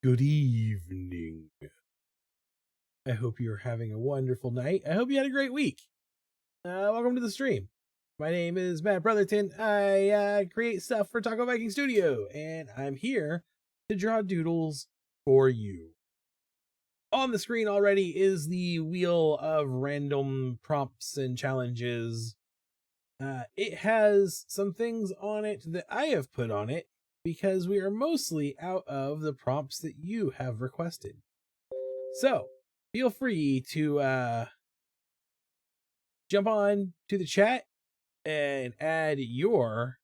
Good evening. I hope you're having a wonderful night. I hope you had a great week. Welcome to the stream. My name is Matt Brotherton. I create stuff for Taco Viking Studio, and I'm here to draw doodles for you. On the screen already is the wheel of random prompts and challenges. It has some things on it that I have put on it because we are mostly out of the prompts that you have requested. So feel free to jump on to the chat and add your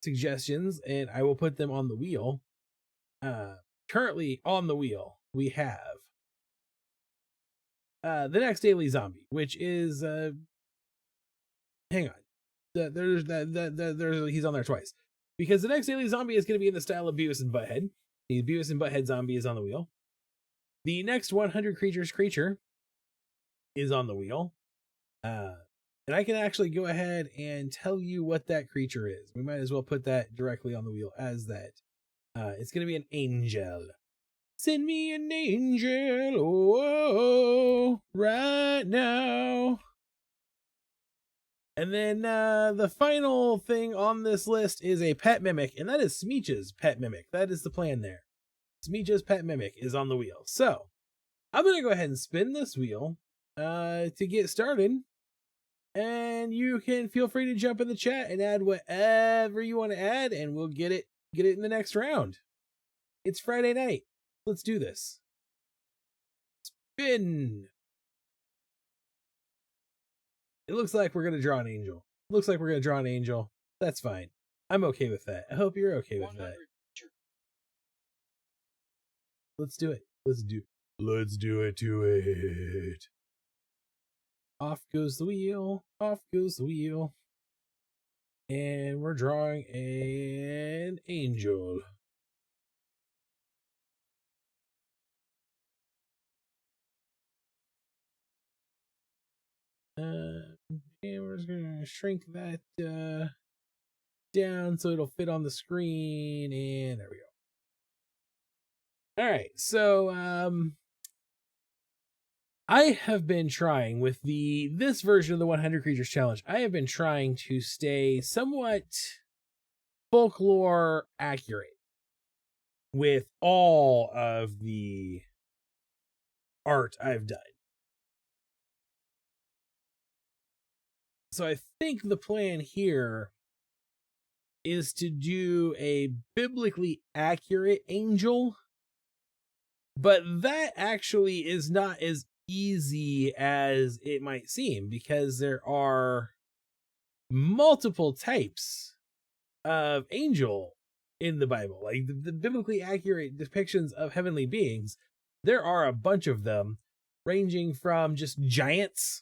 suggestions, and I will put them on the wheel. Currently on the wheel, we have the next daily zombie, which is hang on. There's he's on there twice. Because the next daily zombie is going to be in the style of Beavis and Butthead. The Beavis and Butthead zombie is on the wheel. The next 100 creatures creature is on the wheel. And I can actually go ahead and tell you what that creature is. We might as well put that directly on the wheel as that. It's going to be an angel. Send me an angel, oh, right now. And then the final thing on this list is a pet mimic, and that is Smeech's pet mimic. That is the plan there. Smeech's pet mimic is on the wheel. So I'm going to go ahead and spin this wheel to get started. And you can feel free to jump in the chat and add whatever you want to add, and we'll get it in the next round. It's Friday night. Let's do this. Spin. It looks like we're going to draw an angel. That's fine. I'm okay with that. I hope you're okay with that. Let's do it. Let's do it to it. Off goes the wheel. And we're drawing an angel. And we're just gonna shrink that down so it'll fit on the screen, and there we go. All right, so I have been trying with this version of the 100 Creatures Challenge. I have been trying to stay somewhat folklore accurate with all of the art I've done. So I think the plan here is to do a biblically accurate angel, but that actually is not as easy as it might seem, because there are multiple types of angel in the Bible. Like the biblically accurate depictions of heavenly beings, there are a bunch of them, ranging from just giants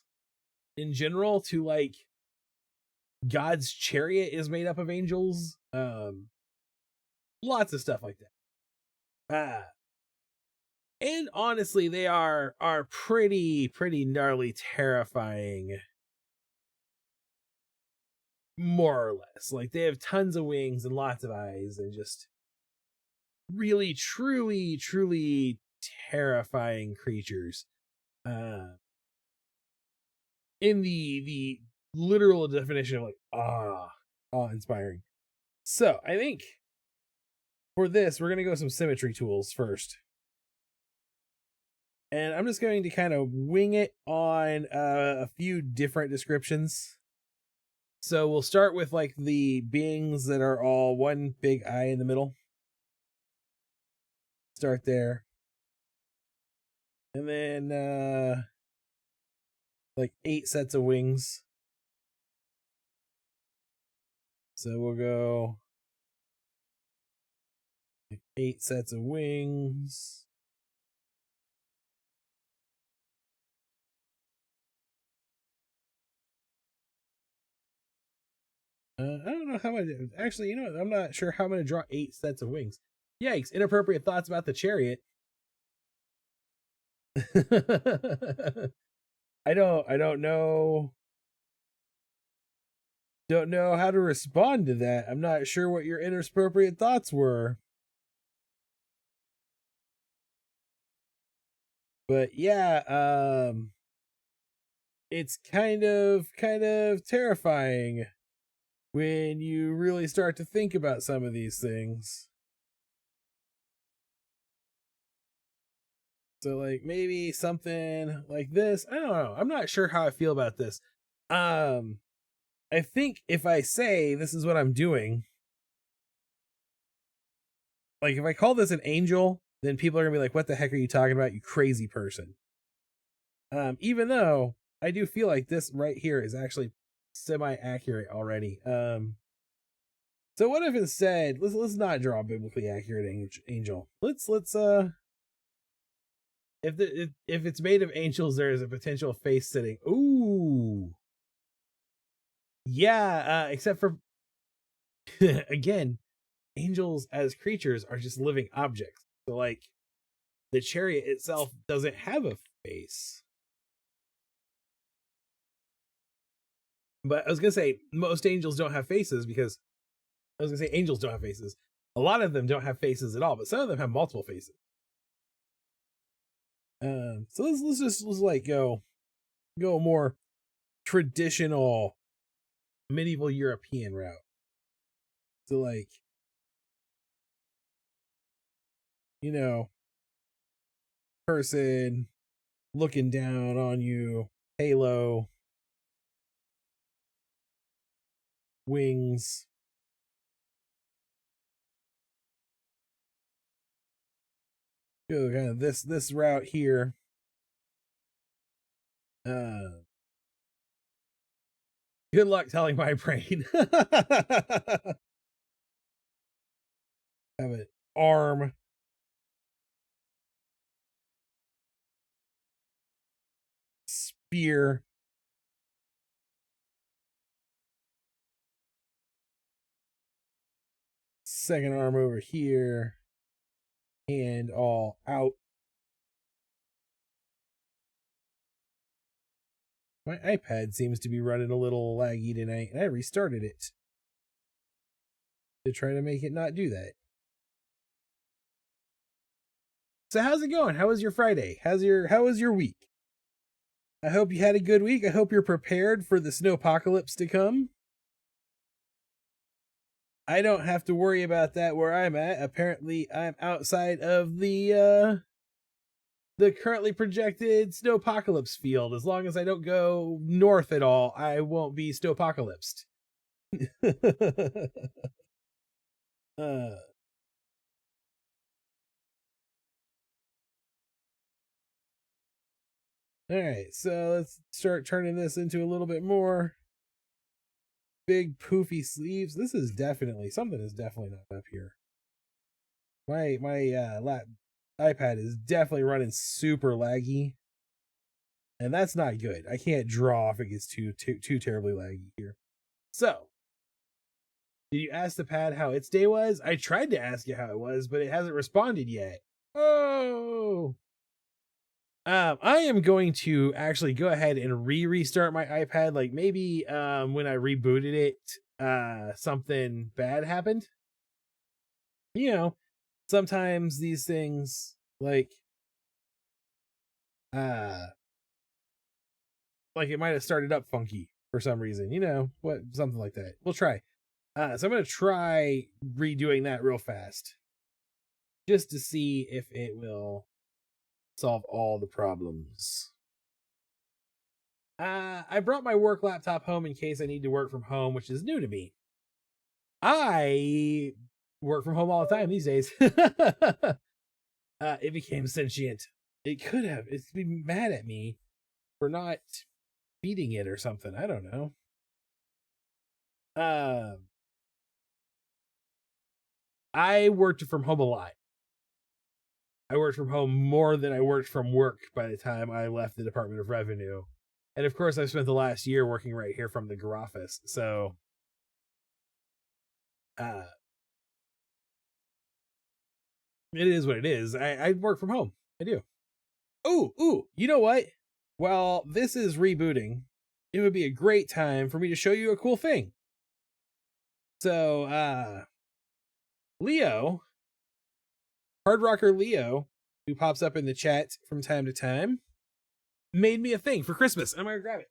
in general to like God's chariot is made up of angels. Lots of stuff like that. And honestly, they are pretty gnarly, terrifying, more or less. Like, they have tons of wings and lots of eyes, and just really, truly terrifying creatures. In the literal definition of like awe-inspiring. So I think for this, we're gonna go with some symmetry tools first. And I'm just going to kind of wing it on a few different descriptions. So we'll start with like the beings that are all one big eye in the middle. Start there. And then like 8 sets of wings. So we'll go 8 sets of wings. I don't know how I did. Actually, you know what? I'm not sure how I'm going to draw 8 sets of wings. Yikes! Inappropriate thoughts about the chariot. I don't know. Don't know how to respond to that. I'm not sure what your inappropriate thoughts were. But yeah, it's kind of terrifying when you really start to think about some of these things. So like maybe something like this. I don't know. I'm not sure how I feel about this. I think if I say this is what I'm doing, like if I call this an angel, then people are gonna be like, "What the heck are you talking about, you crazy person?" Even though I do feel like this right here is actually semi-accurate already. So what if instead let's not draw a biblically accurate angel. Let's if it's made of angels, there is a potential face sitting. Ooh, yeah. Except for again, angels as creatures are just living objects. So like the chariot itself doesn't have a face. But I was gonna say most angels don't have faces because I was gonna say angels don't have faces. A lot of them don't have faces at all, but some of them have multiple faces. So let's like go more traditional medieval European route. So like, you know, person looking down on you, halo, wings. Go kind of this route here. Good luck telling my brain. Have an arm. Spear. Second arm over here. Hand all out. My iPad seems to be running a little laggy tonight, and I restarted it to try to make it not do that. So how's it going? How was your Friday? How was your week? I hope you had a good week. I hope you're prepared for the snowpocalypse to come. I don't have to worry about that where I'm at. Apparently, I'm outside of the currently projected snowpocalypse field. As long as I don't go north at all, I won't be snowpocalypsed. uh All right, so let's start turning this into a little bit more big poofy sleeves. This is definitely something is definitely not up here. My iPad is definitely running super laggy, and that's not good. I can't draw if it gets too terribly laggy here. So, did you ask the pad how its day was? I tried to ask it how it was, but it hasn't responded yet. Oh. I am going to actually go ahead and restart my iPad. Like maybe when I rebooted it, something bad happened. You know, sometimes these things uh like it might have started up funky for some reason. You know, what something like that. We'll try. So I'm gonna try redoing that real fast. Just to see if it will solve all the problems. I brought my work laptop home in case I need to work from home, which is new to me. I work from home all the time these days. It became sentient. It could have. It's been mad at me for not feeding it or something. I don't know. I worked from home a lot. I worked from home more than I worked from work by the time I left the Department of Revenue. And of course, I spent the last year working right here from the office. So, it is what it is. I work from home. I do. Ooh, you know what? While this is rebooting, it would be a great time for me to show you a cool thing. So, Leo, Hard Rocker Leo, who pops up in the chat from time to time, made me a thing for Christmas. I'm gonna grab it.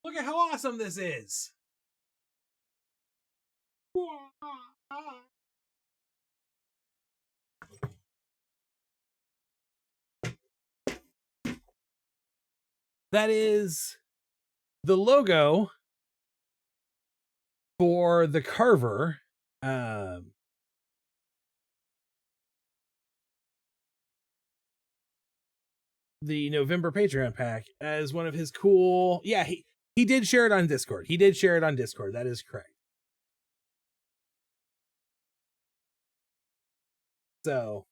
Look at how awesome this is. That is the logo for the Carver. The November Patreon pack as one of his cool. Yeah, he did share it on Discord. He did share it on Discord. That is correct. So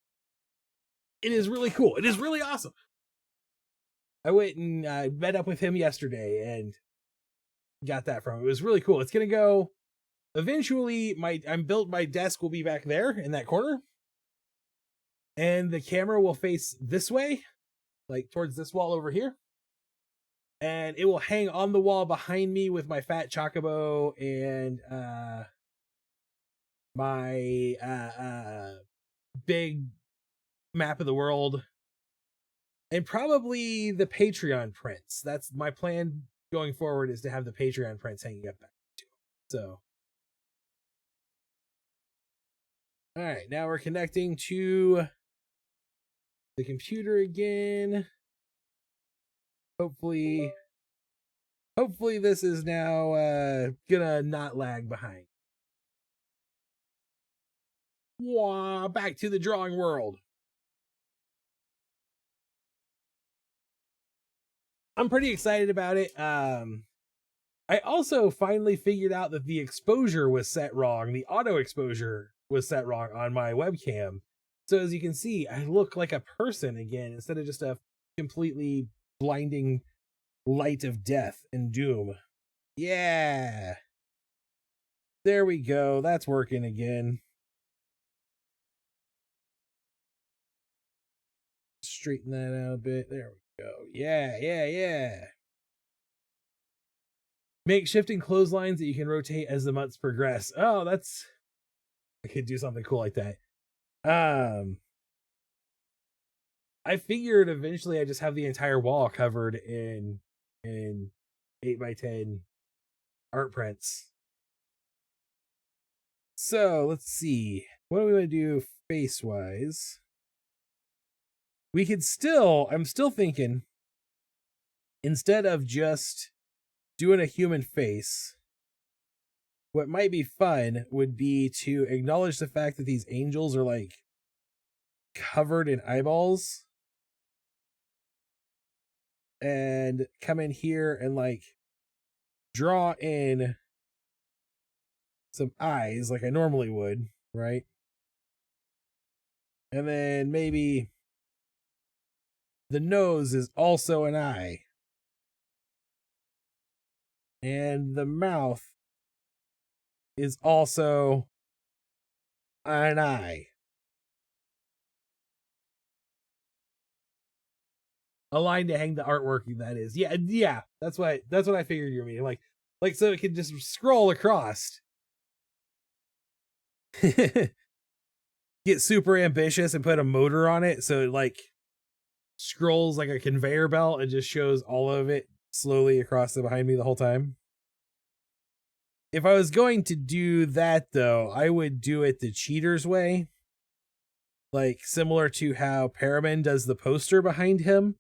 it is really cool. It is really awesome. I went and met up with him yesterday and got that from him. It was really cool. It's gonna go eventually. My desk will be back there in that corner, and the camera will face this way, like towards this wall over here, and it will hang on the wall behind me with my fat chocobo and my big map of the world, and probably the Patreon prints. That's my plan going forward, is to have the Patreon prints hanging up back too. So, all right, now we're connecting to the computer again. Hopefully this is now gonna not lag behind. Wah, back to the drawing world. I'm pretty excited about it. I also finally figured out that the exposure was set wrong. The auto exposure was set wrong on my webcam. So as you can see, I look like a person again instead of just a completely blinding light of death and doom. Yeah. There we go. That's working again. Straighten that out a bit. There we go. Yeah. Make shifting clotheslines that you can rotate as the months progress. Oh, I could do something cool like that. I figured eventually I just have the entire wall covered in 8x10 art prints. So let's see. What do we want to do face wise? We could I'm still thinking, instead of just doing a human face, what might be fun would be to acknowledge the fact that these angels are like covered in eyeballs, and come in here and like draw in some eyes like I normally would, right? And then maybe the nose is also an eye, and the mouth is also an eye. A line to hang the artwork, that is. Yeah. That's what I figured you mean. Like so it can just scroll across. Get super ambitious and put a motor on it so it like scrolls like a conveyor belt and just shows all of it slowly across behind me the whole time. If I was going to do that though, I would do it the cheater's way. Like similar to how Paramin does the poster behind him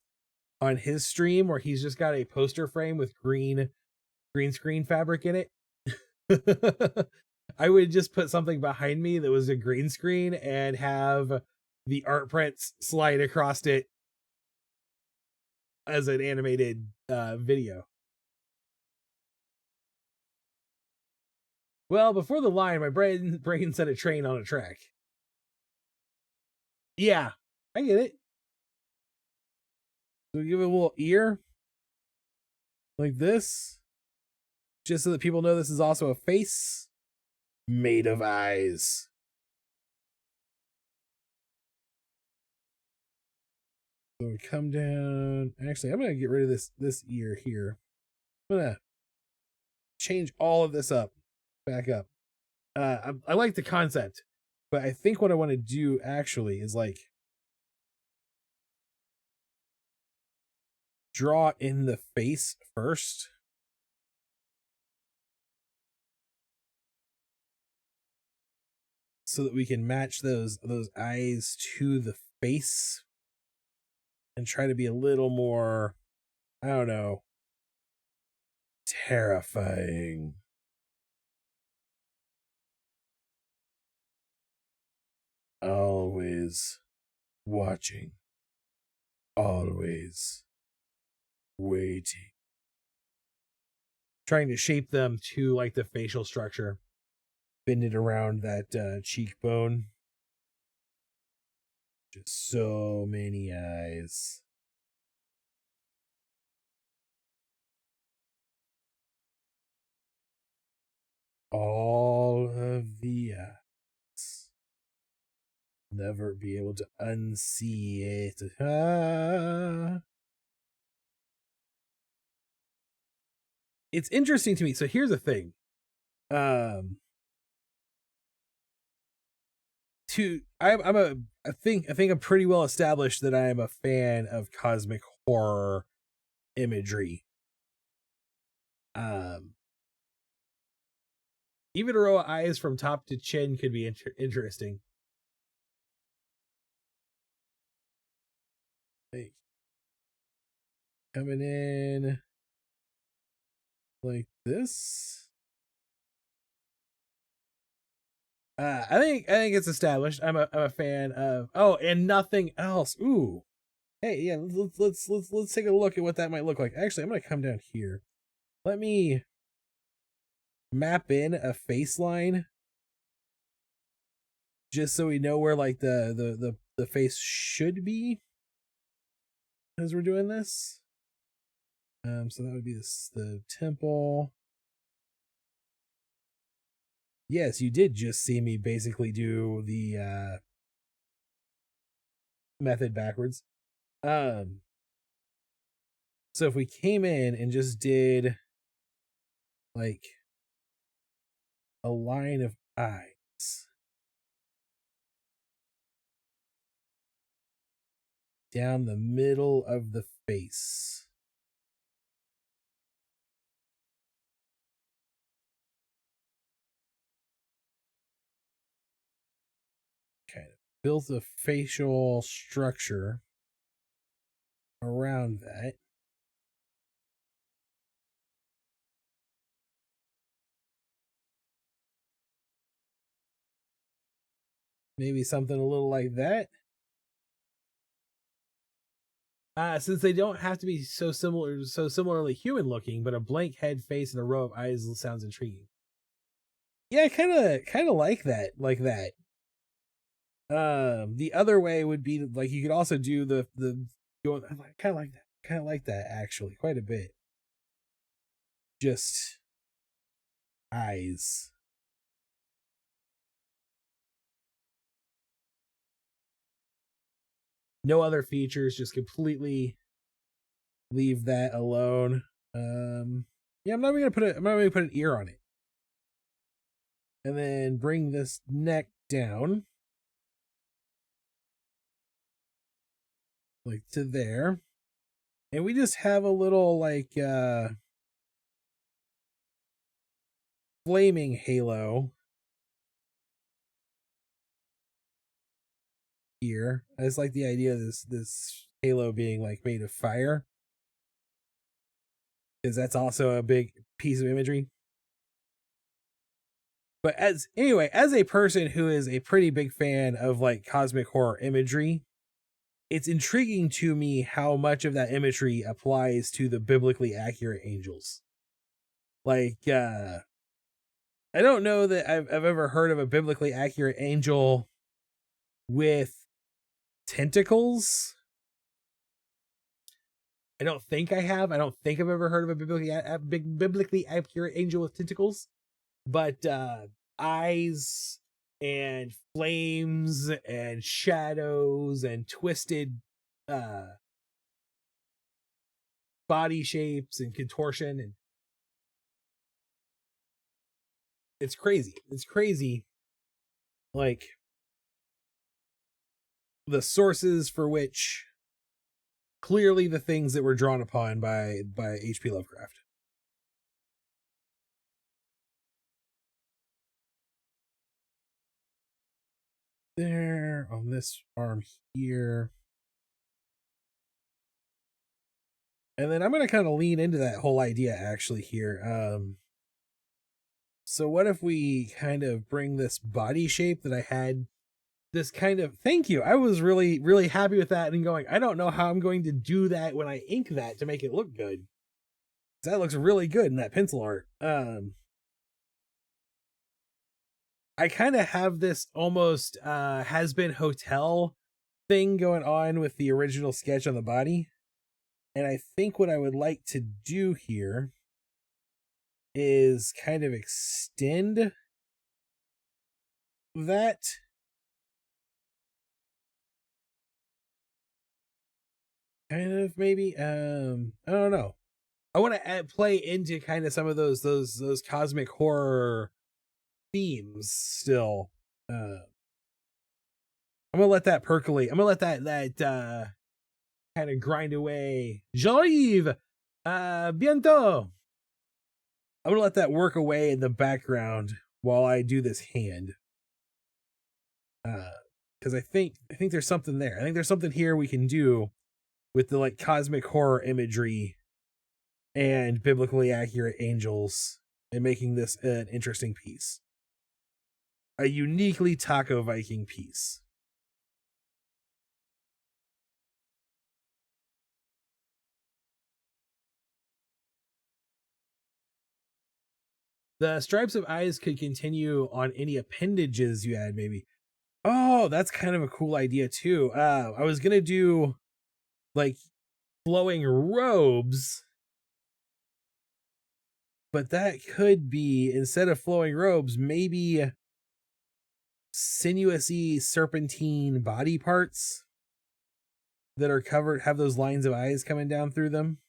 on his stream, where he's just got a poster frame with green screen fabric in it. I would just put something behind me that was a green screen and have the art prints slide across it as an animated video. Well, before the line, my brain set a train on a track. Yeah, I get it. So we give it a little ear like this, just so that people know this is also a face made of eyes. So we come down. Actually, I'm gonna get rid of this ear here. I'm gonna change all of this up, back up. I like the concept, but I think what I want to do actually is like draw in the face first. So that we can match those eyes to the face and try to be a little more, I don't know, terrifying. Always watching. Always waiting. Trying to shape them to like the facial structure. Bend it around that cheekbone. Just so many eyes. All of the eyes. Never be able to unsee it. It's interesting to me. So here's the thing. I think I'm pretty well established that I am a fan of cosmic horror imagery. Even a row of eyes from top to chin could be interesting. Like, coming in like this. I think it's established. I'm a fan of. Oh, and nothing else. Ooh, hey, yeah. Let's take a look at what that might look like. Actually, I'm gonna come down here. Let me map in a face line, just so we know where like the face should be as we're doing this. So that would be the temple. Yes, you did just see me basically do the method backwards. So if we came in and just did like a line of eyes down the middle of the face. Kind of built a facial structure around that. Maybe something a little like that. Since they don't have to be so similarly human looking, but a blank head, face, and a row of eyes sounds intriguing. Yeah, kind of like that, The other way would be like you could also do the kind of like that actually quite a bit. Just eyes. No other features, just completely leave that alone. Yeah, I'm not even gonna put an ear on it. And then bring this neck down. Like to there. And we just have a little like flaming halo here. I just like the idea of this halo being like made of fire. Because that's also a big piece of imagery. But as a person who is a pretty big fan of like cosmic horror imagery, it's intriguing to me how much of that imagery applies to the biblically accurate angels. Like, I don't know that I've ever heard of a biblically accurate angel with tentacles. I don't think I have. I don't think I've ever heard of a biblically accurate angel with tentacles. But eyes and flames and shadows and twisted body shapes and contortion, and it's crazy. It's crazy. Like the sources for which clearly the things that were drawn upon by H.P. Lovecraft. There on this arm here. And then I'm going to kind of lean into that whole idea actually here. So what if we kind of bring this body shape that I had, this kind of, thank you. I was really, really happy with that and going, I don't know how I'm going to do that when I ink that to make it look good. That looks really good in that pencil art. I kind of have this almost has been hotel thing going on with the original sketch on the body. And I think what I would like to do here is kind of extend that. Kind of maybe. I don't know. I want to play into kind of some of those cosmic horror themes still. I'm gonna let that percolate. I'm gonna let that kind of grind away. J'arrive! Bientôt! I'm gonna let that work away in the background while I do this hand. Because I think there's something there. I think there's something here we can do with the like cosmic horror imagery and biblically accurate angels and making this an interesting piece. A uniquely Taco Viking piece. The stripes of eyes could continue on any appendages you add, maybe. Oh, that's kind of a cool idea too. I was gonna do like flowing robes, but that could be, instead of flowing robes, maybe sinuousy serpentine body parts that are covered, have those lines of eyes coming down through them.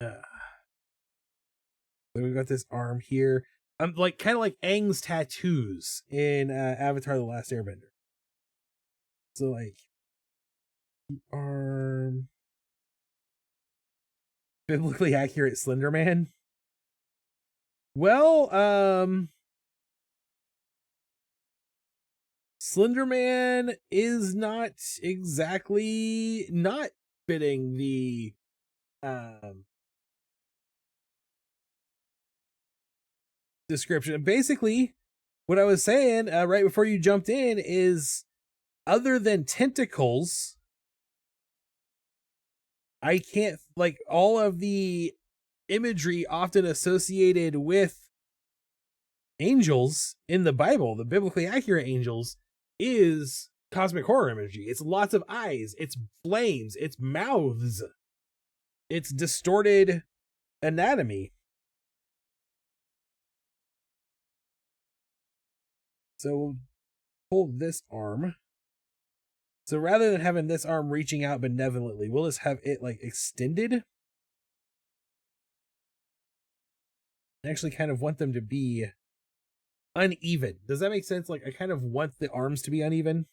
So we've got this arm here. I'm like kind of like Aang's tattoos in Avatar: The Last Airbender. So like arm, biblically accurate Slender Man. Well, Slender Man is not exactly not fitting the description. Basically, what I was saying right before you jumped in is, other than tentacles, I can't, like, all of the imagery often associated with angels in the Bible, the biblically accurate angels, is cosmic horror imagery. It's lots of eyes, it's flames, it's mouths, it's distorted anatomy. So we'll pull this arm. So rather than having this arm reaching out benevolently, we'll just have it like extended. I actually kind of want them to be uneven. Does that make sense? Like I kind of want the arms to be uneven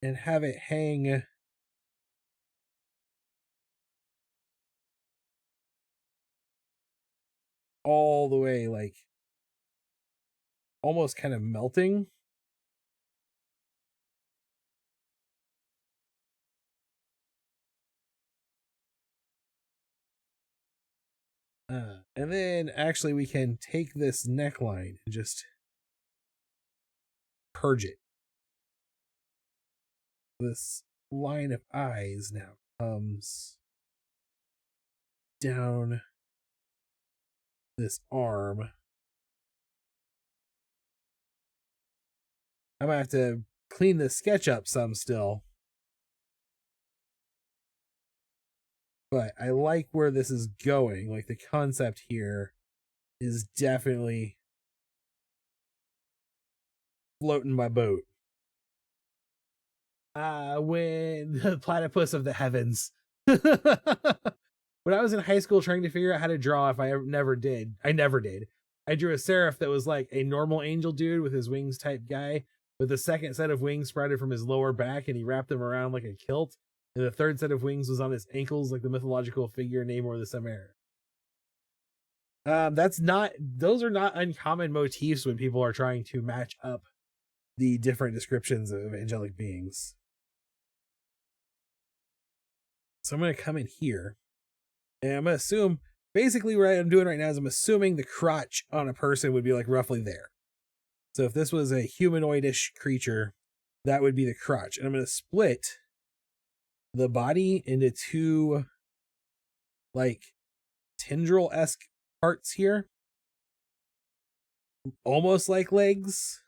and have it hang all the way, like almost kind of melting. And then actually we can take this neckline and just purge it. This line of eyes now comes down this arm. I'm gonna have to clean this sketch up some still. But I like where this is going. Like the concept here is definitely floating my boat. when the platypus of the heavens. When I was in high school trying to figure out how to draw, if I never did, I never did. I drew a seraph that was like a normal angel dude with his wings type guy, with the second set of wings sprouted from his lower back, and he wrapped them around like a kilt. And the third set of wings was on his ankles, like the mythological figure Namor the Samaritan. Those are not uncommon motifs when people are trying to match up the different descriptions of angelic beings. So I'm going to come in here, and I'm going to assume, basically what I'm doing right now is I'm assuming the crotch on a person would be like roughly there. So if this was a humanoidish creature, that would be the crotch. And I'm going to split the body into two like tendril-esque parts here, almost like legs.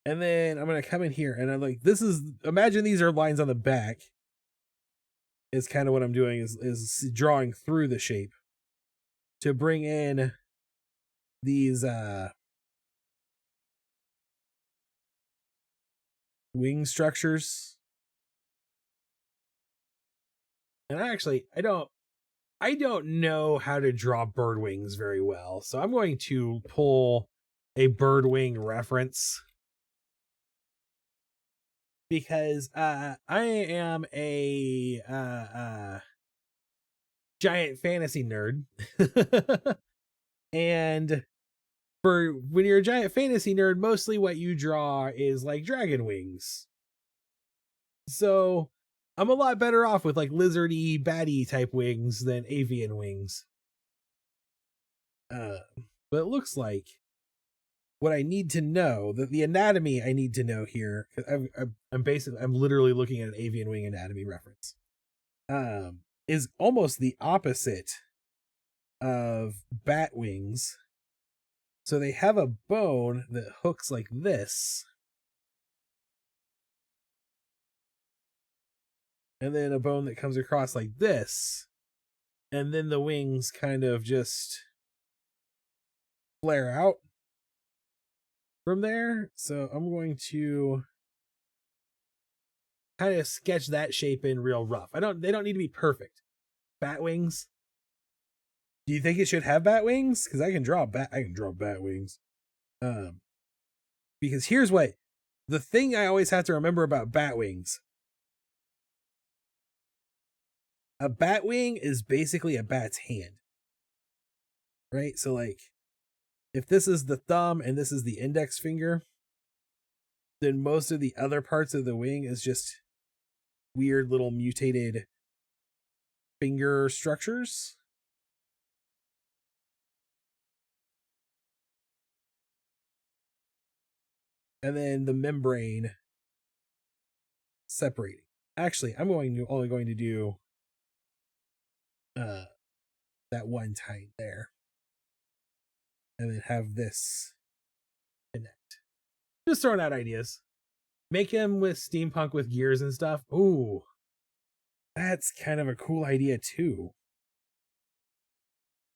And then I'm going to come in here and I'm like, imagine these are lines on the back is kind of what I'm doing is drawing through the shape to bring in these wing structures. And I don't know how to draw bird wings very well, so I'm going to pull a bird wing reference because I am a giant fantasy nerd. And for when you're a giant fantasy nerd, mostly what you draw is like dragon wings. So I'm a lot better off with like lizardy, batty type wings than avian wings. But it looks like what I need to know, the anatomy I need to know here, I'm literally looking at an avian wing anatomy reference, is almost the opposite of bat wings. So they have a bone that hooks like this, and then a bone that comes across like this, and then the wings kind of just flare out from there. So I'm going to kind of sketch that shape in real rough. They don't need to be perfect. Bat wings. Do you think it should have bat wings? Because I can draw bat wings. Because here's what the thing I always have to remember about bat wings. A bat wing is basically a bat's hand. Right? So like if this is the thumb and this is the index finger, then most of the other parts of the wing is just weird little mutated finger structures. And then the membrane separating. Actually, I'm only going to do that one tine there. And then have this connect. Just throwing out ideas. Make him with steampunk with gears and stuff. Ooh. That's kind of a cool idea too.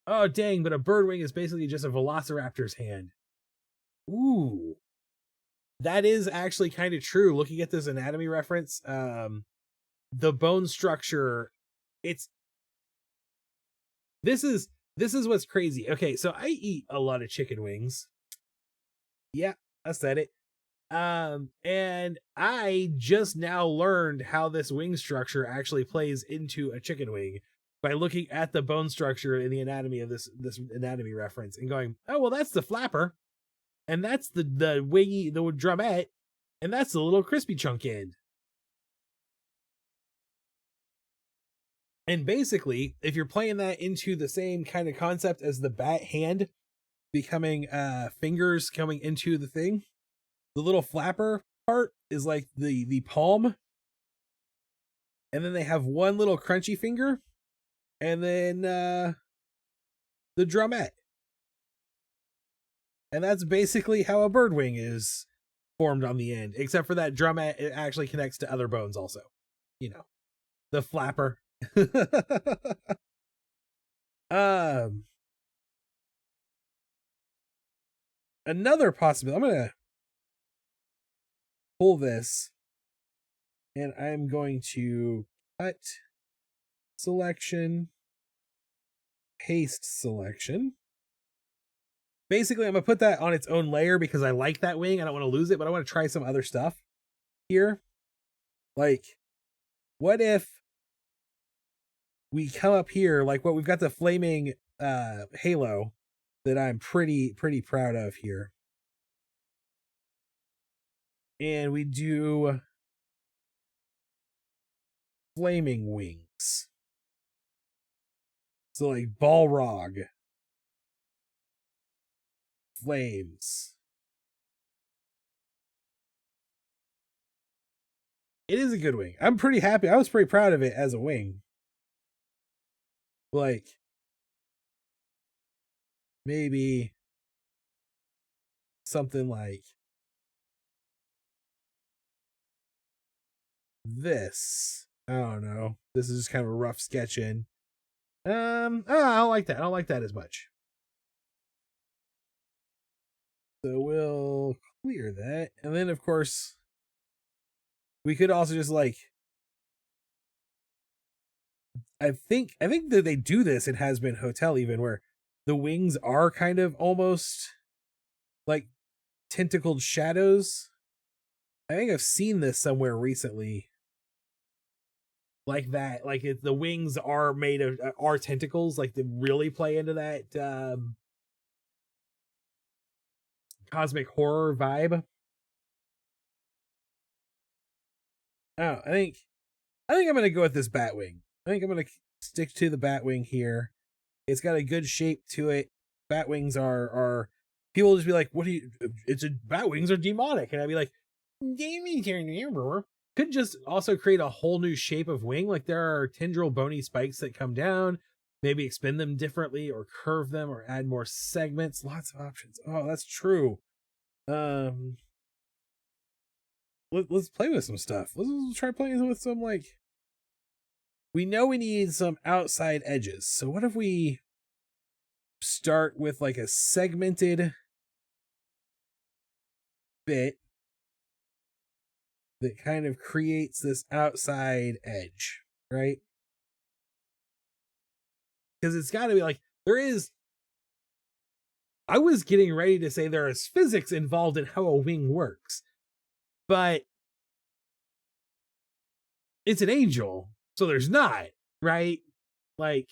Oh dang, but a bird wing is basically just a velociraptor's hand. Ooh. That is actually kind of true. Looking at this anatomy reference, the bone structure, this is what's crazy. Okay, so I eat a lot of chicken wings. Yeah, I said it. And I just now learned how this wing structure actually plays into a chicken wing by looking at the bone structure in the anatomy of this anatomy reference and going, oh, well, that's the flapper. And that's the wingy, the drumette. And that's the little crispy chunk end. And basically, if you're playing that into the same kind of concept as the bat hand becoming fingers coming into the thing, the little flapper part is like the palm. And then they have one little crunchy finger. And then the drumette. And that's basically how a bird wing is formed on the end. Except for that drumette, it actually connects to other bones also. You know, the flapper. Another possibility. I'm gonna pull this, and I'm going to cut selection, paste selection. Basically, I'm gonna put that on its own layer because I like that wing. I don't want to lose it, but I want to try some other stuff here. Like, what if we come up here, like what we've got the flaming halo that I'm pretty proud of here. And we do flaming wings. So like Balrog. Flames. It is a good wing. I'm pretty happy. I was pretty proud of it as a wing. Like, maybe something like this. I don't know. This is just kind of a rough sketch in. I don't like that. I don't like that as much. So we'll clear that. And then, of course, we could also just like, I think that they do this in Has Been Hotel even, where the wings are kind of almost like tentacled shadows. I think I've seen this somewhere recently. Like that, like the wings are made of are tentacles, like they really play into that cosmic horror vibe. Oh, I think I'm gonna go with this bat wing. I think I'm gonna stick to the bat wing here. It's got a good shape to it. Bat wings are people just be like, "What do you?" It's a bat wings are demonic, and I'd be like, could just also create a whole new shape of wing. Like there are tendril bony spikes that come down. Maybe expend them differently, or curve them, or add more segments. Lots of options. Oh, that's true. Let's play with some stuff. Let's try playing with some, like, we know we need some outside edges. So what if we start with like a segmented bit that kind of creates this outside edge, right? Because it's got to be like, I was getting ready to say there is physics involved in how a wing works, but it's an angel, so there's not, right? Like,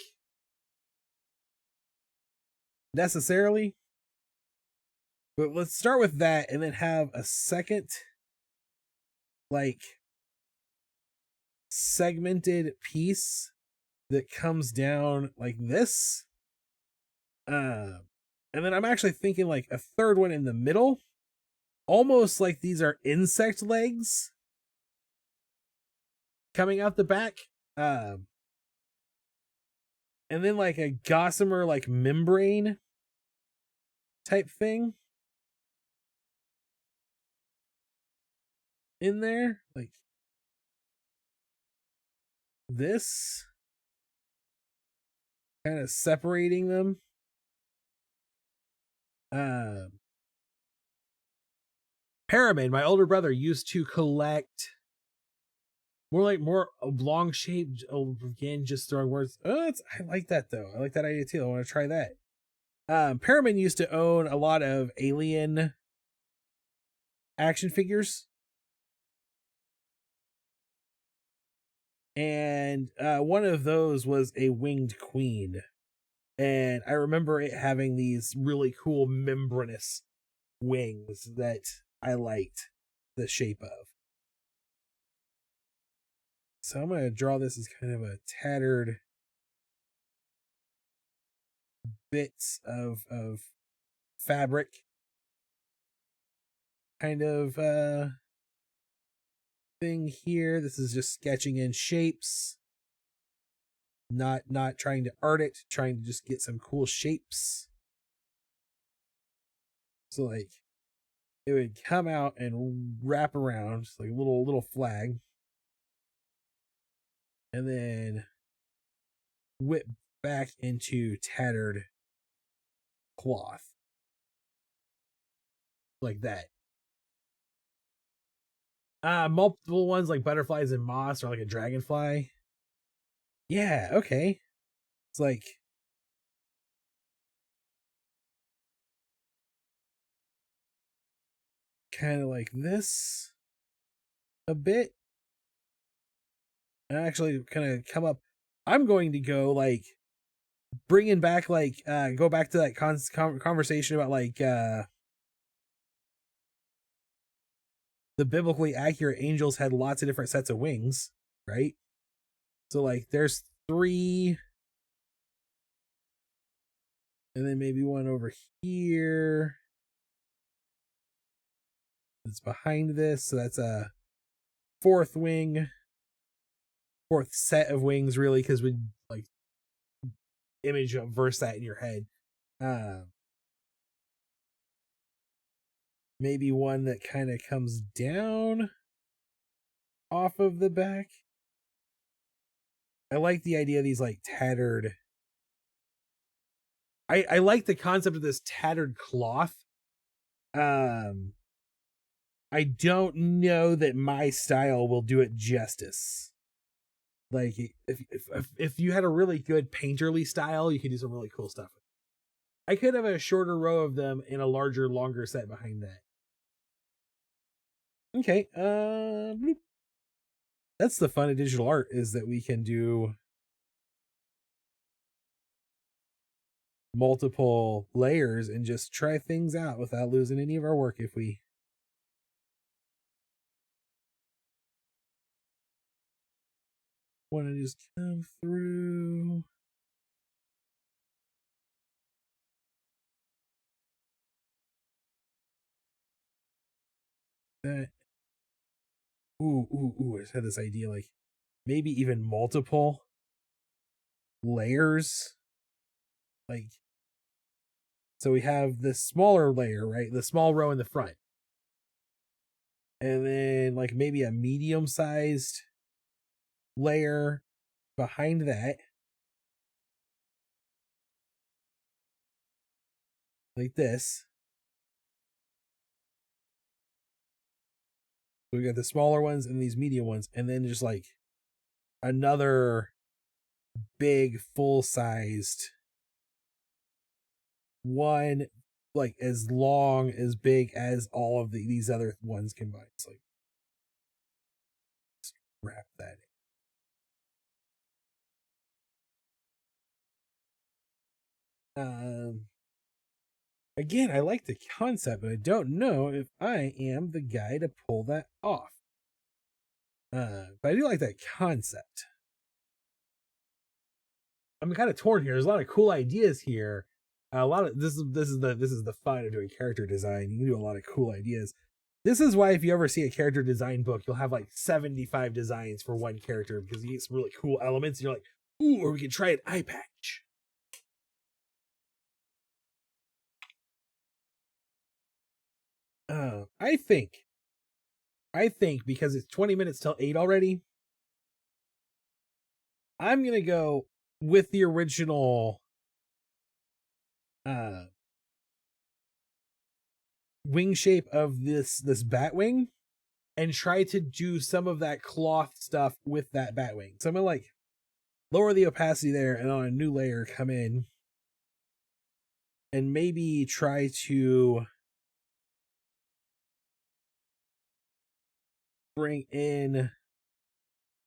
necessarily. But let's start with that and then have a second, like, segmented piece that comes down like this. And then I'm actually thinking like a third one in the middle, almost like these are insect legs coming out the back. And then like a gossamer like membrane type thing in there, like this, kind of separating them. Paramin, my older brother, used to collect more oblong shaped, again, just throwing words. I like that though. I like that idea too. I want to try that. Paramin used to own a lot of Alien action figures. And one of those was a winged queen. And I remember it having these really cool membranous wings that I liked the shape of. So I'm going to draw this as kind of a tattered bits of fabric kind of thing here. This is just sketching in shapes. Not trying to art it, trying to just get some cool shapes. So like it would come out and wrap around like a little flag. And then whip back into tattered cloth. Like that. Multiple ones like butterflies and moss or like a dragonfly. Yeah, okay. It's like kind of like this a bit. And actually kind of come up. I'm going to go like bringing back like go back to that conversation about like the biblically accurate angels had lots of different sets of wings, right? So like there's 3, and then maybe one over here. It's behind this, so that's a 4th wing, 4th set of wings, really, because we like image of verse that in your head. Maybe one that kind of comes down off of the back. I like the idea of these like tattered. I like the concept of this tattered cloth. I don't know that my style will do it justice. Like if you had a really good painterly style, you could do some really cool stuff. I could have a shorter row of them in a larger, longer set behind that. Okay, that's the fun of digital art, is that we can do multiple layers and just try things out without losing any of our work if we want to just come through. That. Ooh, I just had this idea, like maybe even multiple layers. Like, so we have this smaller layer, right? The small row in the front. And then like maybe a medium sized layer behind that. Like this. So we got the smaller ones and these medium ones, and then just like another big full sized one, like as long as big as all of these other ones combined. It's like wrap that in. Again, I like the concept, but I don't know if I am the guy to pull that off. But I do like that concept. I'm kind of torn here. There's a lot of cool ideas here. A lot of this is the fun of doing character design. You can do a lot of cool ideas. This is why if you ever see a character design book, you'll have like 75 designs for one character, because you get some really cool elements. And you're like, ooh, or we can try an eye patch. I think because it's 20 minutes till 8 already, I'm gonna go with the original wing shape of this bat wing, and try to do some of that cloth stuff with that bat wing. So I'm gonna like lower the opacity there, and on a new layer come in and maybe try to bring in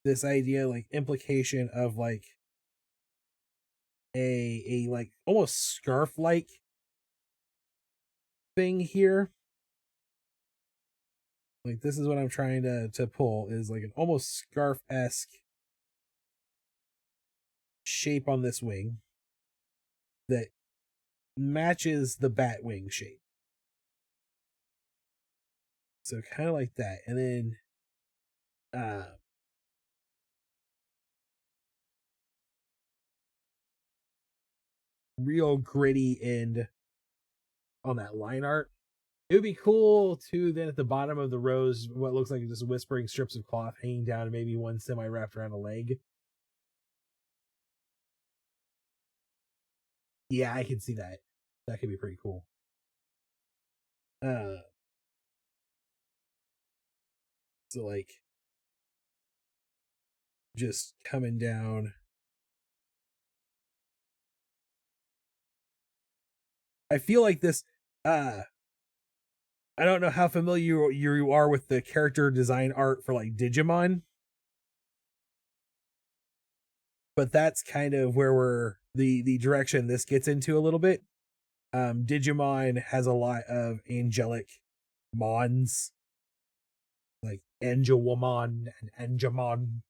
this idea, like implication of like a like almost scarf like thing here. Like this is what I'm trying to pull, is like an almost scarf-esque shape on this wing that matches the bat wing shape. So kind of like that. And then real gritty end on that line art. It would be cool too then at the bottom of the rows what looks like just whispering strips of cloth hanging down, and maybe one semi wrapped around a leg. Yeah, I can see that. That could be pretty cool. So like just coming down. I feel like this I don't know how familiar you are with the character design art for like Digimon, but that's kind of where we're the direction this gets into a little bit. Digimon has a lot of angelic mons, like Angelwoman and Angemon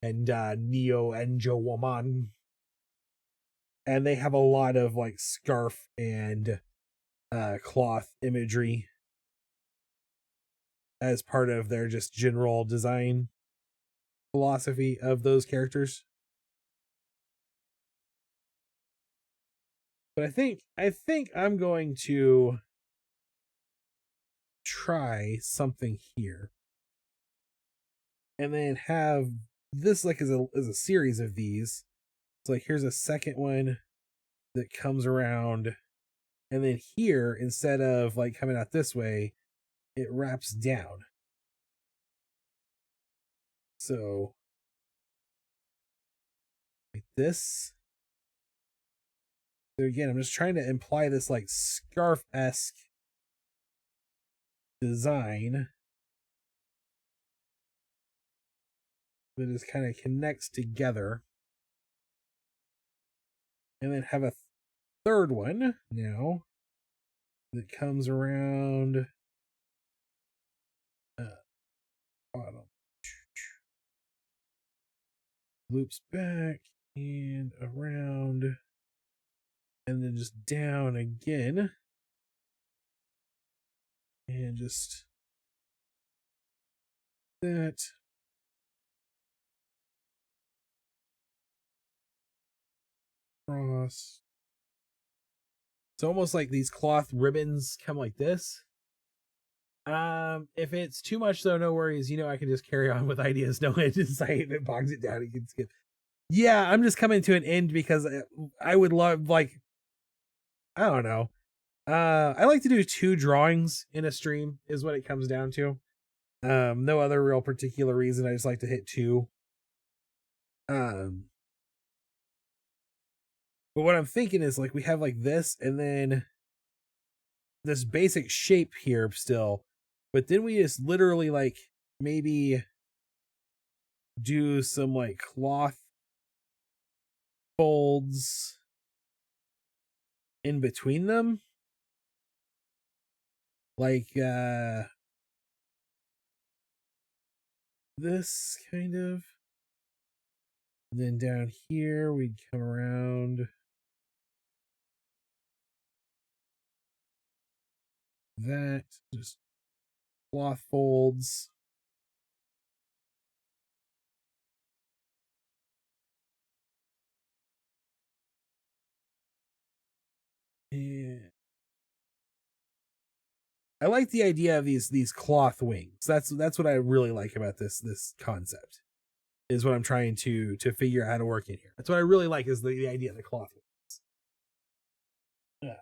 and Neo Angelwoman, and they have a lot of like scarf and cloth imagery as part of their just general design philosophy of those characters. But I think I'm going to try something here. And then have this like as a series of these. So like here's a second one that comes around, and then here, instead of like coming out this way, it wraps down. So like this. So again, I'm just trying to imply this like scarf-esque design that just kind of connects together. And then have a third one now that comes around bottom, loops back and around, and then just down again, and just that. Cross. It's almost like these cloth ribbons come like this. If it's too much though, no worries. I can just carry on with ideas. No end in sight. If it bogs it down, it can skip. Yeah, I'm just coming to an end because I would love, like, I don't know. I like to do 2 drawings in a stream is what it comes down to. No other real particular reason. I just like to hit 2. But what I'm thinking is like we have like this and then this basic shape here still, but then we just literally like maybe do some like cloth folds in between them, like this kind of. And then down here we'd come around that, just cloth folds. And I like the idea of these cloth wings. That's what I really like about this concept. Is what I'm trying to figure out how to work in here. That's what I really like, is the idea of the cloth wings. Yeah.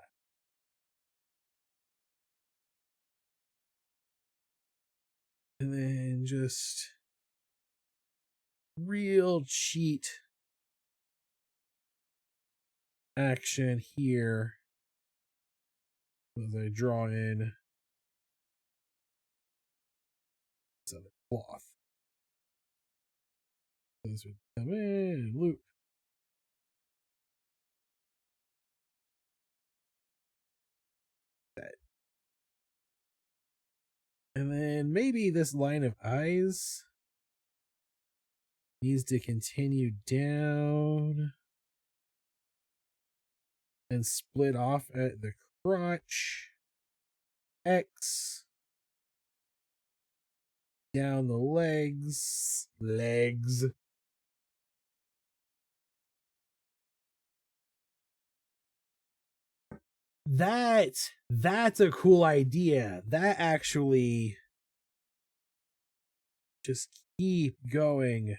And then just real cheat action here as I draw in some cloth. This would come in and loop. That. And then maybe this line of eyes needs to continue down and split off at the crotch. X. Down the legs. That's a cool idea. That actually just keep going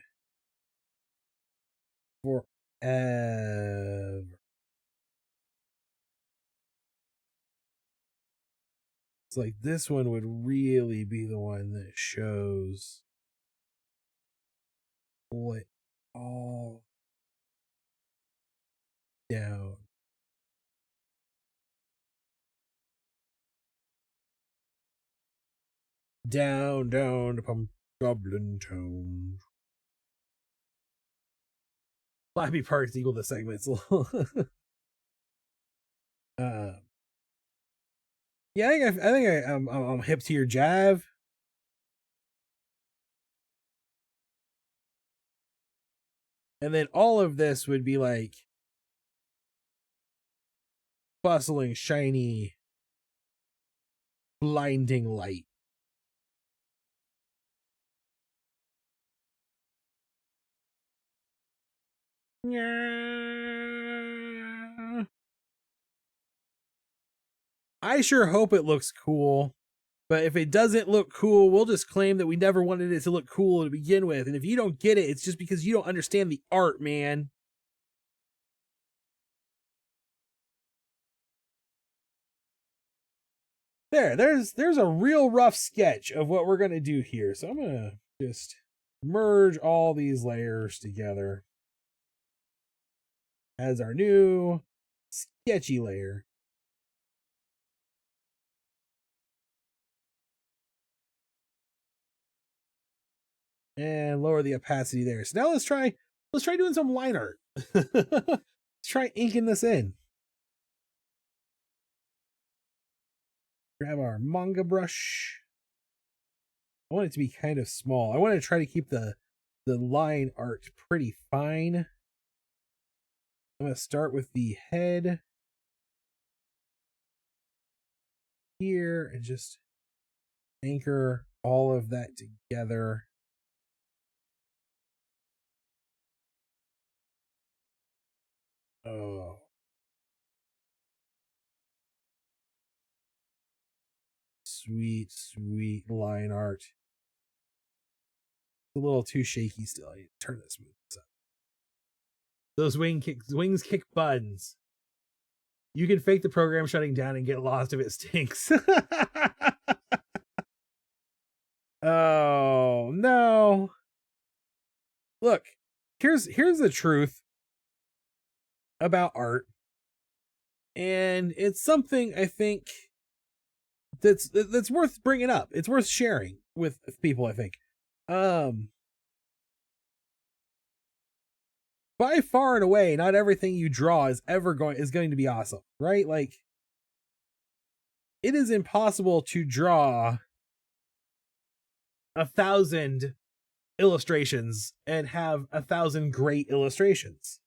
forever. like this one would really be the one that shows what all down. Down, down upon Goblin Town. Flappy parts equal to segments. Yeah, I think I'm hip to your jive. And then all of this would be like bustling, shiny, blinding light. I sure hope it looks cool. But if it doesn't look cool, we'll just claim that we never wanted it to look cool to begin with. And if you don't get it, it's just because you don't understand the art, man. There's a real rough sketch of what we're going to do here. So I'm going to just merge all these layers together as our new sketchy layer. And lower the opacity there. So now let's try doing some line art. Let's try inking this in. Grab our manga brush. I want it to be kind of small. I want to try to keep the line art pretty fine. I'm going to start with the head here and just anchor all of that together. Oh. Sweet, sweet line art. It's a little too shaky still. I need to turn this up. Those wings kick buttons. You can fake the program shutting down and get lost if it stinks. Oh no. Look, here's the truth about art. And it's something I think that's worth bringing up. It's worth sharing with people, I think. By far and away, not everything you draw is going to be awesome, right? Like, it is impossible to draw 1,000 illustrations and have 1,000 great illustrations.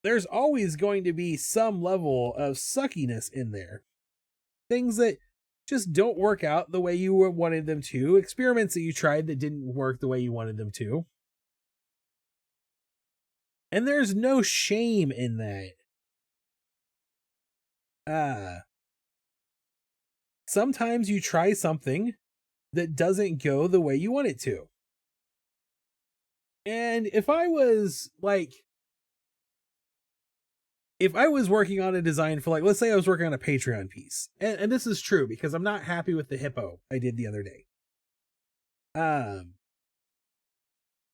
There's always going to be some level of suckiness in there. Things that just don't work out the way you wanted them to. Experiments that you tried that didn't work the way you wanted them to. And there's no shame in that. Sometimes you try something that doesn't go the way you want it to. And if I was working on a design for, like, let's say I was working on a Patreon piece, and this is true because I'm not happy with the hippo I did the other day.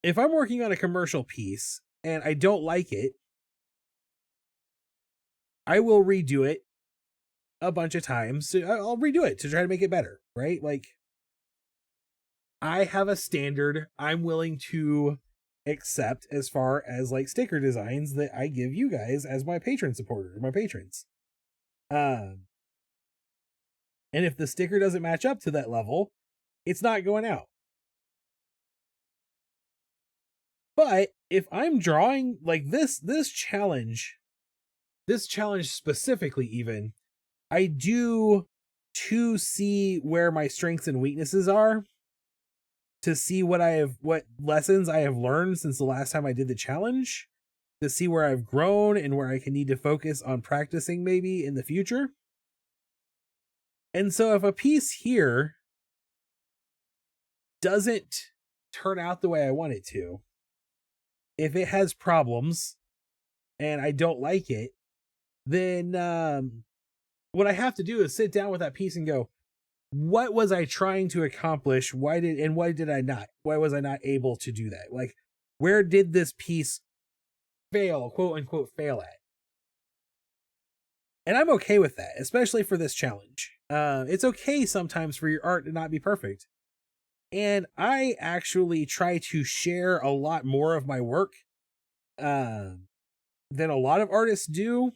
If I'm working on a commercial piece and I don't like it, I will redo it a bunch of times. I'll redo it to try to make it better, right? Like, I have a standard I'm willing to accept as far as, like, sticker designs that I give you guys as my patron supporter, my patrons. And if the sticker doesn't match up to that level, it's not going out. But if I'm drawing like this challenge specifically, even, I do to see where my strengths and weaknesses are, to see what lessons I have learned since the last time I did the challenge, to see where I've grown and where I can need to focus on practicing maybe in the future. And so if a piece here doesn't turn out the way I want it to, if it has problems and I don't like it, then what I have to do is sit down with that piece and go, what was I trying to accomplish? Why did I not? Why was I not able to do that? Like, where did this piece fail, quote unquote, fail at? And I'm okay with that, especially for this challenge. It's okay sometimes for your art to not be perfect. And I actually try to share a lot more of my work than a lot of artists do,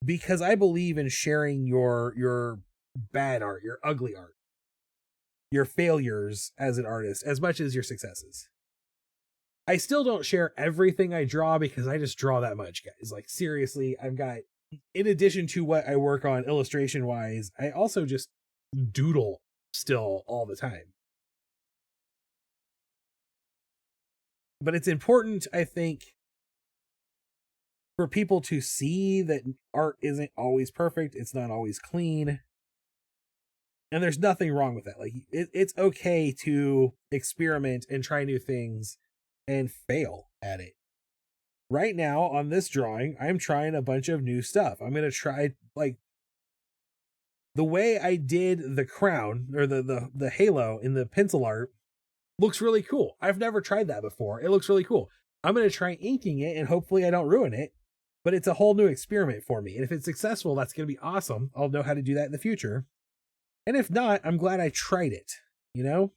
because I believe in sharing your bad art, your ugly art, your failures as an artist, as much as your successes. I still don't share everything I draw because I just draw that much, guys. Like, seriously, I've got, in addition to what I work on illustration wise, I also just doodle still all the time. But it's important, I think, for people to see that art isn't always perfect. It's not always clean. And there's nothing wrong with that. Like, it's okay to experiment and try new things and fail at it. Right now on this drawing, I'm trying a bunch of new stuff. I'm going to try, like, the way I did the crown or the halo in the pencil art looks really cool. I've never tried that before. It looks really cool. I'm going to try inking it and hopefully I don't ruin it, but it's a whole new experiment for me. And if it's successful, that's going to be awesome. I'll know how to do that in the future. And if not, I'm glad I tried it, you know?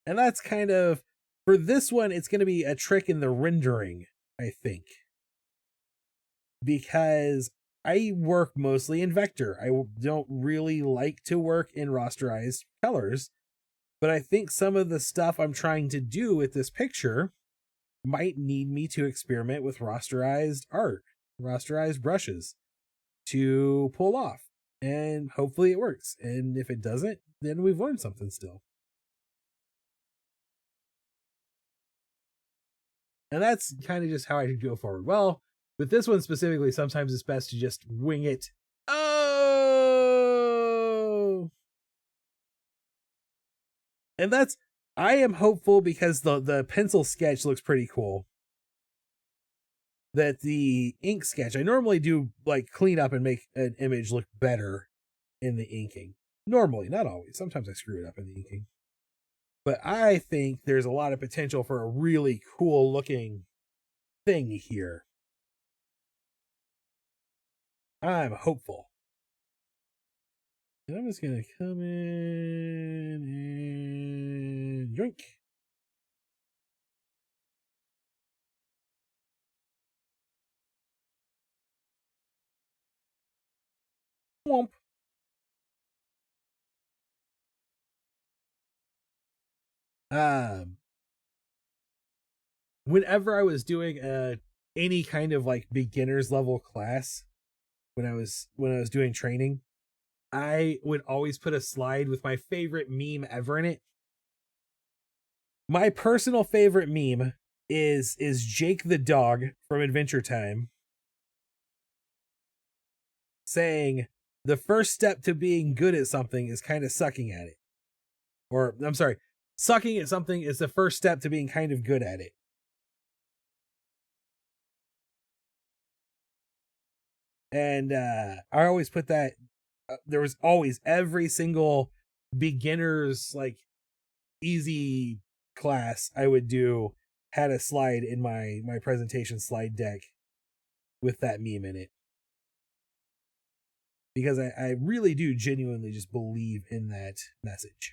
And that's kind of, for this one, it's going to be a trick in the rendering, I think. Because I work mostly in vector. I don't really like to work in rasterized colors. But I think some of the stuff I'm trying to do with this picture might need me to experiment with rasterized art, rasterized brushes to pull off. And hopefully it works. And if it doesn't, then we've learned something still. And that's kind of just how I go forward. Well, with this one specifically, sometimes it's best to just wing it. Oh! And that's, I am hopeful because the pencil sketch looks pretty cool. That the ink sketch, I normally do like clean up and make an image look better in the inking. Normally, not always. Sometimes I screw it up in the inking. But I think there's a lot of potential for a really cool looking thing here. I'm hopeful. And I'm just going to come in and drink. Womp. Whenever I was doing any kind of like beginners level class, when I was doing training, I would always put a slide with my favorite meme ever in it. My personal favorite meme is Jake the dog from Adventure Time saying the first step to being good at something is kind of sucking at it. Or I'm sorry, sucking at something is the first step to being kind of good at it. And I always put that, there was always, every single beginner's like easy class I would do had a slide in my presentation slide deck with that meme in it. Because I really do genuinely just believe in that message.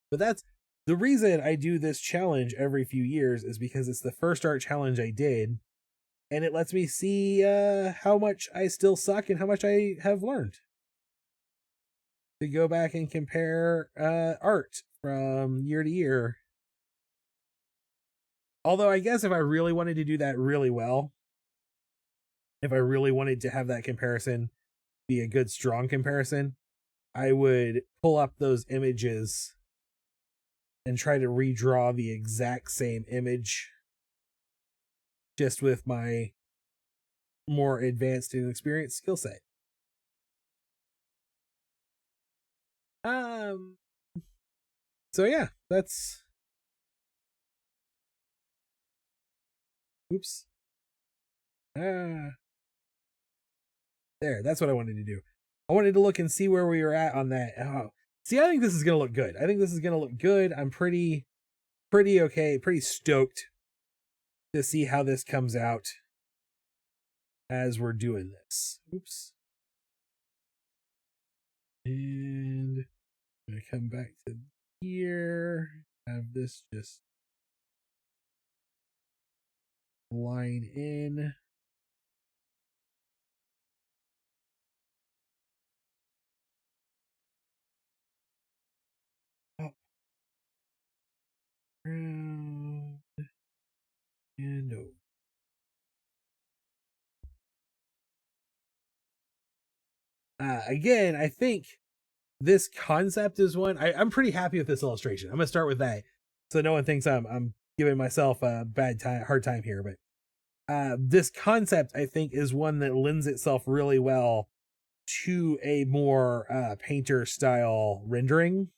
But that's the reason I do this challenge every few years, is because it's the first art challenge I did, and it lets me see how much I still suck and how much I have learned. To go back and compare art from year to year. Although I guess if I really wanted to do that really well, if I really wanted to have that comparison be a good, strong comparison, I would pull up those images and try to redraw the exact same image, just with my more advanced and experienced skill set. Um, So yeah, that's, oops. Ah, there, that's what I wanted to do. I wanted to look and see where we were at on that. Oh, see, I think this is gonna look good. I think this is gonna look good. I'm pretty okay, pretty stoked to see how this comes out as we're doing this. Oops. And I'm gonna come back to here. Have this just line in. Up, around, and over. Again, I think this concept is one I'm pretty happy with this illustration. I'm gonna start with that, so no one thinks I'm giving myself a hard time here. But this concept, I think, is one that lends itself really well to a more painter style rendering.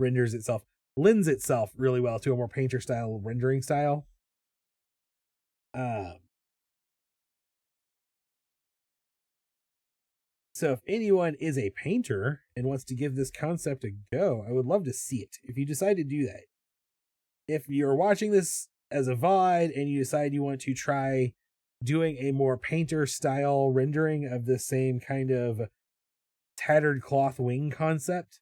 Renders itself lends itself really well to a more painter style rendering style. Um, So if anyone is a painter and wants to give this concept a go, I would love to see it. If you decide to do that, if you're watching this as a VOD and you decide you want to try doing a more painter style rendering of the same kind of tattered cloth wing concept,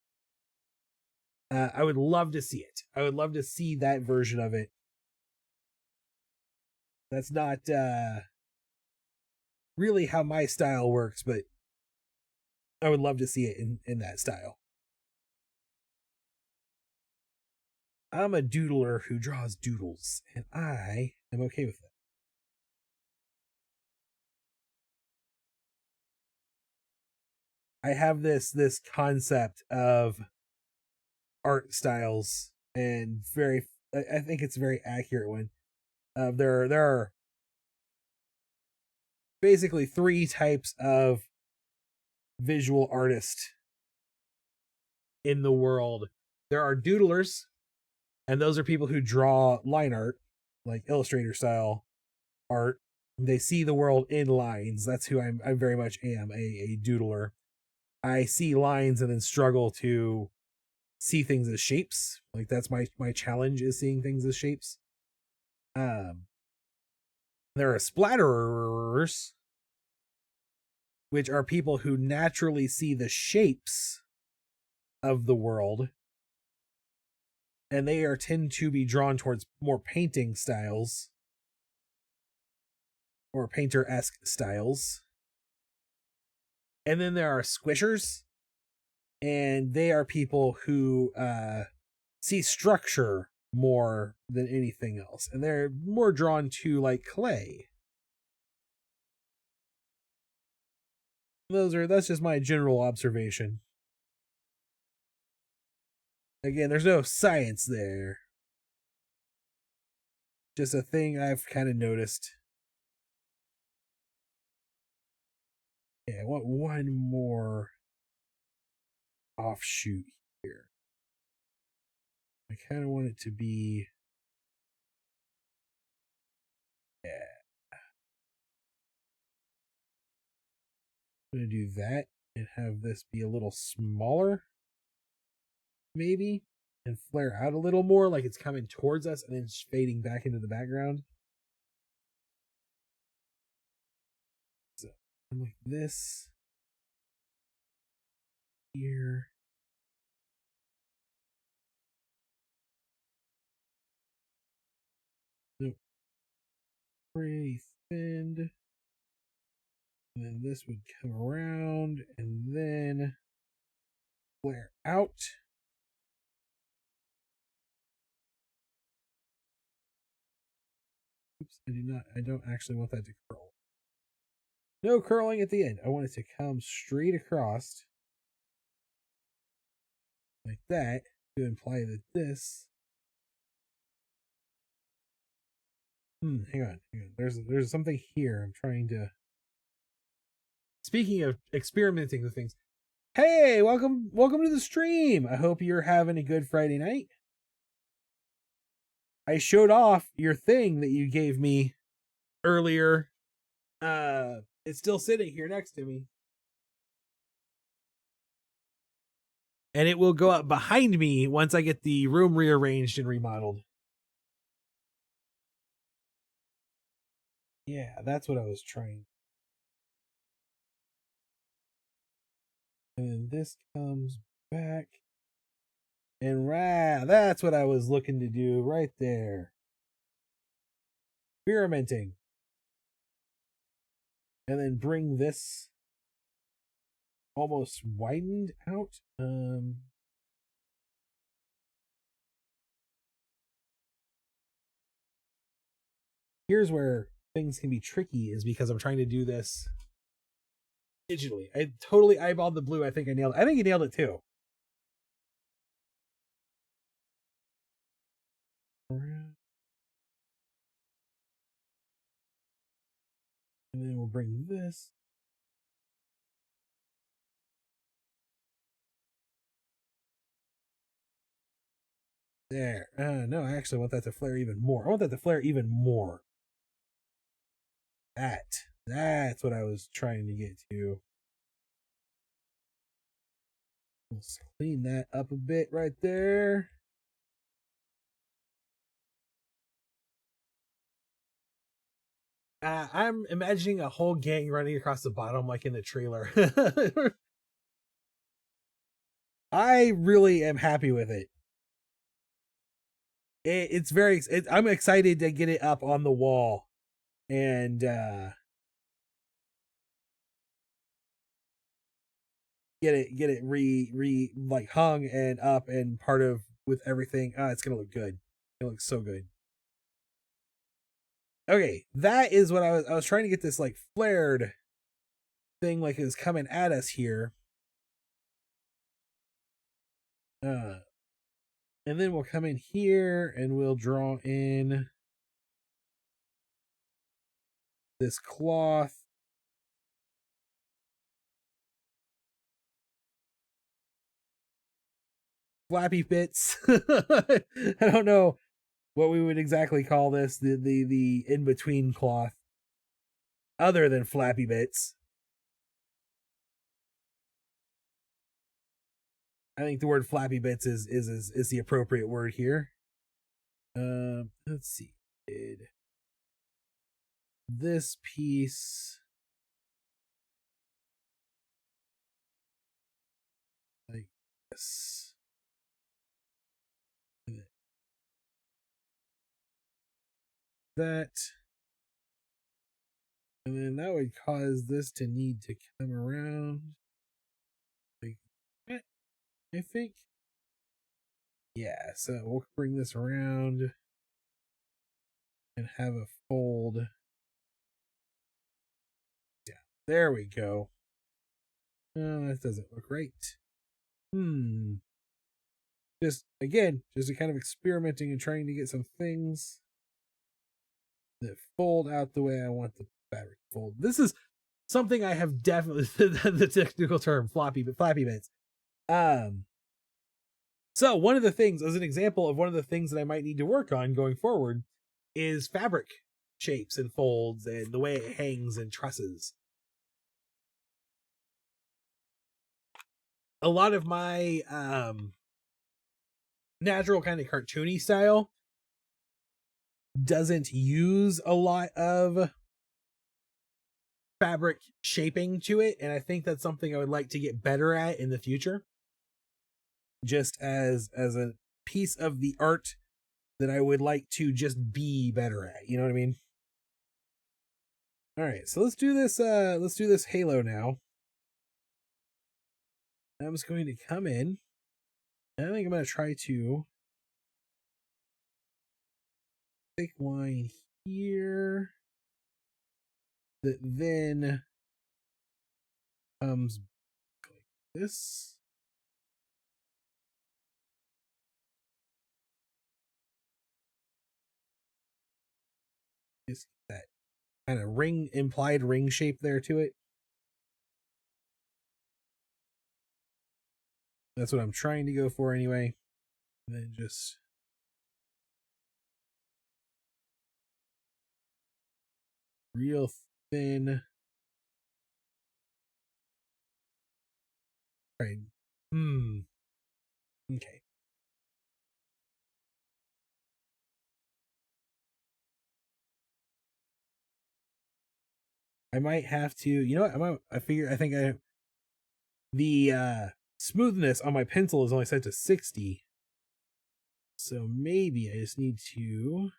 I would love to see it. I would love to see that version of it. That's not really how my style works, but I would love to see it in that style. I'm a doodler who draws doodles, and I am okay with it. I have this concept of art styles, and I think it's a very accurate one. There are basically three types of visual artist in the world. There are doodlers, and those are people who draw line art, like illustrator style art. They see the world in lines. That's who I very much am, a doodler. I see lines and then struggle to see things as shapes. Like that's my challenge, is seeing things as shapes. Um, there are splatterers, which are people who naturally see the shapes of the world, and they tend to be drawn towards more painting styles or painter-esque styles. And then there are squishers, and they are people who see structure more than anything else, and they're more drawn to like clay. That's just my general observation. Again, there's no science there, just a thing I've kind of noticed. Yeah, I want one more offshoot here. I kind of want it to be, yeah, I'm gonna do that and have this be a little smaller, maybe, and flare out a little more, like it's coming towards us and then fading back into the background. So like this here. Nope. Pretty thin. And then this would come around and then flare out. Oops, I don't actually want that to curl. No curling at the end. I want it to come straight across like that to imply that this. Hang on. There's something here. I'm trying to. Speaking of experimenting with things, Hey, welcome to the stream. I hope you're having a good Friday night. I showed off your thing that you gave me earlier. It's still sitting here next to me. And it will go up behind me once I get the room rearranged and remodeled. Yeah, that's what I was trying. And then this comes back. And that's what I was looking to do right there. Experimenting. And then bring this almost widened out. Here's where things can be tricky, is because I'm trying to do this digitally. I totally eyeballed the blue. I think you nailed it too. And then we'll bring this. There. No, I actually want that to flare even more. I want that to flare even more. That's what I was trying to get to. Let's clean that up a bit right there. I'm imagining a whole gang running across the bottom like in the trailer. I really am happy with it. It's very. I'm excited to get it up on the wall, and get it like hung and up and part of with everything. It's gonna look good. It looks so good. Okay, that is what I was trying to get this like flared thing like it was coming at us here. And then we'll come in here and we'll draw in this cloth. Flappy bits. I don't know what we would exactly call this, the in-between cloth, other than flappy bits. I think the word flappy bits is the appropriate word here. Let's see. This piece like this. That. And then that would cause this to need to come around like that, I think. Yeah, so we'll bring this around and have a fold. Yeah, there we go. No, that doesn't look right. Just again, just a kind of experimenting and trying to get some things that fold out the way I want the fabric to fold. This is something I have definitely the technical term flappy bits. So one of the things, as an example of one of the things that I might need to work on going forward, is fabric shapes and folds and the way it hangs and trusses. A lot of my natural kind of cartoony style doesn't use a lot of fabric shaping to it, and I think that's something I would like to get better at in the future, just as a piece of the art that I would like to just be better at, you know what I mean? All right, so let's do this halo now. I'm just going to come in, and I think I'm going to try to thick line here that then comes like this. Just that kind of implied ring shape there to it. That's what I'm trying to go for anyway. And then just real thin. Right. Okay. I might have to, you know what? I think the smoothness on my pencil is only set to 60. So maybe I just need to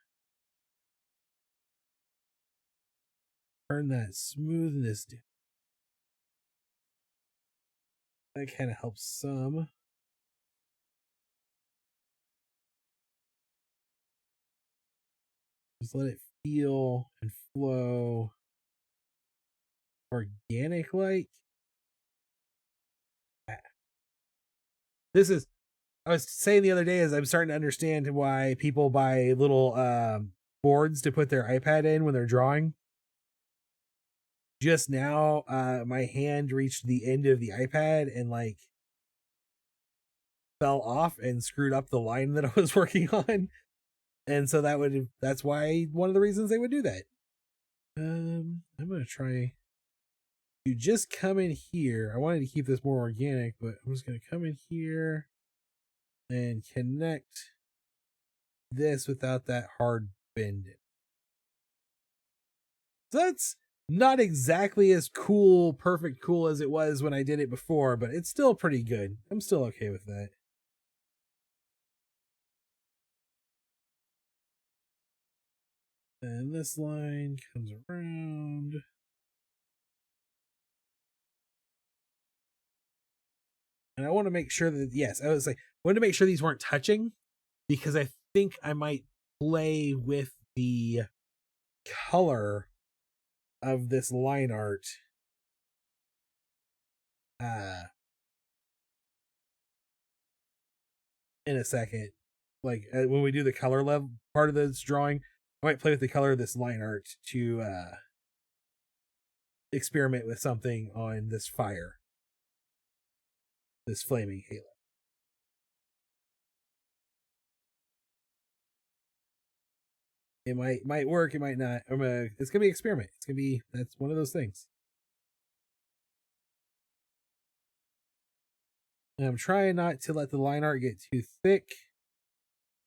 turn that smoothness down. That kind of helps some. Just let it feel and flow organic like. This is, I was saying the other day, as I'm starting to understand why people buy little boards to put their iPad in when they're drawing. Just now, my hand reached the end of the iPad and like fell off and screwed up the line that I was working on. And so that's why one of the reasons they would do that. I'm gonna try to just come in here. I wanted to keep this more organic, but I'm just gonna come in here and connect this without that hard bend. So that's not exactly as cool, perfect cool as it was when I did it before, but it's still pretty good. I'm still okay with that. And this line comes around. And I want to make sure that, yes, I wanted to make sure these weren't touching, because I think I might play with the color of this line art in a second. Like when we do the color level part of this drawing, I might play with the color of this line art to experiment with something on this fire, this flaming halo. It might work, it might not. It's gonna be an experiment. That's one of those things. And I'm trying not to let the line art get too thick.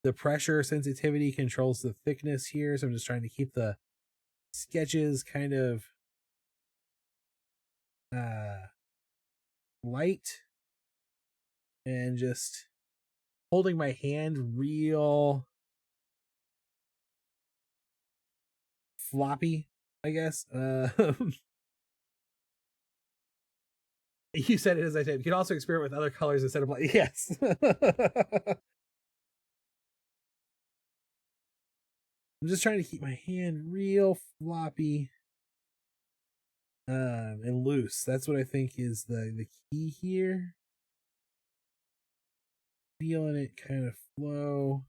The pressure sensitivity controls the thickness here, so I'm just trying to keep the sketches kind of light and just holding my hand real floppy, I guess. You said it as I said. You can also experiment with other colors instead of like, yes. I'm just trying to keep my hand real floppy and loose. That's what I think is the key here. Feeling it kind of flow.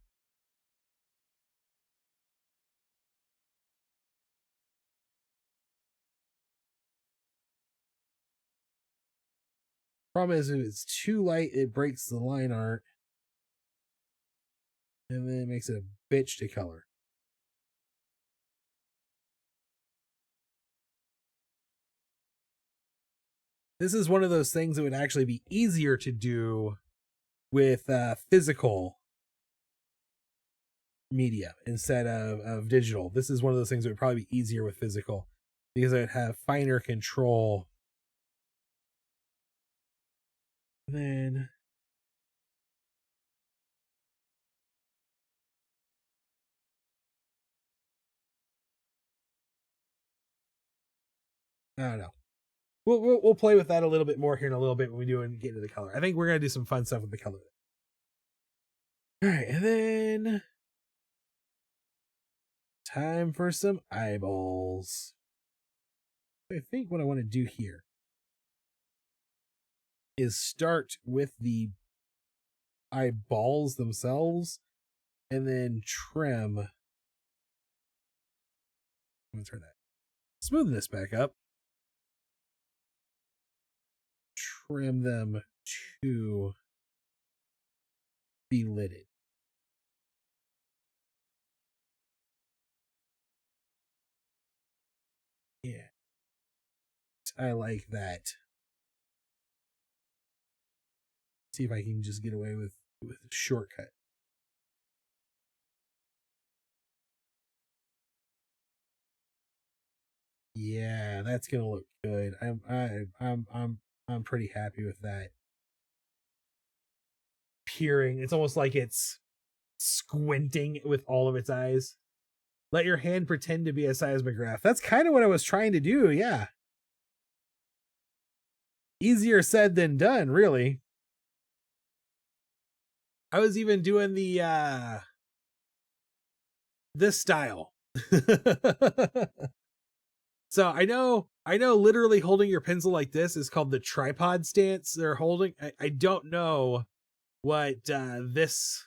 Problem is, if it's too light, it breaks the line art. And then it makes it a bitch to color. This is one of those things that would actually be easier to do with physical media instead of digital. This is one of those things that would probably be easier with physical, because I'd have finer control. And then I don't know. We'll play with that a little bit more here in a little bit when we do and get into the color. I think we're gonna do some fun stuff with the color. All right, and then time for some eyeballs. I think what I want to do here is start with the eyeballs themselves and then trim. I'm gonna turn that smoothness back up. Trim them to be lidded. Yeah. I like that. See if I can just get away with a shortcut. Yeah, that's gonna look good. I'm pretty happy with that. Peering, it's almost like it's squinting with all of its eyes. Let your hand pretend to be a seismograph. That's kind of what I was trying to do, yeah. Easier said than done, really. I was even doing the this style. So I know literally holding your pencil like this is called the tripod stance. They're holding, I don't know what this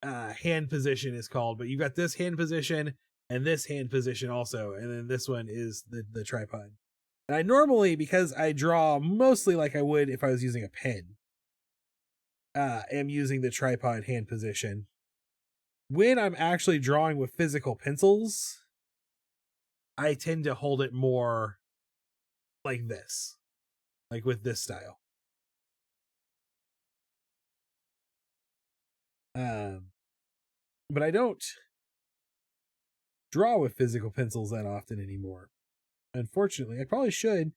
hand position is called, but you've got this hand position and this hand position also, and then this one is the tripod. And I normally, because I draw mostly like I would if I was using a pen, am using the tripod hand position. When I'm actually drawing with physical pencils, I tend to hold it more like this, like with this style. But I don't draw with physical pencils that often anymore. Unfortunately, I probably should.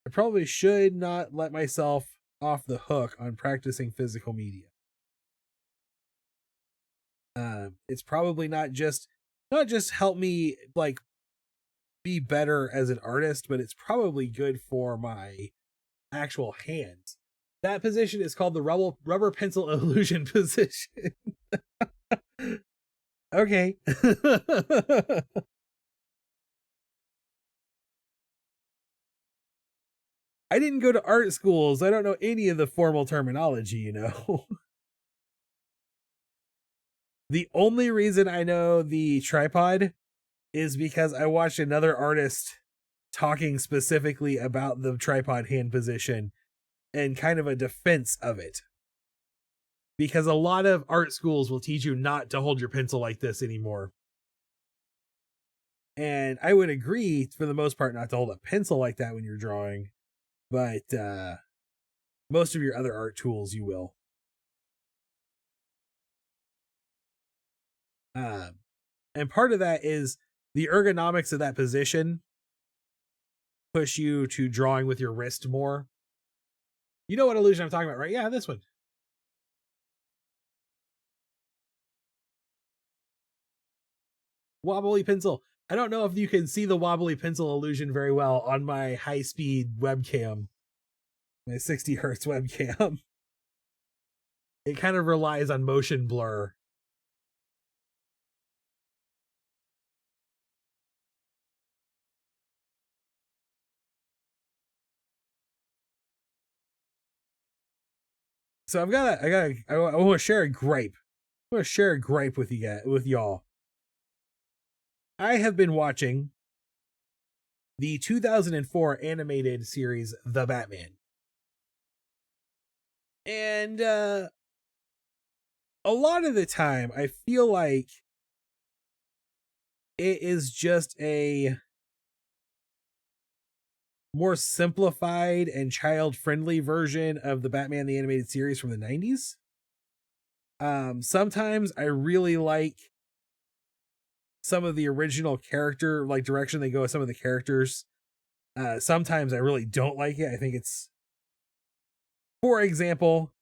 I probably should not let myself off the hook on practicing physical media. It's probably not just help me like be better as an artist, but it's probably good for my actual hands. That position is called the rubber pencil illusion position. Okay. I didn't go to art schools. I don't know any of the formal terminology, you know. The only reason I know the tripod is because I watched another artist talking specifically about the tripod hand position and kind of a defense of it. Because a lot of art schools will teach you not to hold your pencil like this anymore. And I would agree, for the most part, not to hold a pencil like that when you're drawing. But most of your other art tools, you will. And part of that is the ergonomics of that position push you to drawing with your wrist more. You know what illusion I'm talking about, right? Yeah, this one. Wobbly pencil. I don't know if you can see the wobbly pencil illusion very well on my high-speed webcam, my 60 hertz webcam. It kind of relies on motion blur. So I want to share a gripe. I want to share a gripe with you guys, with y'all. I have been watching the 2004 animated series The Batman. And a lot of the time I feel like it is just a more simplified and child-friendly version of the Batman the Animated Series from the 90s. Sometimes I really like some of the original character like direction they go with some of the characters. Sometimes I really don't like it. I think it's, for example,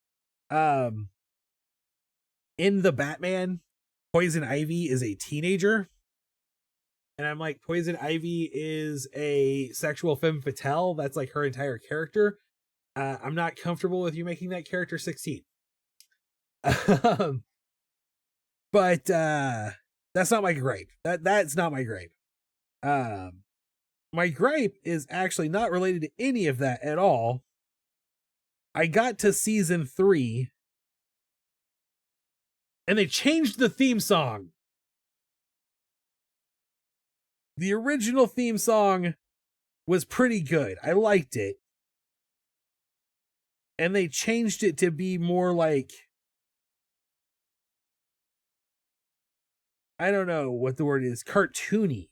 in the Batman, Poison Ivy is a teenager. And I'm like, Poison Ivy is a sexual femme fatale. That's like her entire character. I'm not comfortable with you making that character 16. But that's not my gripe. That's not my gripe. My gripe is actually not related to any of that at all. I got to season 3 and they changed the theme song. The original theme song was pretty good. I liked it. And they changed it to be more like I don't know what the word is. Cartoony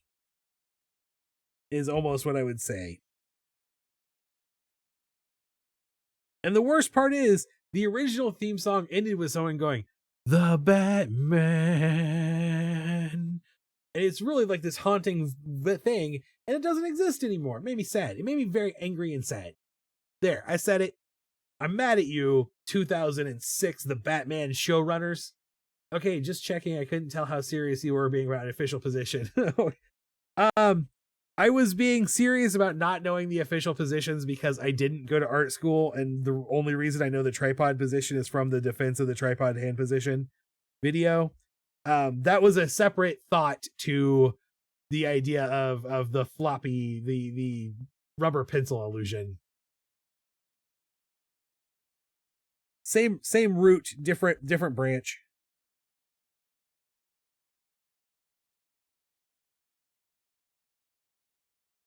is almost what I would say. And the worst part is the original theme song ended with someone going, "The Batman." And it's really like this haunting thing, and it doesn't exist anymore. It made me sad. It made me very angry and sad. There, I said it. I'm mad at you, 2006, the Batman showrunners. Okay, just checking. I couldn't tell how serious you were being about an official position. I was being serious about not knowing the official positions because I didn't go to art school, and the only reason I know the tripod position is from the Defense of the Tripod Hand Position video. That was a separate thought to the idea of the floppy, the rubber pencil illusion. Same root, different branch.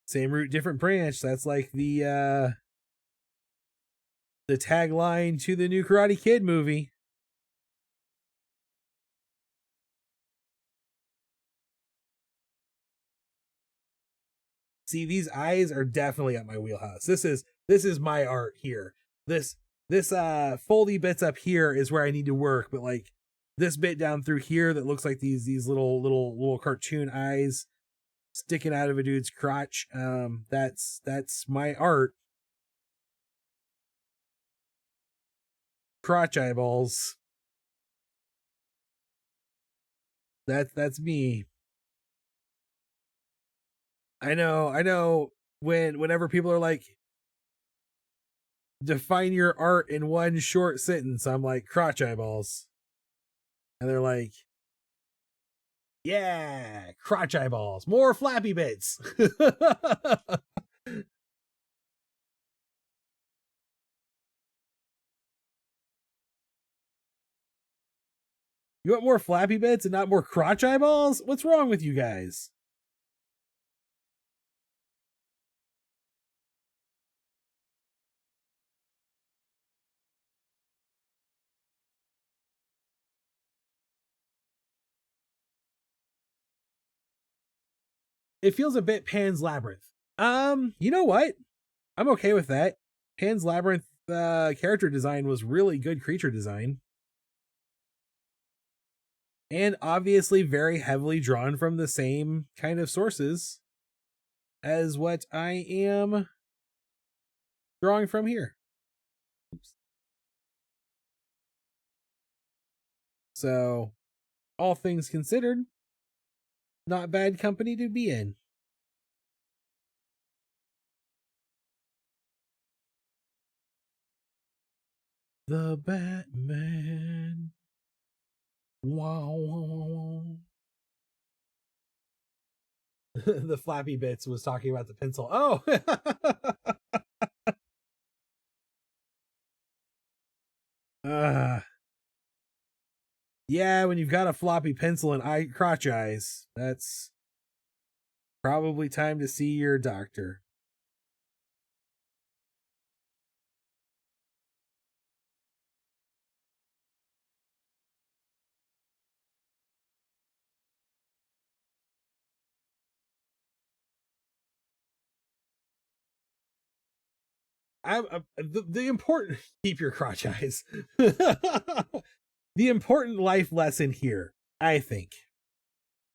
Same root, different branch. That's like the tagline to the new Karate Kid movie. See, these eyes are definitely up my wheelhouse. This is my art here. This foldy bits up here is where I need to work, but like this bit down through here that looks like these little cartoon eyes sticking out of a dude's crotch. That's my art. Crotch eyeballs. That's me. I know whenever people are like, define your art in one short sentence, I'm like, crotch eyeballs. And they're like, yeah, crotch eyeballs, more flappy bits. You want more flappy bits and not more crotch eyeballs? What's wrong with you guys? It feels a bit Pan's Labyrinth. You know what? I'm okay with that. Pan's Labyrinth character design was really good creature design. And obviously very heavily drawn from the same kind of sources as what I am drawing from here. Oops. So, all things considered, not bad company to be in. The Batman. Wow. The Flappy Bits was talking about the pencil. Oh! Yeah, when you've got a floppy pencil and crotch eyes, that's probably time to see your doctor. The important keep your crotch eyes. The important life lesson here, I think,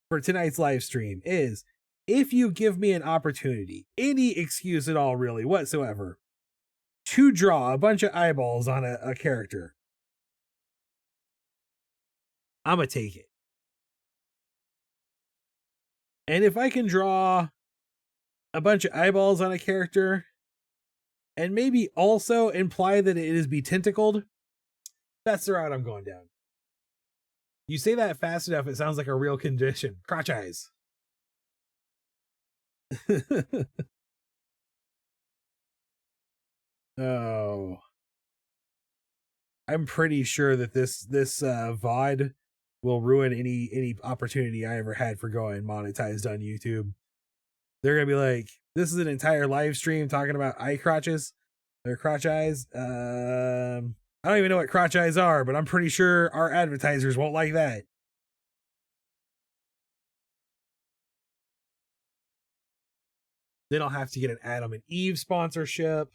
for tonight's live stream is if you give me an opportunity, any excuse at all, really, whatsoever, to draw a bunch of eyeballs on a character, I'm gonna take it. And if I can draw a bunch of eyeballs on a character and maybe also imply that it is be tentacled, that's the route I'm going down. You say that fast enough, it sounds like a real condition. Crotch eyes. Oh. I'm pretty sure that this VOD will ruin any opportunity I ever had for going monetized on YouTube. They're gonna be like, this is an entire live stream talking about eye crotches. Their crotch eyes. I don't even know what crotch eyes are, but I'm pretty sure our advertisers won't like that. Then I'll have to get an Adam and Eve sponsorship.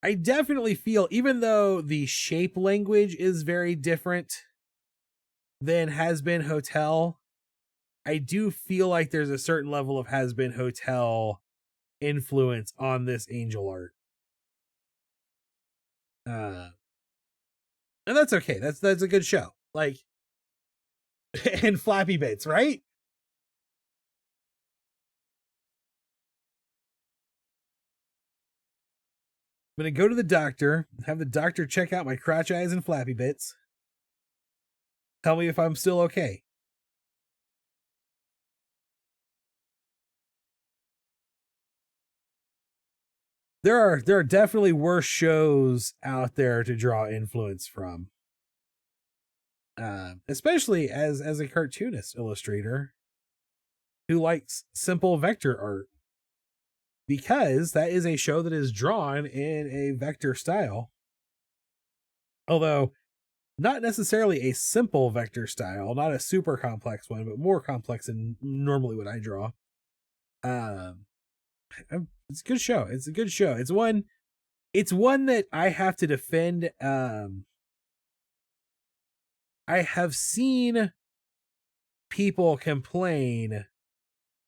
I definitely feel, even though the shape language is very different than Has Been Hotel, I do feel like there's a certain level of Has Been Hotel influence on this angel art. And that's okay. That's a good show. Like, and Flappy Bits, right? I'm going to go to the doctor, have the doctor check out my crotch eyes and Flappy Bits. Tell me if I'm still okay. There are definitely worse shows out there to draw influence from. Especially as a cartoonist illustrator who likes simple vector art, because that is a show that is drawn in a vector style, although not necessarily a simple vector style, not a super complex one, but more complex than normally what I draw. It's a good show. It's a good show. It's one that I have to defend. I have seen people complain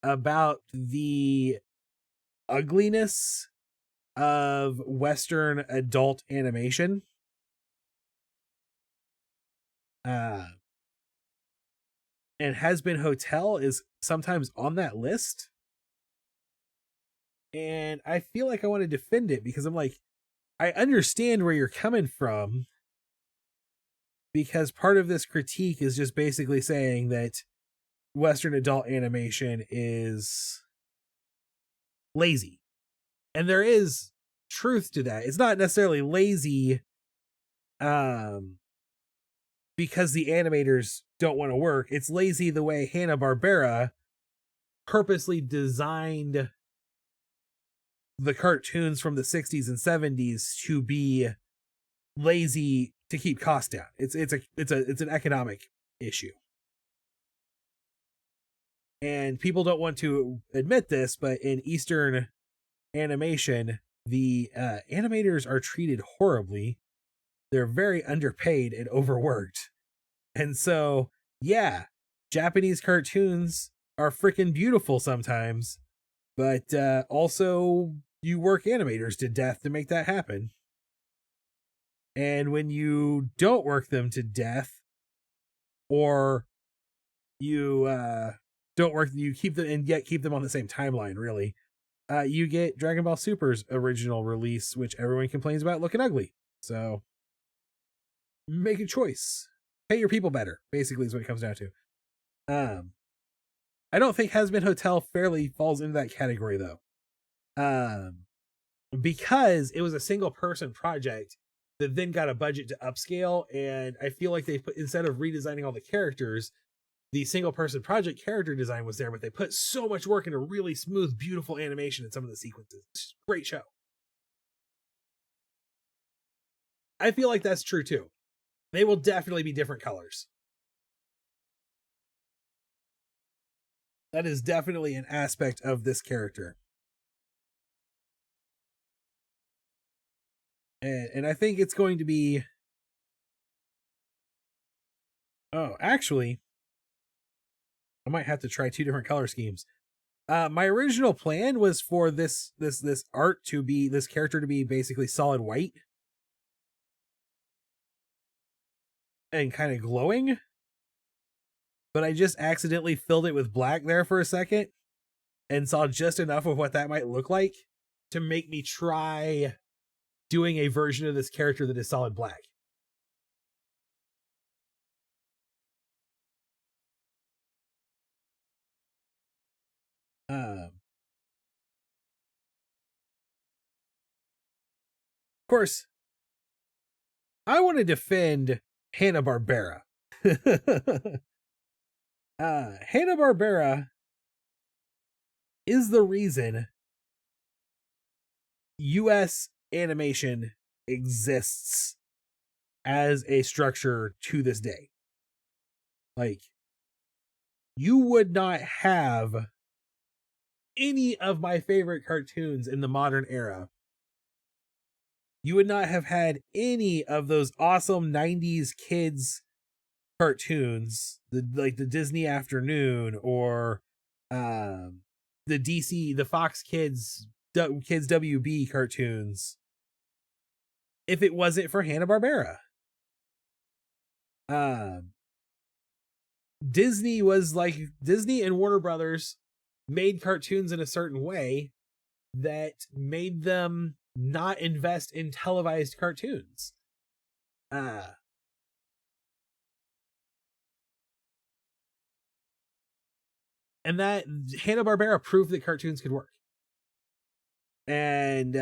about the ugliness of Western adult animation. And Has Been Hotel is sometimes on that list. And I feel like I want to defend it because I'm like, I understand where you're coming from, because part of this critique is just basically saying that Western adult animation is lazy. And there is truth to that. It's not necessarily lazy because the animators don't want to work. It's lazy the way Hanna-Barbera purposely designed the cartoons from the 60s and 70s to be lazy to keep costs down. It's an economic issue. And people don't want to admit this, but in Eastern animation, the animators are treated horribly. They're very underpaid and overworked. And so, yeah, Japanese cartoons are freaking beautiful sometimes, but also you work animators to death to make that happen. And when you don't work them to death, or you don't work, you keep them and yet keep them on the same timeline, really, you get Dragon Ball Super's original release, which everyone complains about looking ugly. So make a choice. Pay your people better, basically, is what it comes down to. I don't think Has Been Hotel fairly falls into that category, though. Because it was a single person project that then got a budget to upscale, and I feel like they put, instead of redesigning all the characters, the single person project character design was there, but they put so much work into really smooth, beautiful animation in some of the sequences. Great show. I feel like that's true too. They will definitely be different colors. That is definitely an aspect of this character. And I think it's going to be... Oh, actually, I might have to try two different color schemes. My original plan was for this art to be, this character to be basically solid white and kind of glowing, but I just accidentally filled it with black there for a second and saw just enough of what that might look like to make me try doing a version of this character that is solid black. Of course, I want to defend Hanna-Barbera. Hanna-Barbera is the reason US animation exists as a structure to this day. Like, you would not have any of my favorite cartoons in the modern era. You would not have had any of those awesome 90s kids cartoons, the Disney Afternoon or the DC, the Fox Kids WB cartoons, if it wasn't for Hanna-Barbera. Disney and Warner Brothers made cartoons in a certain way that made them not invest in televised cartoons. And that Hanna-Barbera proved that cartoons could work. And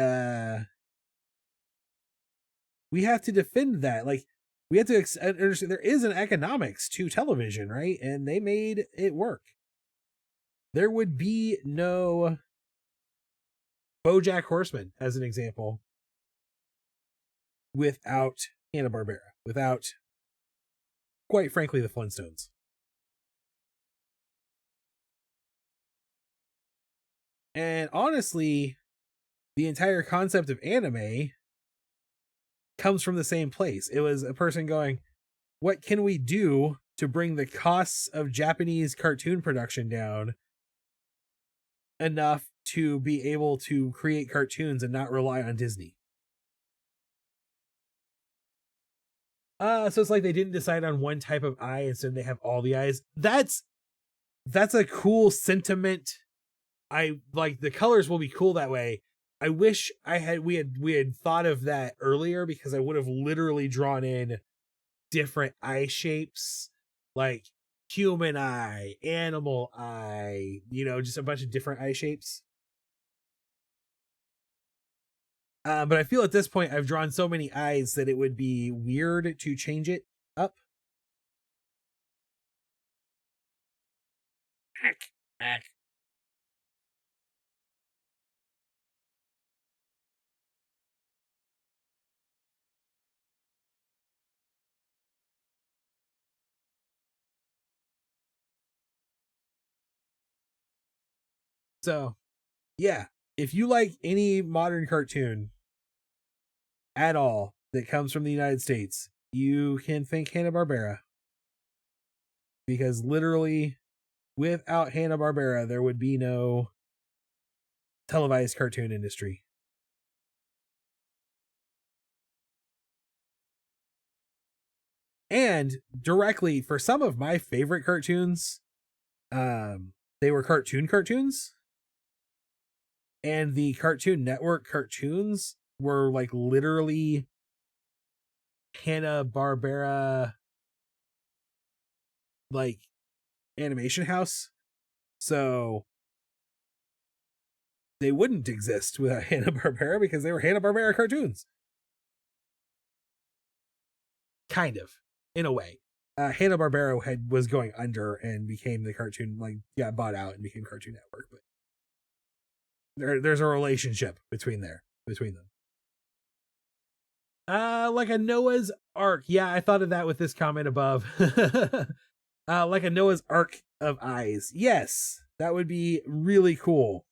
we have to defend that. Like, we have to understand there is an economics to television, right? And they made it work. There would be no BoJack Horseman, as an example, without Hanna-Barbera, without, quite frankly, the Flintstones. And honestly, the entire concept of anime comes from the same place. It was a person going, what can we do to bring the costs of Japanese cartoon production down enough to be able to create cartoons and not rely on Disney? So it's like they didn't decide on one type of eye, instead they have all the eyes. That's a cool sentiment. I like the colors will be cool that way. I wish we had thought of that earlier, because I would have literally drawn in different eye shapes, like human eye, animal eye, just a bunch of different eye shapes. But I feel at this point I've drawn so many eyes that it would be weird to change it up. So, yeah, if you like any modern cartoon at all that comes from the United States, you can thank Hanna-Barbera. Because literally, without Hanna-Barbera, there would be no televised cartoon industry. And directly, for some of my favorite cartoons, they were cartoons. And the Cartoon Network cartoons were like literally Hanna-Barbera like animation house. So they wouldn't exist without Hanna-Barbera, because they were Hanna-Barbera cartoons. Kind of, in a way. Hanna-Barbera was going under and became the cartoon, got bought out and became Cartoon Network. But there's a relationship between them. Like a Noah's Ark. Yeah, I thought of that with this comment above. Like a Noah's Ark of eyes. Yes, that would be really cool.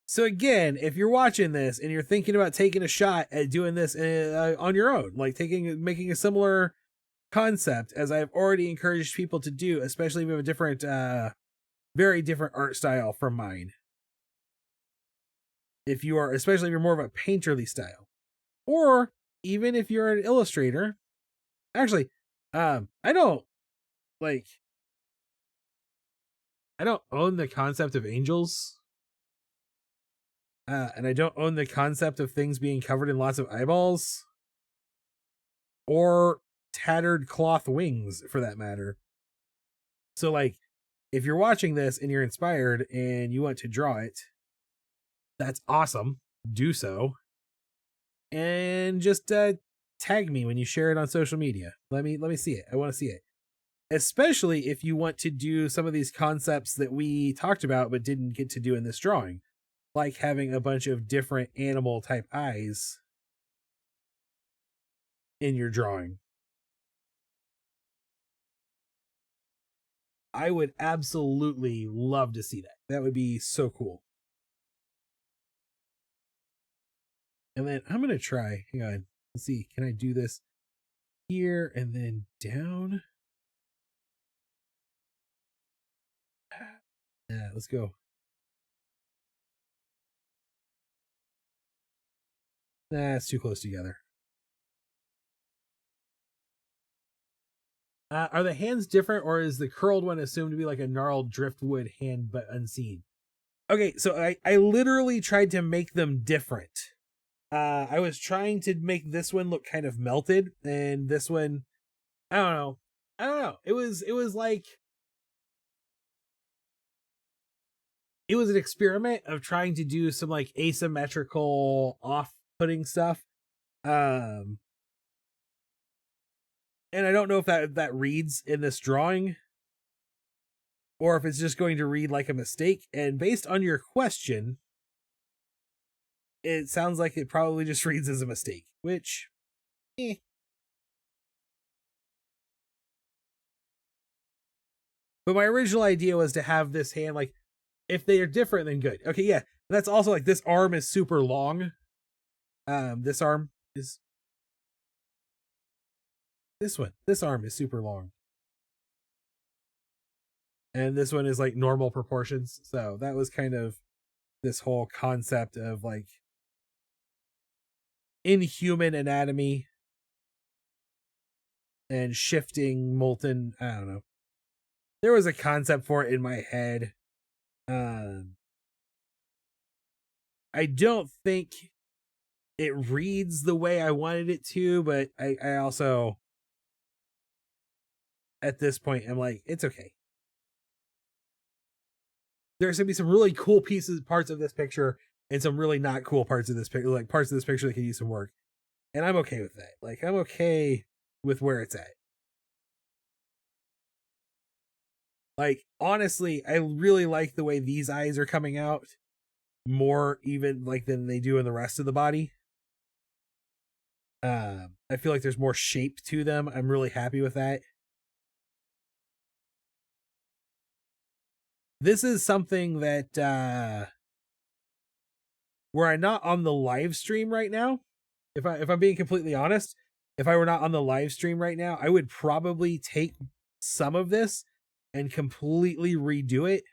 So again, if you're watching this and you're thinking about taking a shot at doing this on your own, like making a similar concept, as I've already encouraged people to do, especially if you have a different, very different art style from mine. Especially if you're more of a painterly style, or even if you're an illustrator. Actually, I don't own the concept of angels. And I don't own the concept of things being covered in lots of eyeballs. Or tattered cloth wings, for that matter. So, if you're watching this and you're inspired and you want to draw it, that's awesome. Do so. And just tag me when you share it on social media. Let me see it. I want to see it. Especially if you want to do some of these concepts that we talked about but didn't get to do in this drawing. Like having a bunch of different animal type eyes in your drawing. I would absolutely love to see that. That would be so cool. And then I'm going to try, hang on, let's see, can I do this here and then down? Yeah, let's go. Nah, it's too close together. Are the hands different, or is the curled one assumed to be like a gnarled driftwood hand but unseen? Okay, so I literally tried to make them different. I was trying to make this one look kind of melted, and this one, I don't know. I don't know. It was like it was an experiment of trying to do some like asymmetrical off-putting stuff. Um and I don't know if that reads in this drawing or if it's just going to read like a mistake. And based on your question, it sounds like it probably just reads as a mistake, which But my original idea was to have this hand like if they are different then good. Okay, yeah. That's also like this arm is super long. This arm is this one. This arm is super long. And this one is like normal proportions. So that was kind of this whole concept of like inhuman anatomy and shifting molten, I don't know. There was a concept for it in my head. I don't think it reads the way I wanted it to, but I also at this point I'm like, it's okay. There's gonna be some really cool parts of this picture, and some really not cool parts of this picture, like parts of this picture that could use some work. And I'm okay with that. Like, I'm okay with where it's at. Like, honestly, I really like the way these eyes are coming out more even like than they do in the rest of the body. I feel like there's more shape to them. I'm really happy with that. This is something that were I not on the live stream right now, if I'm being completely honest, if I were not on the live stream right now, I would probably take some of this and completely redo it,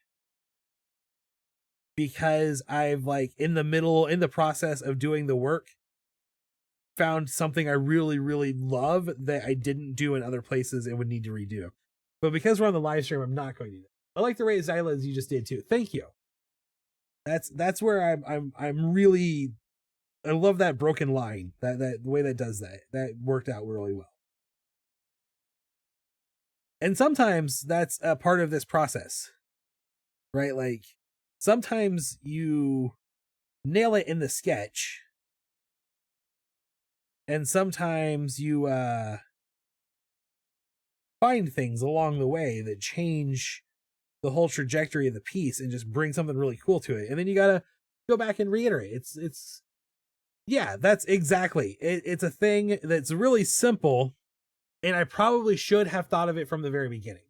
because I've like in the process of doing the work found something I really really love that I didn't do in other places and would need to redo. But because we're on the live stream, I'm not going to do that. I like the raised eyelids you just did too. Thank you. That's where I'm really, I love that broken line. That the way that does that worked out really well. And sometimes that's a part of this process, right? Like sometimes you nail it in the sketch, and sometimes you find things along the way that change the whole trajectory of the piece and just bring something really cool to it. And then you gotta go back and reiterate. It's yeah, that's exactly it. It's a thing that's really simple, and I probably should have thought of it from the very beginning,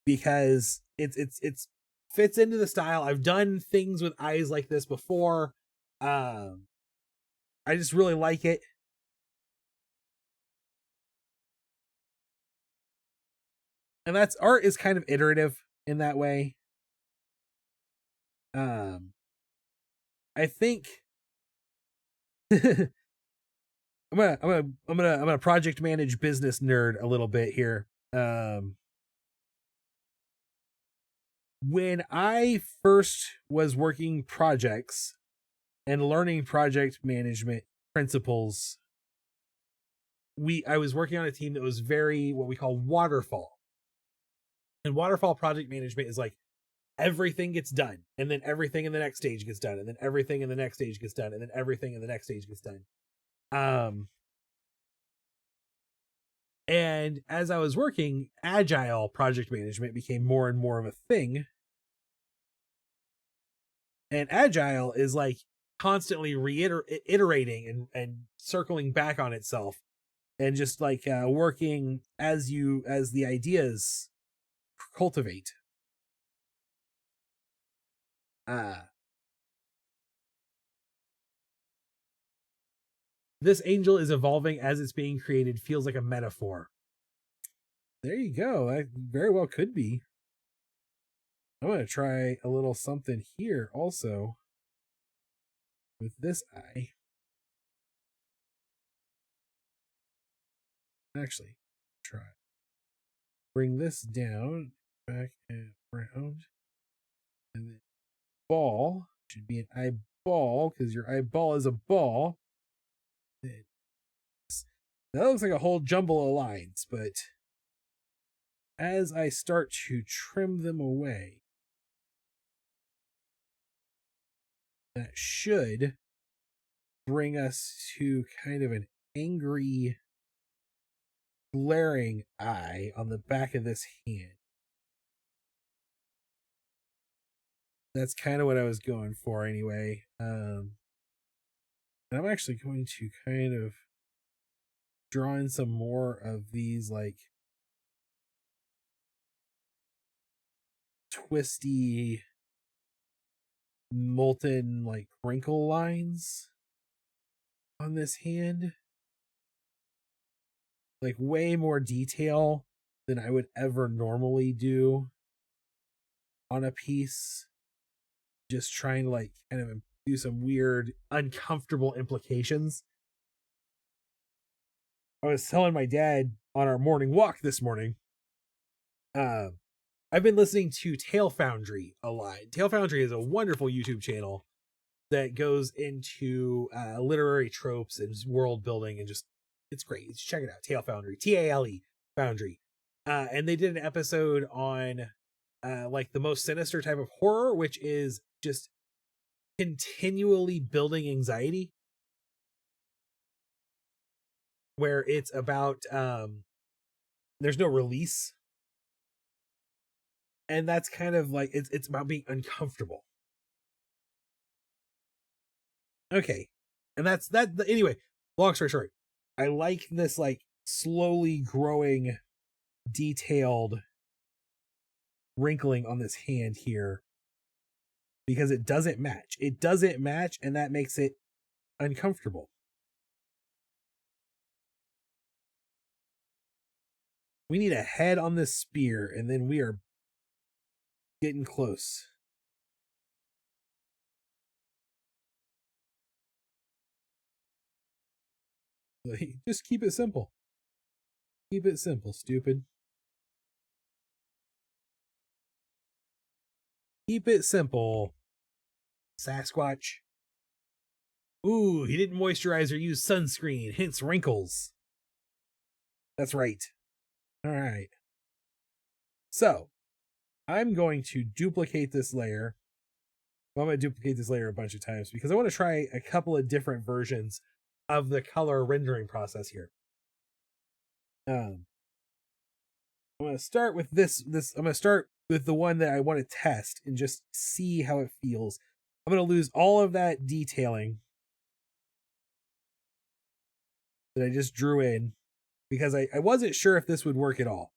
because it's fits into the style. I've done things with eyes like this before. I just really like it. And that's art is kind of iterative in that way. I think I'm gonna project manage business nerd a little bit here. When I first was working projects and learning project management principles, I was working on a team that was very what we call waterfall. And waterfall project management is like everything gets done, and then everything in the next stage gets done, and then everything in the next stage gets done, and then everything in the next stage gets done. And as I was working, agile project management became more and more of a thing. And agile is like constantly reiterating and circling back on itself, and just like working as the ideas cultivate. This angel is evolving as it's being created, feels like a metaphor. There you go. That very well could be. I'm going to try a little something here also with this eye. Actually, try. Bring this down, back and around. And then ball should be an eyeball because your eyeball is a ball. That looks like a whole jumble of lines, but as I start to trim them away, that should bring us to kind of an angry, glaring eye on the back of this hand. That's kind of what I was going for anyway. And I'm actually going to kind of draw in some more of these like twisty, molten like wrinkle lines on this hand. Like way more detail than I would ever normally do on a piece. Just trying to like kind of do some weird, uncomfortable implications. I was telling my dad on our morning walk this morning. I've been listening to Tale Foundry a lot. Tale Foundry is a wonderful YouTube channel that goes into literary tropes and world building, and just it's great. Check it out. Tale Foundry, TALE Foundry. And they did an episode on like the most sinister type of horror, which is just continually building anxiety, where it's about there's no release, and that's kind of like it's about being uncomfortable. Okay, and that's that. Anyway, long story short, I like this like slowly growing, detailed wrinkling on this hand here, because it doesn't match. It doesn't match, and that makes it uncomfortable. We need a head on this spear, and then we are getting close. Just keep it simple. Keep it simple, stupid. Keep it simple, Sasquatch. Ooh, he didn't moisturize or use sunscreen, hence wrinkles. That's right. All right. So, I'm going to duplicate this layer. Well, I'm going to duplicate this layer a bunch of times because I want to try a couple of different versions of the color rendering process here. I'm going to start with this. I'm going to start with the one that I want to test and just see how it feels. I'm going to lose all of that detailing that I just drew in because I wasn't sure if this would work at all.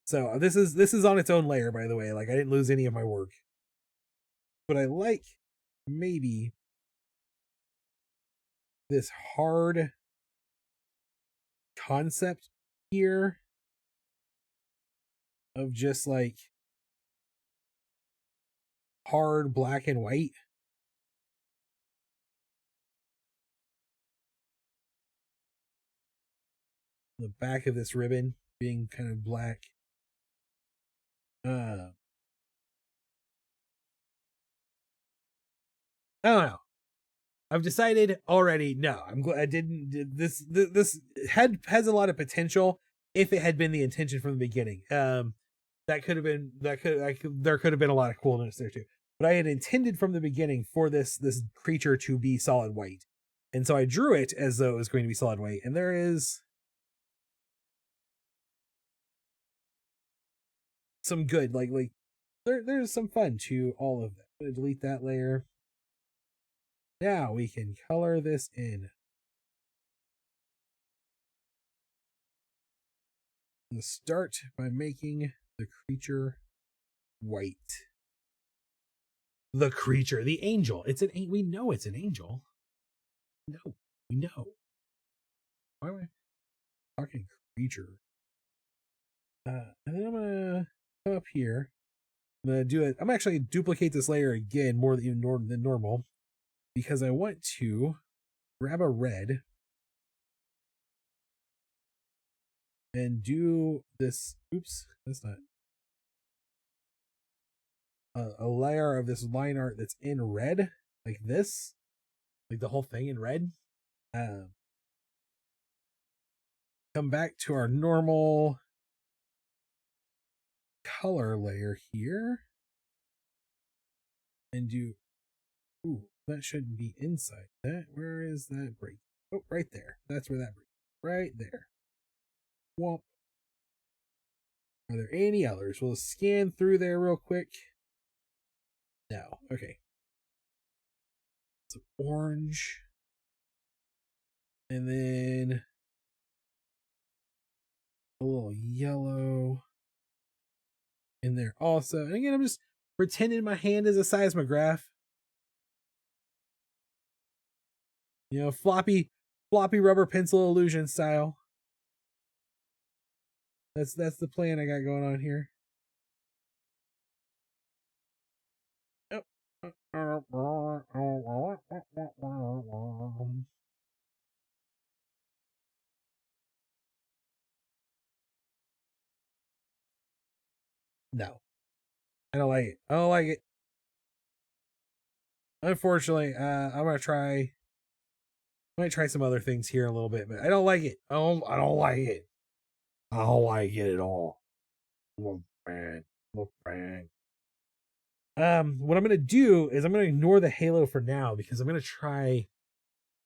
So this is on its own layer, by the way. Like, I didn't lose any of my work. But I like maybe this hard concept here of just like hard black and white. The back of this ribbon being kind of black. I don't know. I've decided already. No, I'm glad I didn't. This has a lot of potential if it had been the intention from the beginning. That could have been there could have been a lot of coolness there too. But I had intended from the beginning for this creature to be solid white, and so I drew it as though it was going to be solid white. And there is some good like there's some fun to all of that. I'm gonna delete that layer. Now we can color this in. I'm gonna start by making the creature white. The creature, the angel. We know it's an angel. No, we know. Why am I talking creature? And then I'm gonna come up here. I'm gonna do it. I'm actually gonna duplicate this layer again more than normal because I want to grab a red and do this. Oops, that's not a layer of this line art that's in red, like this, like the whole thing in red. Come back to our normal color layer here and do. Ooh, that shouldn't be inside that. Where is that break? Oh, right there. That's where that break. Right there. Womp. Are there any others? We'll scan through there real quick. No. Okay. Some orange. And then a little yellow in there also. And again, I'm just pretending my hand is a seismograph. You know, floppy rubber pencil illusion style. That's the plan I got going on here. No. I don't like it. I don't like it. Unfortunately, I'm gonna try. I might try some other things here in a little bit, but I don't like it. I don't like it. I don't like it at all. Look bad. Look bad. What I'm gonna do is I'm gonna ignore the halo for now because I'm gonna try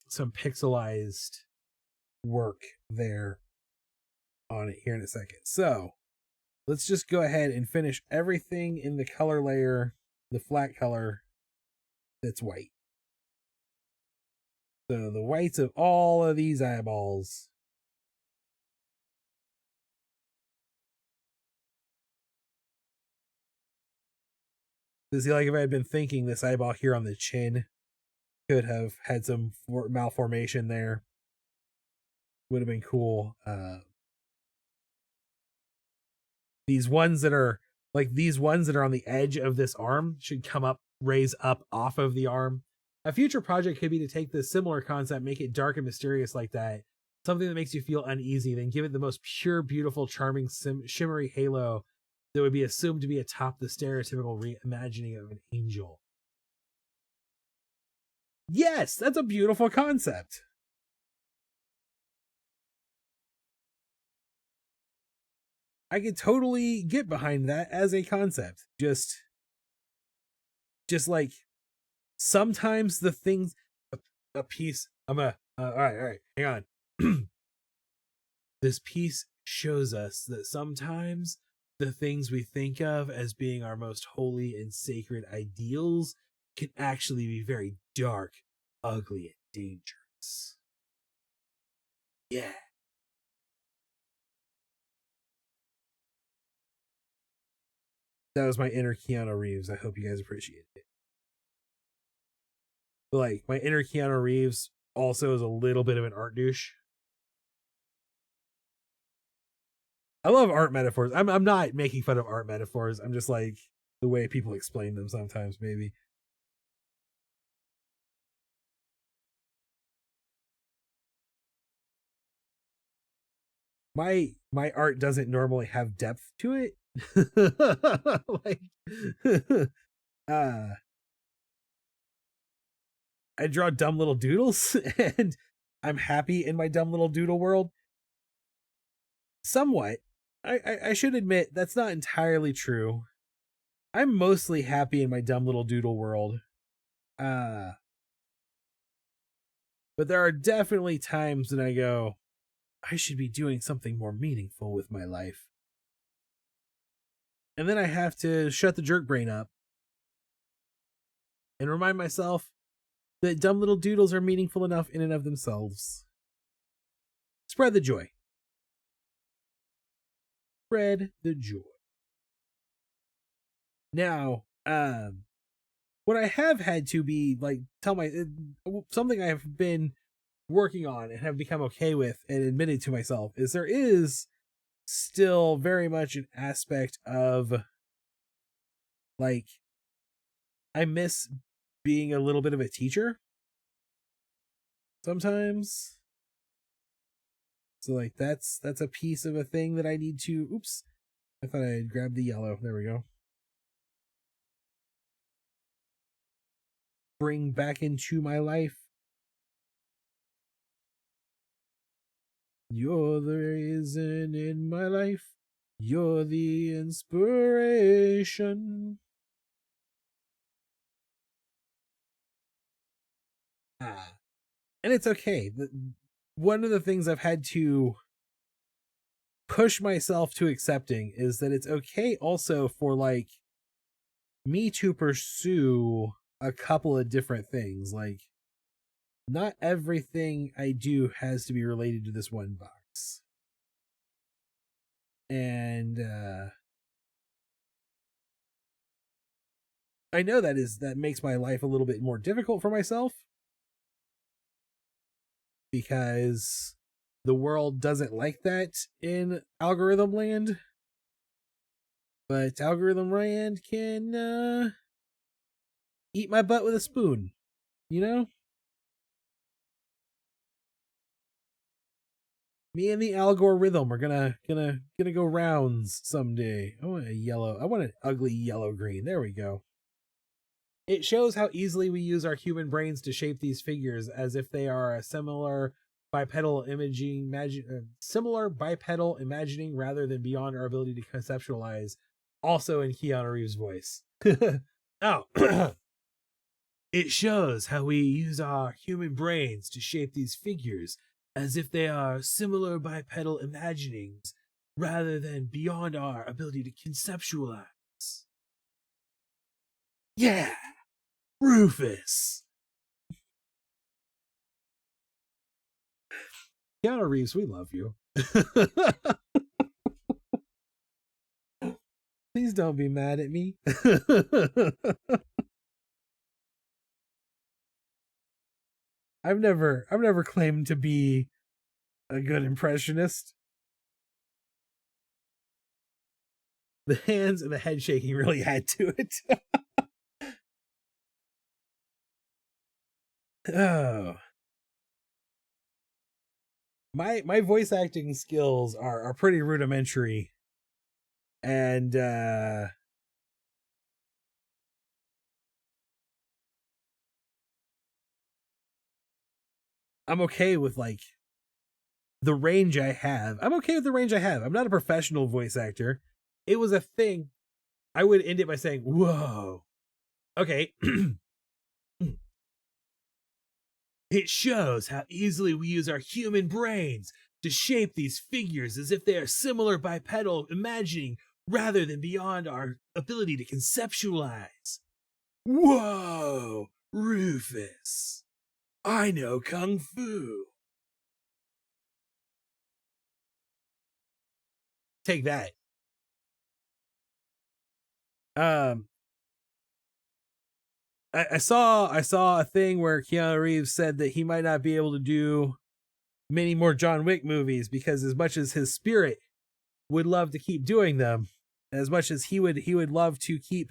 some pixelized work there on it here in a second. So let's just go ahead and finish everything in the color layer, the flat color that's white. So the whites of all of these eyeballs. See, like if I had been thinking this eyeball here on the chin could have had some malformation there. Would have been cool. These ones that are on the edge of this arm should come up, raise up off of the arm. A future project could be to take this similar concept, make it dark and mysterious like that. Something that makes you feel uneasy, then give it the most pure, beautiful, charming, shimmery halo that would be assumed to be atop the stereotypical reimagining of an angel. Yes, that's a beautiful concept. I could totally get behind that as a concept. Just like sometimes the things a piece. All right, hang on. This piece shows us that sometimes the things we think of as being our most holy and sacred ideals can actually be very dark, ugly, and dangerous. Yeah. That was my inner Keanu Reeves. I hope you guys appreciate it. But like my inner Keanu Reeves also is a little bit of an art douche. I love art metaphors. I'm not making fun of art metaphors. I'm just like the way people explain them sometimes, maybe. My art doesn't normally have depth to it. Like I draw dumb little doodles and I'm happy in my dumb little doodle world. Somewhat. I should admit that's not entirely true. I'm mostly happy in my dumb little doodle world. But there are definitely times when I go, I should be doing something more meaningful with my life. And then I have to shut the jerk brain up and remind myself that dumb little doodles are meaningful enough in and of themselves. Spread the joy. Spread the joy. Now, what I have had to be like tell my something I have been working on and have become okay with and admitted to myself is there is still very much an aspect of like I miss being a little bit of a teacher sometimes. So like that's a piece of a thing that I need to oops. I thought I had grabbed the yellow. There we go. Bring back into my life. You're the reason in my life. You're the inspiration. And it's okay. One of the things I've had to push myself to accepting is that it's okay also for like me to pursue a couple of different things. Like, not everything I do has to be related to this one box. And I know that makes my life a little bit more difficult for myself because the world doesn't like that in algorithm land. But algorithm land can eat my butt with a spoon, you know? Me and the algorithm are gonna go rounds someday. I want a yellow. I want an ugly yellow green. There we go. It shows how easily we use our human brains to shape these figures as if they are a similar bipedal imagining rather than beyond our ability to conceptualize. Also in Keanu Reeves' voice. Oh. It shows how we use our human brains to shape these figures as if they are similar bipedal imaginings rather than beyond our ability to conceptualize. Yeah, Rufus. Keanu Reeves, we love you. Please don't be mad at me. I've never claimed to be a good impressionist. The hands and the head shaking really add to it. Oh. My voice acting skills are pretty rudimentary. And I'm okay with like the range I have. I'm okay with the range I have. I'm not a professional voice actor. It was a thing. I would end it by saying, "Whoa." Okay. It shows how easily we use our human brains to shape these figures as if they are similar bipedal imagining rather than beyond our ability to conceptualize. Whoa, Rufus. I know Kung Fu. Take that. Um, I saw a thing where Keanu Reeves said that he might not be able to do many more John Wick movies because as much as his spirit would love to keep doing them, as much as he would love to keep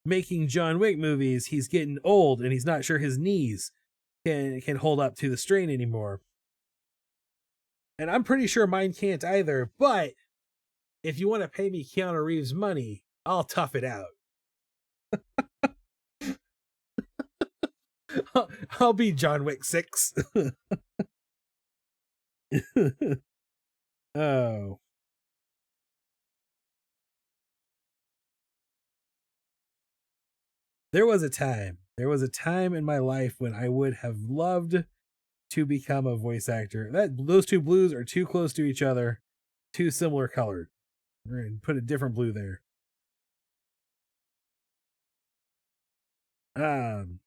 making John Wick movies, he's getting old and he's not sure his knees can hold up to the strain anymore. And I'm pretty sure mine can't either, but if you want to pay me Keanu Reeves money, I'll tough it out. I'll be John Wick 6. Oh. There was a time. There was a time in my life when I would have loved to become a voice actor. Those two blues are too close to each other, too similar colored. We're going to put a different blue there. Um,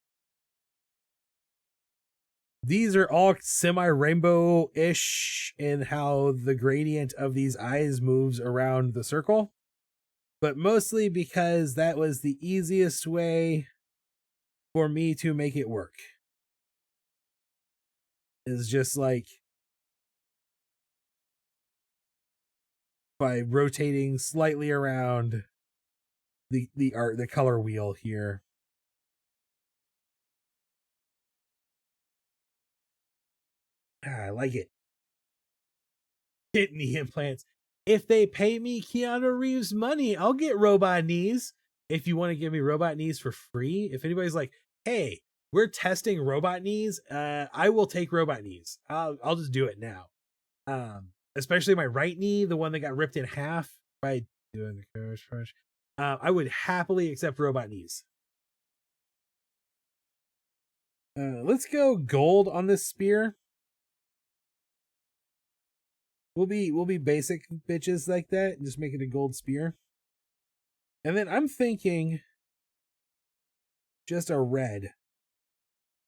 these are all semi-rainbow-ish in how the gradient of these eyes moves around the circle. but mostly because that was the easiest way for me to make it work. Is just like by rotating slightly around the color wheel here. I like it. Kidney implants. If they pay me Keanu Reeves money, I'll get robot knees. If you want to give me robot knees for free, if anybody's like, "Hey, we're testing robot knees," I will take robot knees. I'll just do it now. Especially my right knee, the one that got ripped in half by doing the coach crush. I would happily accept robot knees. Let's go gold on this spear. We'll be basic bitches like that and just make it a gold spear. And then I'm thinking just a red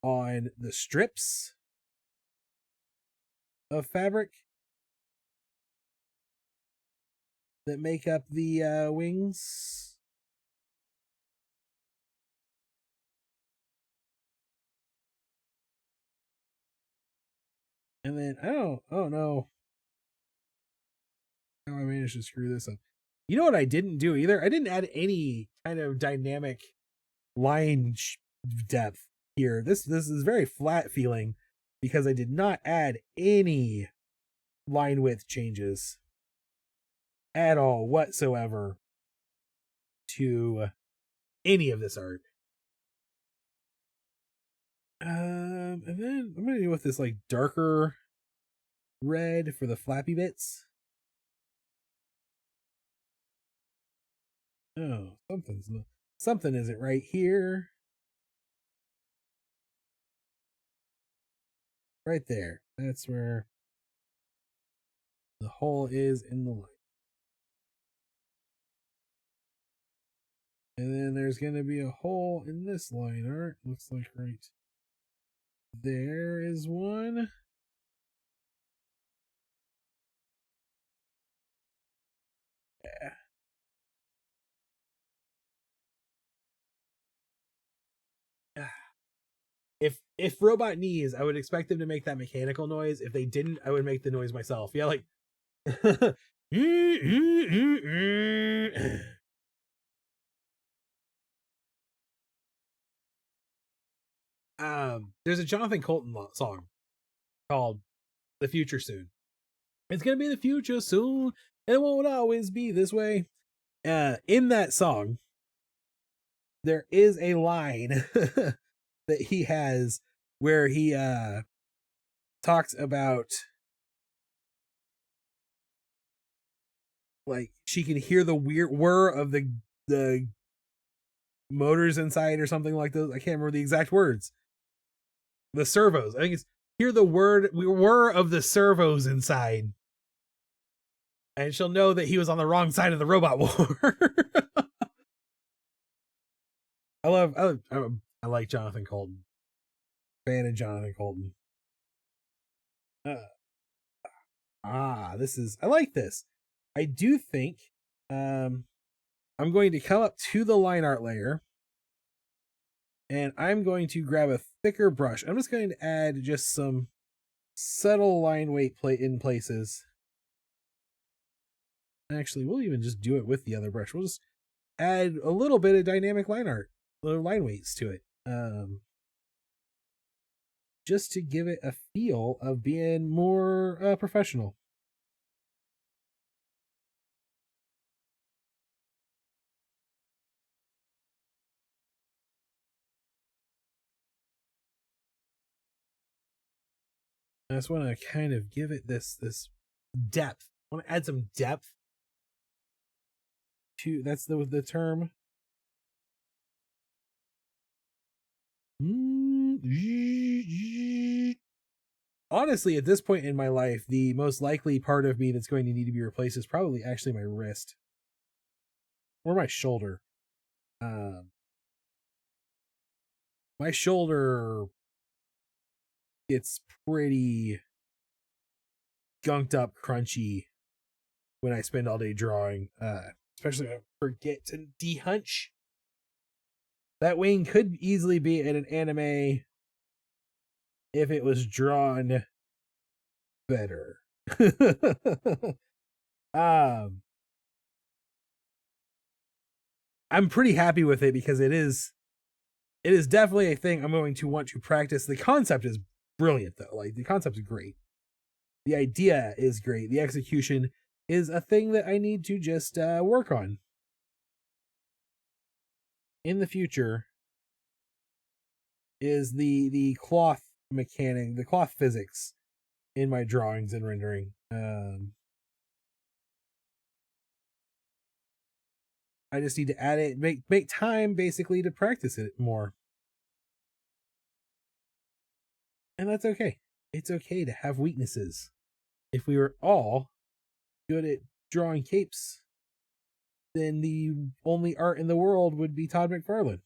on the strips of fabric that make up the wings. And then oh no. How I managed to screw this up. You know what I didn't do either? I didn't add any kind of dynamic line depth here. This is very flat feeling because I did not add any line width changes at all whatsoever to any of this art. And then I'm gonna go with this like darker red for the flappy bits. Oh, something isn't right here. Right there. That's where the hole is in the line. And then there's going to be a hole in this line art. Looks like right there is one. Yeah. If robot knees, I would expect them to make that mechanical noise. If they didn't, I would make the noise myself. Yeah, like there's a Jonathan Colton song called "The Future Soon." It's gonna be the future soon, and it won't always be this way. In that song, there is a line that he has where he talks about like she can hear the weird whir of the motors inside or something like those. I can't remember the exact words. The servos. I think it's hear the whir of the servos inside. And she'll know that he was on the wrong side of the robot war. I like Jonathan Colton. Fan of Jonathan Colton. I like this. I do think I'm going to come up to the line art layer and I'm going to grab a thicker brush. I'm just going to add just some subtle line weight in places. Actually, we'll even just do it with the other brush. We'll just add a little bit of dynamic line art, little line weights to it. Just to give it a feel of being more professional. I just want to kind of give it this depth. I want to add some depth to that's the term. Honestly, at this point in my life, the most likely part of me that's going to need to be replaced is probably actually my wrist or my shoulder. My shoulder gets pretty gunked up, crunchy when I spend all day drawing. especially if I forget to dehunch. That wing could easily be in an anime if it was drawn better. um, I'm pretty happy with it because it is definitely a thing I'm going to want to practice. The concept is brilliant though. Like the concept is great. The idea is great. The execution is a thing that I need to just work on. In the future is the cloth mechanic, the cloth physics in my drawings and rendering. I just need to add it, make time basically to practice it more. And that's okay. It's okay to have weaknesses. If we were all good at drawing capes, then the only art in the world would be Todd McFarlane.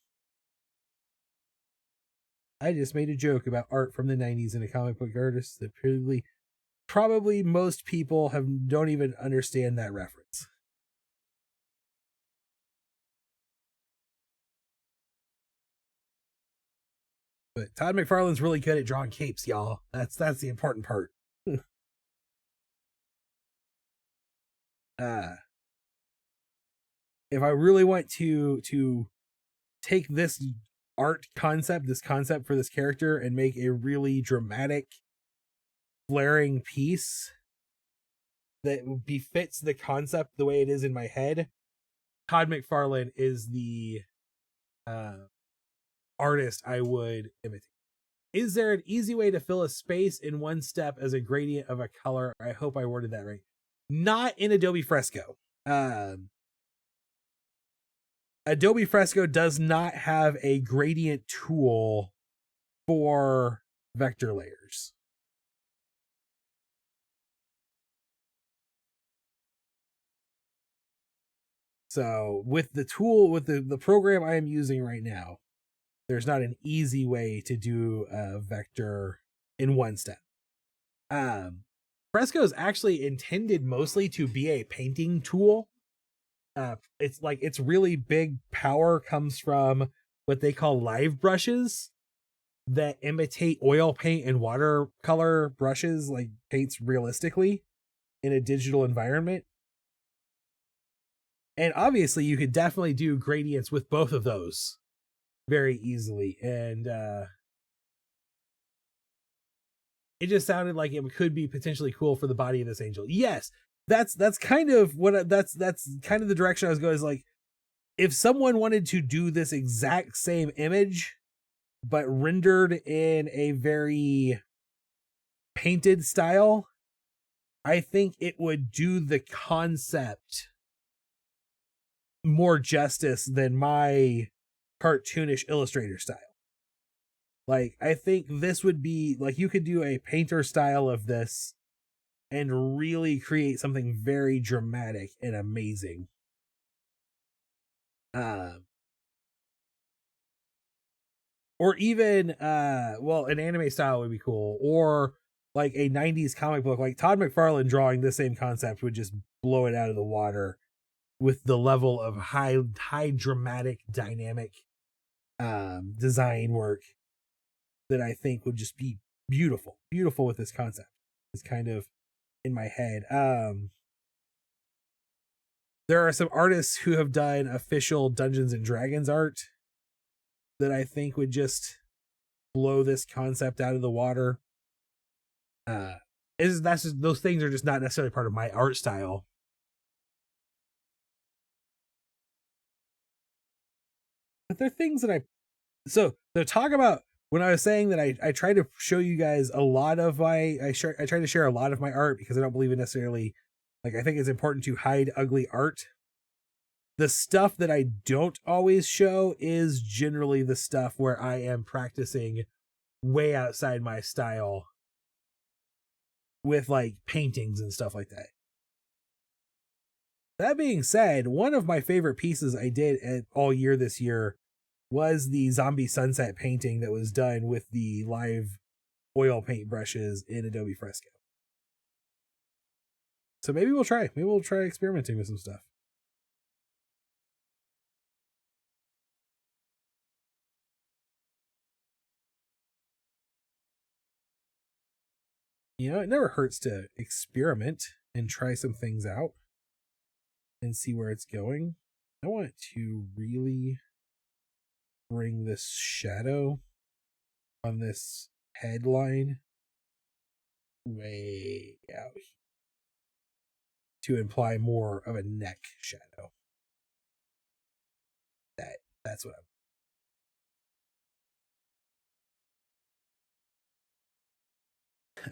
I just made a joke about art from the 90s and a comic book artist that probably most people don't even understand that reference. But Todd McFarlane's really good at drawing capes, y'all. That's the important part. If I really want to take this this concept for this character, and make a really dramatic, flaring piece that befits the concept the way it is in my head, Todd McFarlane is the artist I would imitate. Is there an easy way to fill a space in one step as a gradient of a color? I hope I worded that right. Not in Adobe Fresco. Adobe Fresco does not have a gradient tool for vector layers. So with the tool, with the program I am using right now, there's not an easy way to do a vector in one step. Fresco is actually intended mostly to be a painting tool. It's like its really big power comes from what they call live brushes that imitate oil paint and watercolor brushes, like paints realistically in a digital environment. And obviously you could definitely do gradients with both of those very easily. And it just sounded like it could be potentially cool for the body of this angel. Yes, that's kind of what that's kind of the direction I was going. Is like, if someone wanted to do this exact same image but rendered in a very painted style, I think it would do the concept more justice than my cartoonish illustrator style. Like, I think this would be like, you could do a painter style of this and really create something very dramatic and amazing. Or even an anime style would be cool, or like a 90s comic book. Like Todd McFarlane drawing the same concept would just blow it out of the water with the level of high dramatic, dynamic design work that I think would just be beautiful with this concept. It's kind of in my head. There are some artists who have done official Dungeons and Dragons art that I think would just blow this concept out of the water. Those things are just not necessarily part of my art style. But they're things that so talk about when I was saying that I try to show you guys a lot of I try to share a lot of my art because I don't believe in necessarily, like, I think it's important to hide ugly art. The stuff that I don't always show is generally the stuff where I am practicing way outside my style with like paintings and stuff like that. That being said, one of my favorite pieces I did all year this year was the zombie sunset painting that was done with the live oil paint brushes in Adobe Fresco. So maybe we'll try experimenting with some stuff. it never hurts to experiment and try some things out and see where it's going. I want to really bring this shadow on this headline way out here to imply more of a neck shadow. That's what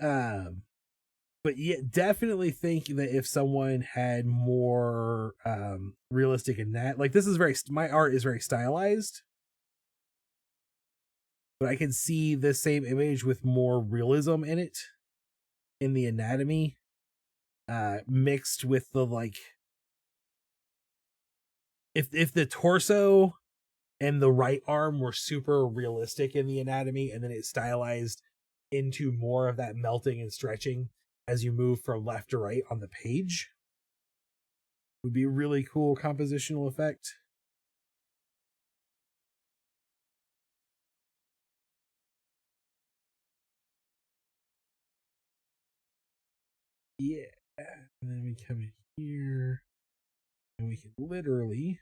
I'm. But yeah, definitely think that if someone had more realistic in that, like this is my art is very stylized, but I can see the same image with more realism in it, in the anatomy, mixed with the like, if the torso and the right arm were super realistic in the anatomy, and then it stylized into more of that melting and stretching as you move from left to right on the page, would be a really cool compositional effect. Yeah. And then we come in here and we can literally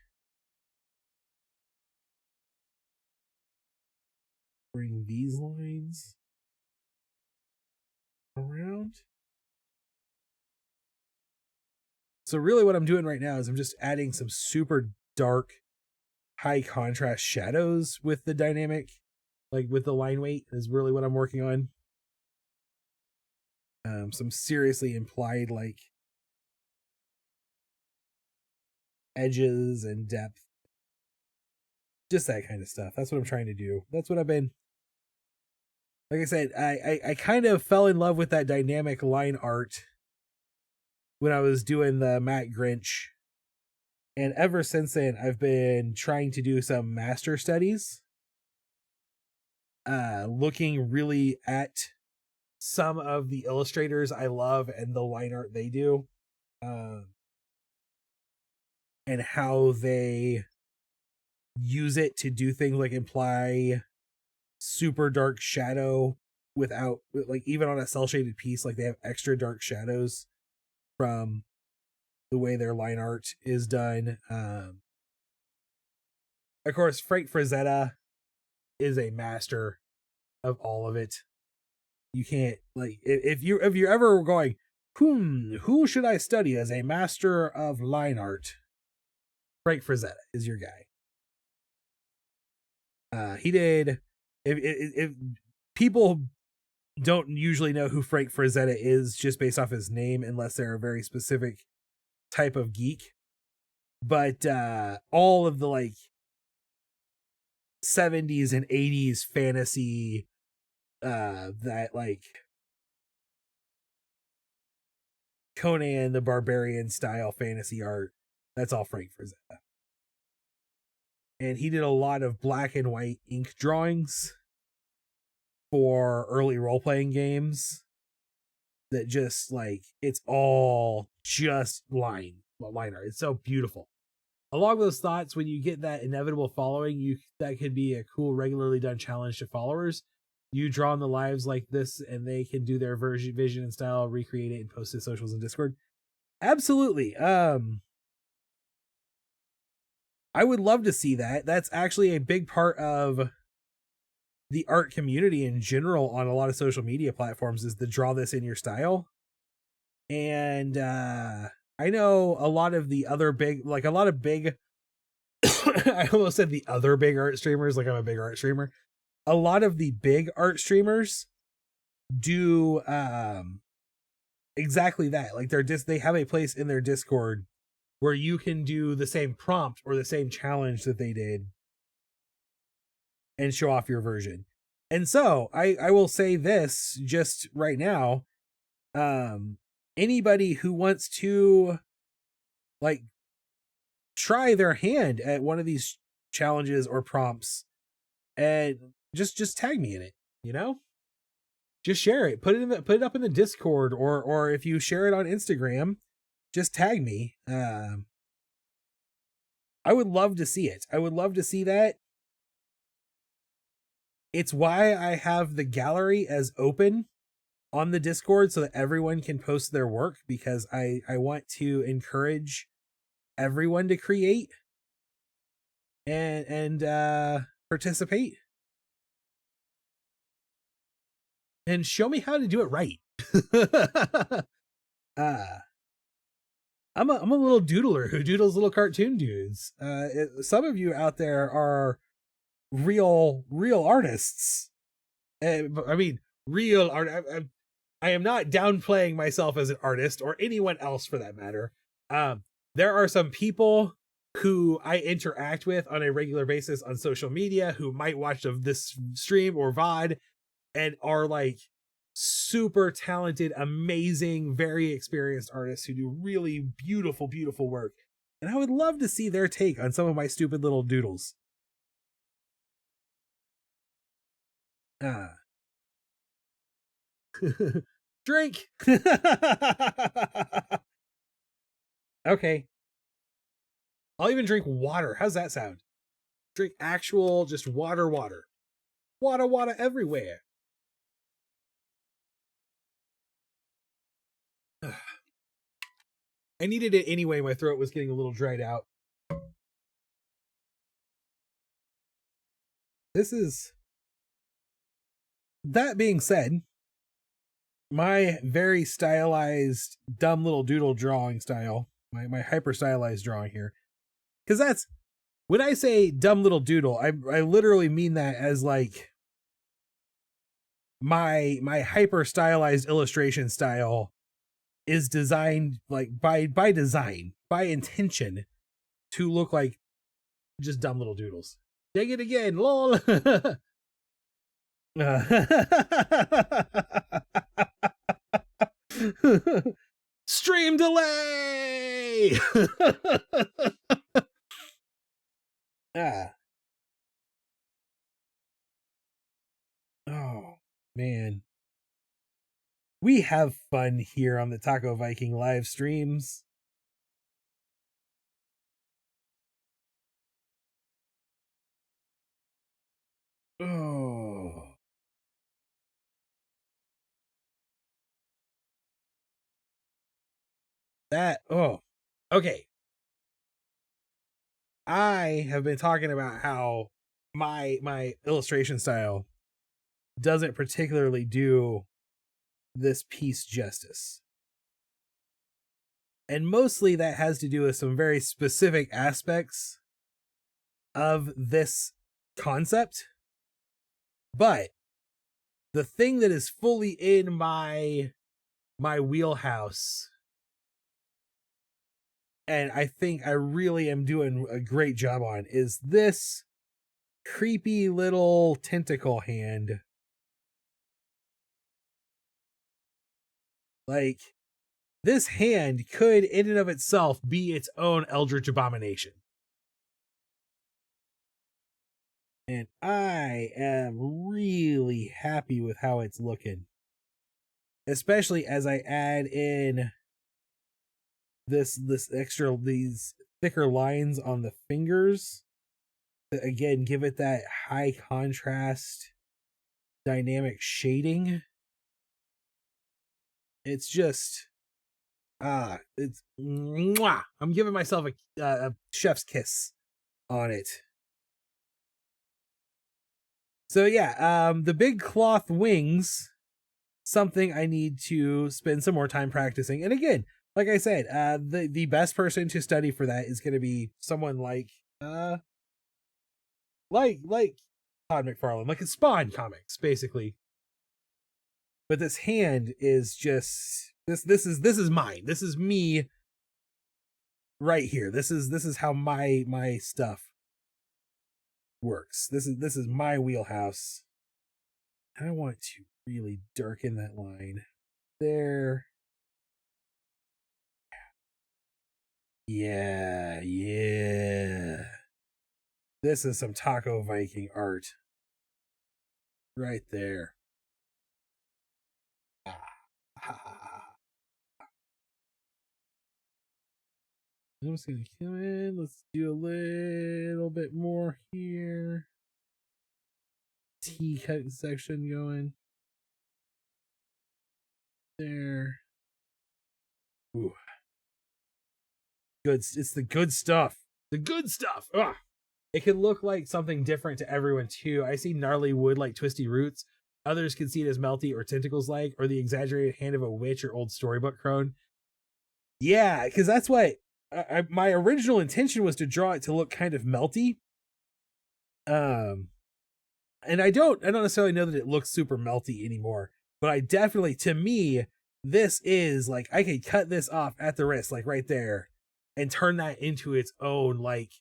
bring these lines around. So really what I'm doing right now is I'm just adding some super dark, high contrast shadows with the dynamic, like with the line weight is really what I'm working on. Some seriously implied like edges and depth. Just that kind of stuff. That's what I'm trying to do. That's what I've been. Like I said, I kind of fell in love with that dynamic line art when I was doing the Matt Grinch. And ever since then, I've been trying to do some master studies, looking really at some of the illustrators I love and the line art they do, and how they use it to do things like imply super dark shadow without, like, even on a cell shaded piece, like they have extra dark shadows from the way their line art is done. Of course, Frank Frazetta is a master of all of it. You can't, like, if you're ever going, who should I study as a master of line art? Frank Frazetta is your guy. He did. If people don't usually know who Frank Frazetta is just based off his name, unless they're a very specific type of geek. But all of the like 70s and 80s fantasy, that like Conan the Barbarian style fantasy art, that's all Frank Frazetta. And he did a lot of black and white ink drawings for early role-playing games that just like, it's all just line art. It's so beautiful. Along those thoughts, when you get that inevitable following, that could be a cool regularly done challenge to followers. You draw on the lives like this and they can do their vision and style, recreate it, and post it socials and Discord. Absolutely. I would love to see that. That's actually a big part of the art community in general on a lot of social media platforms, is to draw this in your style. And I know a lot of the other big, like a lot of big, I almost said the other big art streamers, like I'm a big art streamer. A lot of the big art streamers do exactly that. Like they have a place in their Discord where you can do the same prompt or the same challenge that they did and show off your version. And so I will say this just right now. Anybody who wants to like try their hand at one of these challenges or prompts, and just tag me in it, just share it, put it up in the Discord, or if you share it on Instagram, just tag me. I would love to see it. I would love to see that. It's why I have the gallery as open on the Discord so that everyone can post their work, because I want to encourage everyone to create and participate and show me how to do it right. I'm a little doodler who doodles little cartoon dudes. Some of you out there are real artists. I mean, real art. I am not downplaying myself as an artist, or anyone else for that matter. There are some people who I interact with on a regular basis on social media who might watch this stream or VOD and are like super talented, amazing, very experienced artists who do really beautiful, beautiful work. And I would love to see their take on some of my stupid little doodles. Drink. Okay. I'll even drink water. How's that sound? Drink actual, just water. Water everywhere. I needed it anyway. My throat was getting a little dried out. That being said, my very stylized, dumb little doodle drawing style, my hyper stylized drawing here, because that's, when I say dumb little doodle, I literally mean that as like my hyper stylized illustration style is designed like by design, by intention, to look like just dumb little doodles. Dig it again, lol. Stream delay. Oh man, we have fun here on the Taco Viking live streams. Oh, okay. I have been talking about how my illustration style doesn't particularly do this piece justice. And mostly that has to do with some very specific aspects of this concept. But the thing that is fully in my wheelhouse, and I think I really am doing a great job on, is this creepy little tentacle hand. Like, this hand could in and of itself be its own eldritch abomination. And I am really happy with how it's looking. Especially as I add in these thicker lines on the fingers that again give it that high contrast dynamic shading. It's just it's mwah. I'm giving myself a chef's kiss on it. So yeah, the big cloth wings, something I need to spend some more time practicing. And again, like I said, the best person to study for that is going to be someone like Todd McFarlane, like a Spawn comics, basically. But this hand is just this is mine. This is me right here. This is how my stuff works. This is my wheelhouse. I want to really darken that line there. Yeah. This is some Taco Viking art. Right there. I'm just gonna come in. Let's do a little bit more here. T-cut section going. there. Ooh. Good. It's the good stuff. The good stuff. Ugh. It can look like something different to everyone too. I see gnarly wood like twisty roots. Others can see it as melty or tentacles like, or the exaggerated hand of a witch or old storybook crone. Yeah, because that's what my original intention was, to draw it to look kind of melty. And I don't necessarily know that it looks super melty anymore, but I definitely, to me, this is like, I could cut this off at the wrist, like right there, and turn that into its own like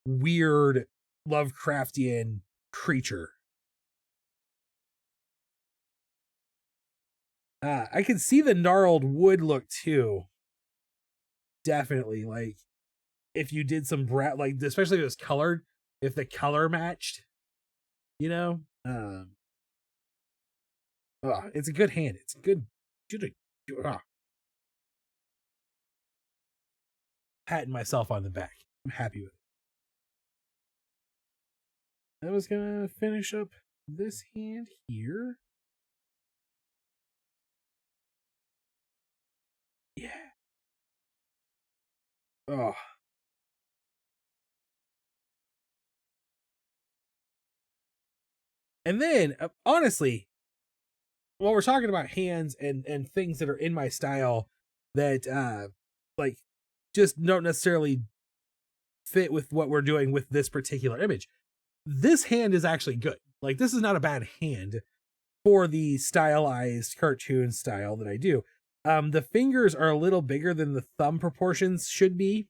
weird Lovecraftian creature. I can see the gnarled wood look too. Definitely, like if you did some like, especially if it was colored, if the color matched, you know. It's a good hand. It's good. Patting myself on the back. I'm happy with it. I was gonna finish up this hand here. Yeah. Oh. And then, honestly, while we're talking about hands and things that are in my style that like just don't necessarily fit with what we're doing with this particular image, this hand is actually good. Like, this is not a bad hand for the stylized cartoon style that I do. The fingers are a little bigger than the thumb proportions should be.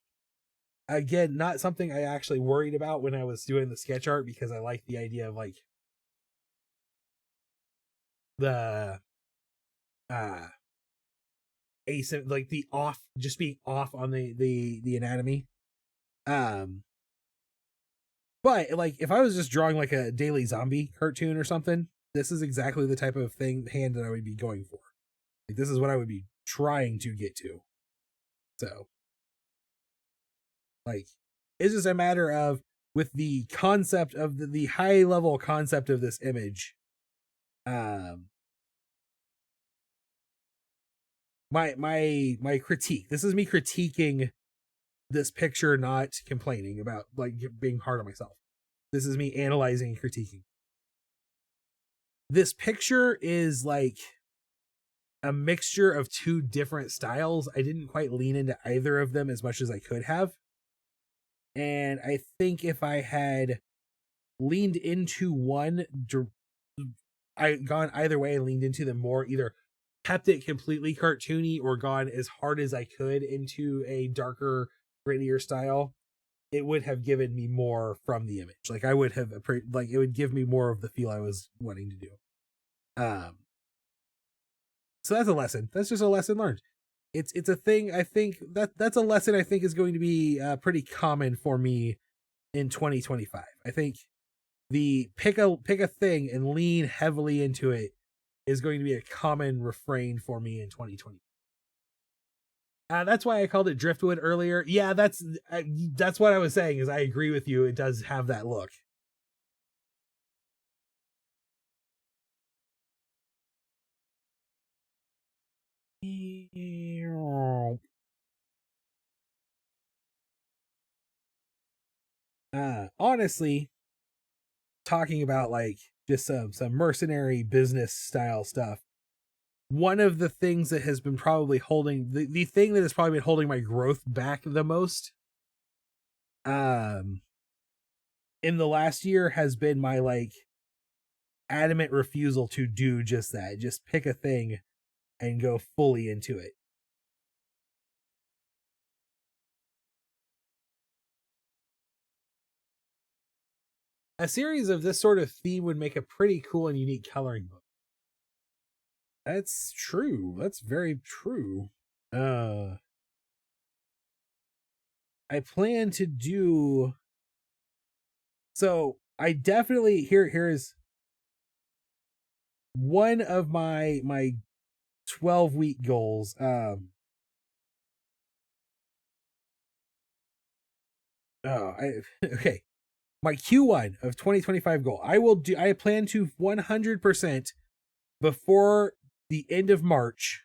Again, not something I actually worried about when I was doing the sketch art, because I like the idea of like the like the off, just being off on the anatomy. But like if I was just drawing like a daily zombie cartoon or something, this is exactly the type of hand that I would be going for. Like, this is what I would be trying to get to. So like, it's just a matter of, with the concept of the high level concept of this image, my critique. This is me critiquing this picture, not complaining about like being hard on myself. This is me analyzing and critiquing. This picture is like a mixture of two different styles. I didn't quite lean into either of them as much as I could have. And I think if I had leaned into one, I gone either way and leaned into them more, either kept it completely cartoony or gone as hard as I could into a darker, grittier style, it would have given me more from the image. Like, I would have, like, it would give me more of the feel I was wanting to do. So that's a lesson. That's just a lesson learned. It's a thing. I think that's a lesson I think is going to be pretty common for me in 2025. I think the pick a thing and lean heavily into it is going to be a common refrain for me in 2020. That's why I called it driftwood earlier. Yeah, that's what I was saying, is I agree with you. It does have that look. Honestly, talking about like just some mercenary business style stuff, one of the things that has been probably holding the thing that has probably been holding my growth back the most in the last year has been my like adamant refusal to do just that. Just pick a thing and go fully into it. A series of this sort of theme would make a pretty cool and unique coloring book. That's true. That's very true. I plan to do, so I definitely, here's one of my 12-week goals. Okay. My Q1 of 2025 goal. I plan to 100% before the end of March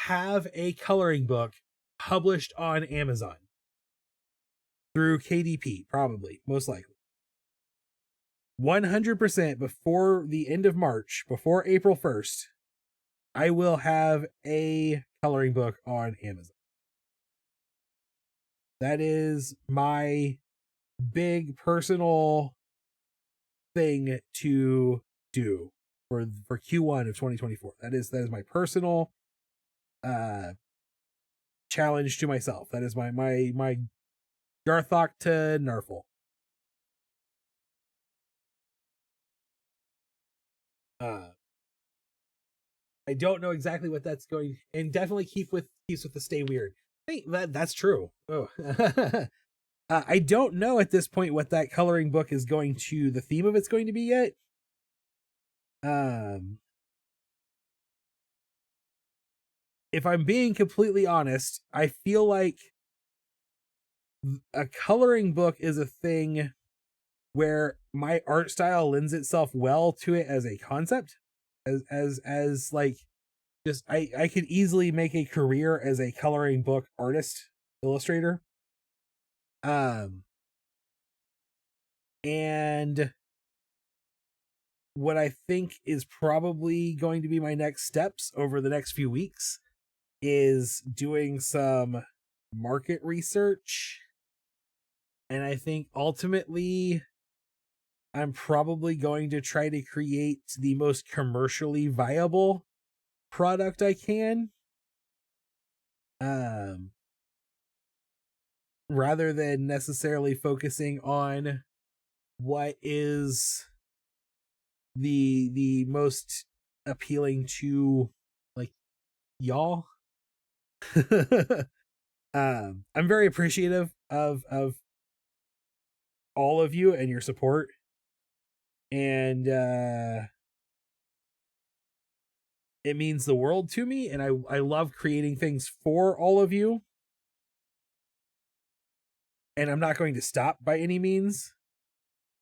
have a coloring book published on Amazon through KDP, probably, most likely. 100% before the end of March, before April 1st, I will have a coloring book on Amazon. That is my big personal thing to do for Q1 of 2024. That is my personal challenge to myself. That is my Garthok to Nerfle. I don't know exactly what that's going, and definitely keeps with the stay weird. Hey, that's true. Oh. I don't know at this point what that coloring book is going to, the theme of it's going to be yet. If I'm being completely honest, I feel like a coloring book is a thing where my art style lends itself well to it as a concept, as like, just I could easily make a career as a coloring book artist, illustrator. And what I think is probably going to be my next steps over the next few weeks is doing some market research. And I think ultimately I'm probably going to try to create the most commercially viable product I can. Rather than necessarily focusing on what is the most appealing to, like, y'all. I'm very appreciative of all of you and your support, and it means the world to me, and I love creating things for all of you, and I'm not going to stop by any means.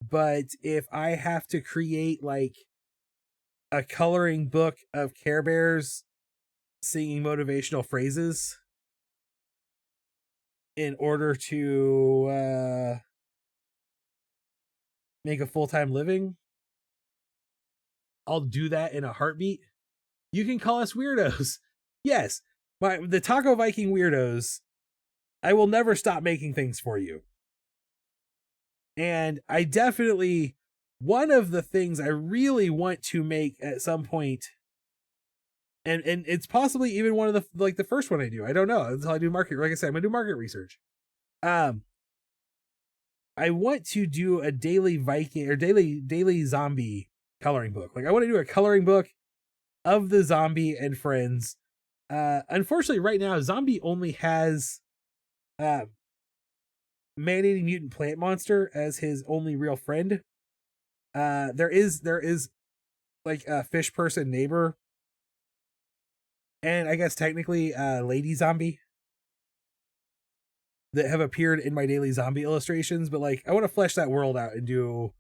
But if I have to create like a coloring book of Care Bears singing motivational phrases in order to make a full-time living, I'll do that in a heartbeat. You can call us weirdos. Yes, the Taco Viking weirdos. I will never stop making things for you. And I definitely, one of the things I really want to make at some point, and it's possibly even one of the first one I do. I don't know until I do market. Like I said, I'm gonna do market research. I want to do a daily Viking or daily zombie coloring book. Like, I want to do a coloring book of the zombie and friends. Unfortunately, right now, zombie only has man-eating mutant plant monster as his only real friend. There is like a fish person neighbor, and I guess technically lady zombie that have appeared in my daily zombie illustrations, but like, I want to flesh that world out and do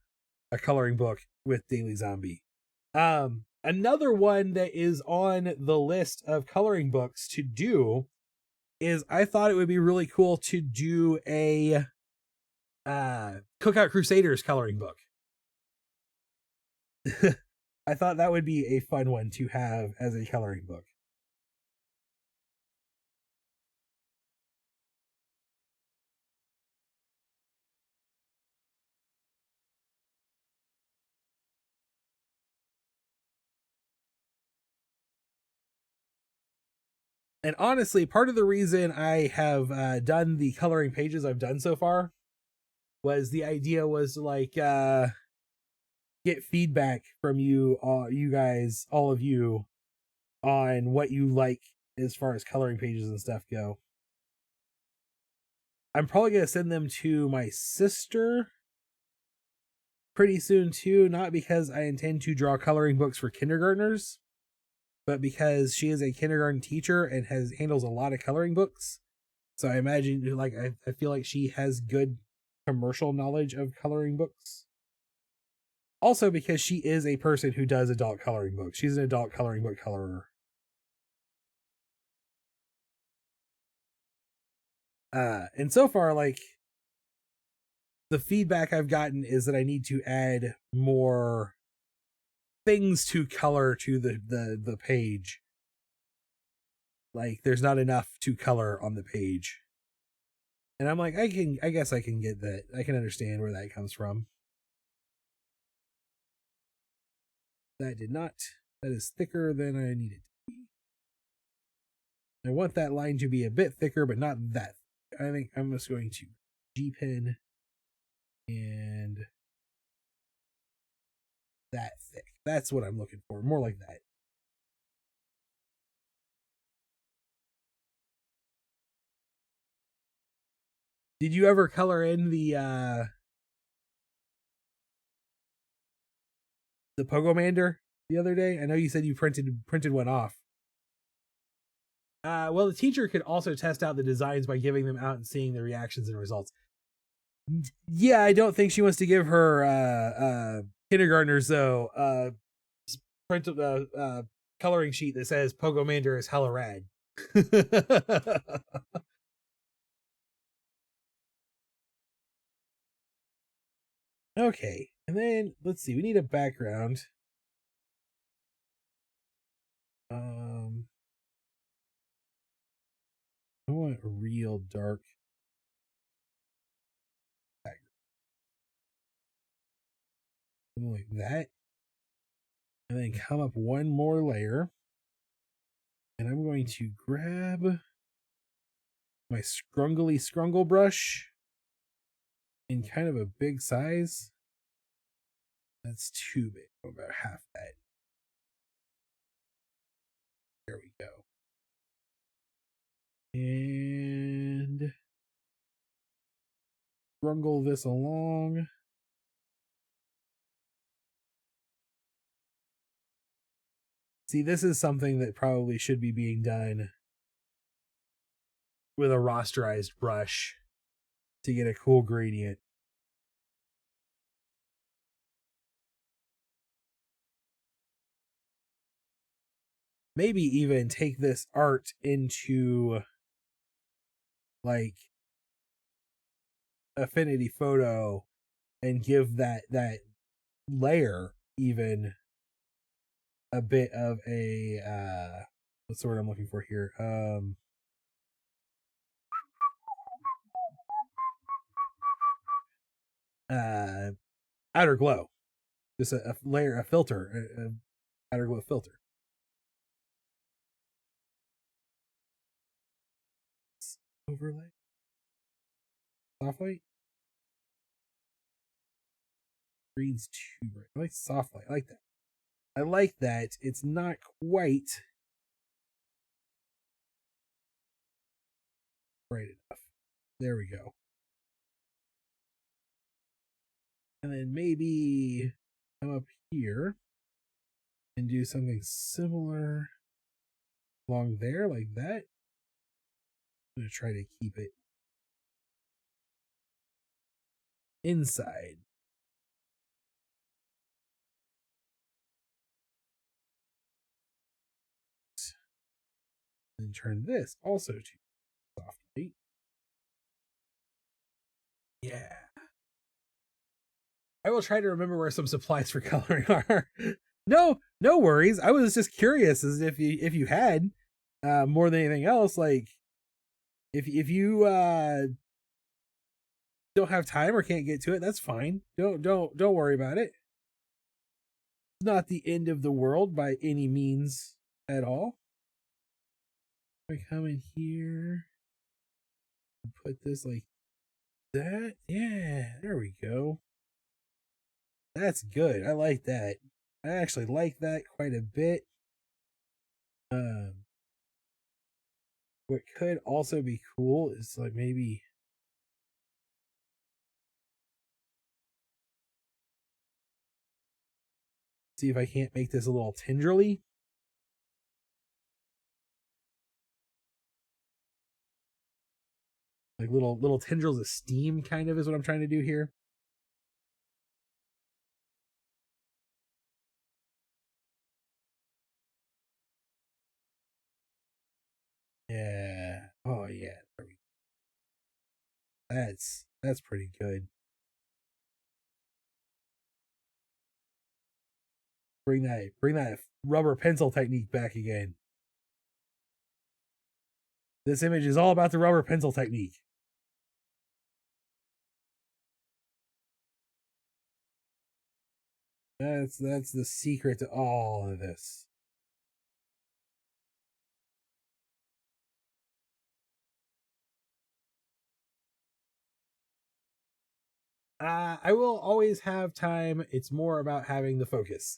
a coloring book with daily zombie. Another one that is on the list of coloring books to do is, I thought it would be really cool to do a Cookout Crusaders coloring book. I thought that would be a fun one to have as a coloring book. And honestly, part of the reason I have done the coloring pages I've done so far was the idea was to, like, get feedback from you guys, all of you, on what you like as far as coloring pages and stuff go. I'm probably going to send them to my sister pretty soon too, not because I intend to draw coloring books for kindergartners, but because she is a kindergarten teacher and handles a lot of coloring books. So I imagine, like, I feel like she has good commercial knowledge of coloring books. Also because she is a person who does adult coloring books. She's an adult coloring book colorer. And so far, like, the feedback I've gotten is that I need to add more things to color to the page. Like, there's not enough to color on the page. And I'm like, I guess I can get that. I can understand where that comes from. That did not. That is thicker than I need it to be. I want that line to be a bit thicker, but not that thick. I think I'm just going to G pen and that thick. That's what I'm looking for. More like that. Did you ever color in the Pogomander the other day? I know you said you printed one off. Well, the teacher could also test out the designs by giving them out and seeing the reactions and results. Yeah, I don't think she wants to give her kindergartners though print coloring sheet that says Pogomander is hella rad. Okay, and then let's see. We need a background. I want a real dark background, something like that, and then come up one more layer. And I'm going to grab my scrungle brush in kind of a big size. That's too big. About half that. There we go. And scrungle this along. See, this is something that probably should be being done with a rasterized brush to get a cool gradient. Maybe even take this art into like Affinity Photo and give that layer even a bit of a what's the word I'm looking for here? Outer glow. Just a layer, a filter, a outer glow filter. Overlay. Soft light. Green's too bright. I like soft light. I like that. I like that. It's not quite bright enough. There we go. And then maybe come up here and do something similar along there, like that. I'm going to try to keep it inside. And turn this also to soft light. Yeah. I will try to remember where some supplies for coloring are. No worries. I was just curious as if you had more than anything else. Like if you don't have time or can't get to it, that's fine. Don't worry about it. It's not the end of the world by any means at all. I come in here and put this like that. Yeah, there we go. That's good. I like that. I actually like that quite a bit. What could also be cool is like maybe see if I can't make this a little tendrily. Like little tendrils of steam kind of is what I'm trying to do here. Yeah. Oh yeah. There we go. That's pretty good. Bring that rubber pencil technique back again. This image is all about the rubber pencil technique. That's the secret to all of this. I will always have time. It's more about having the focus.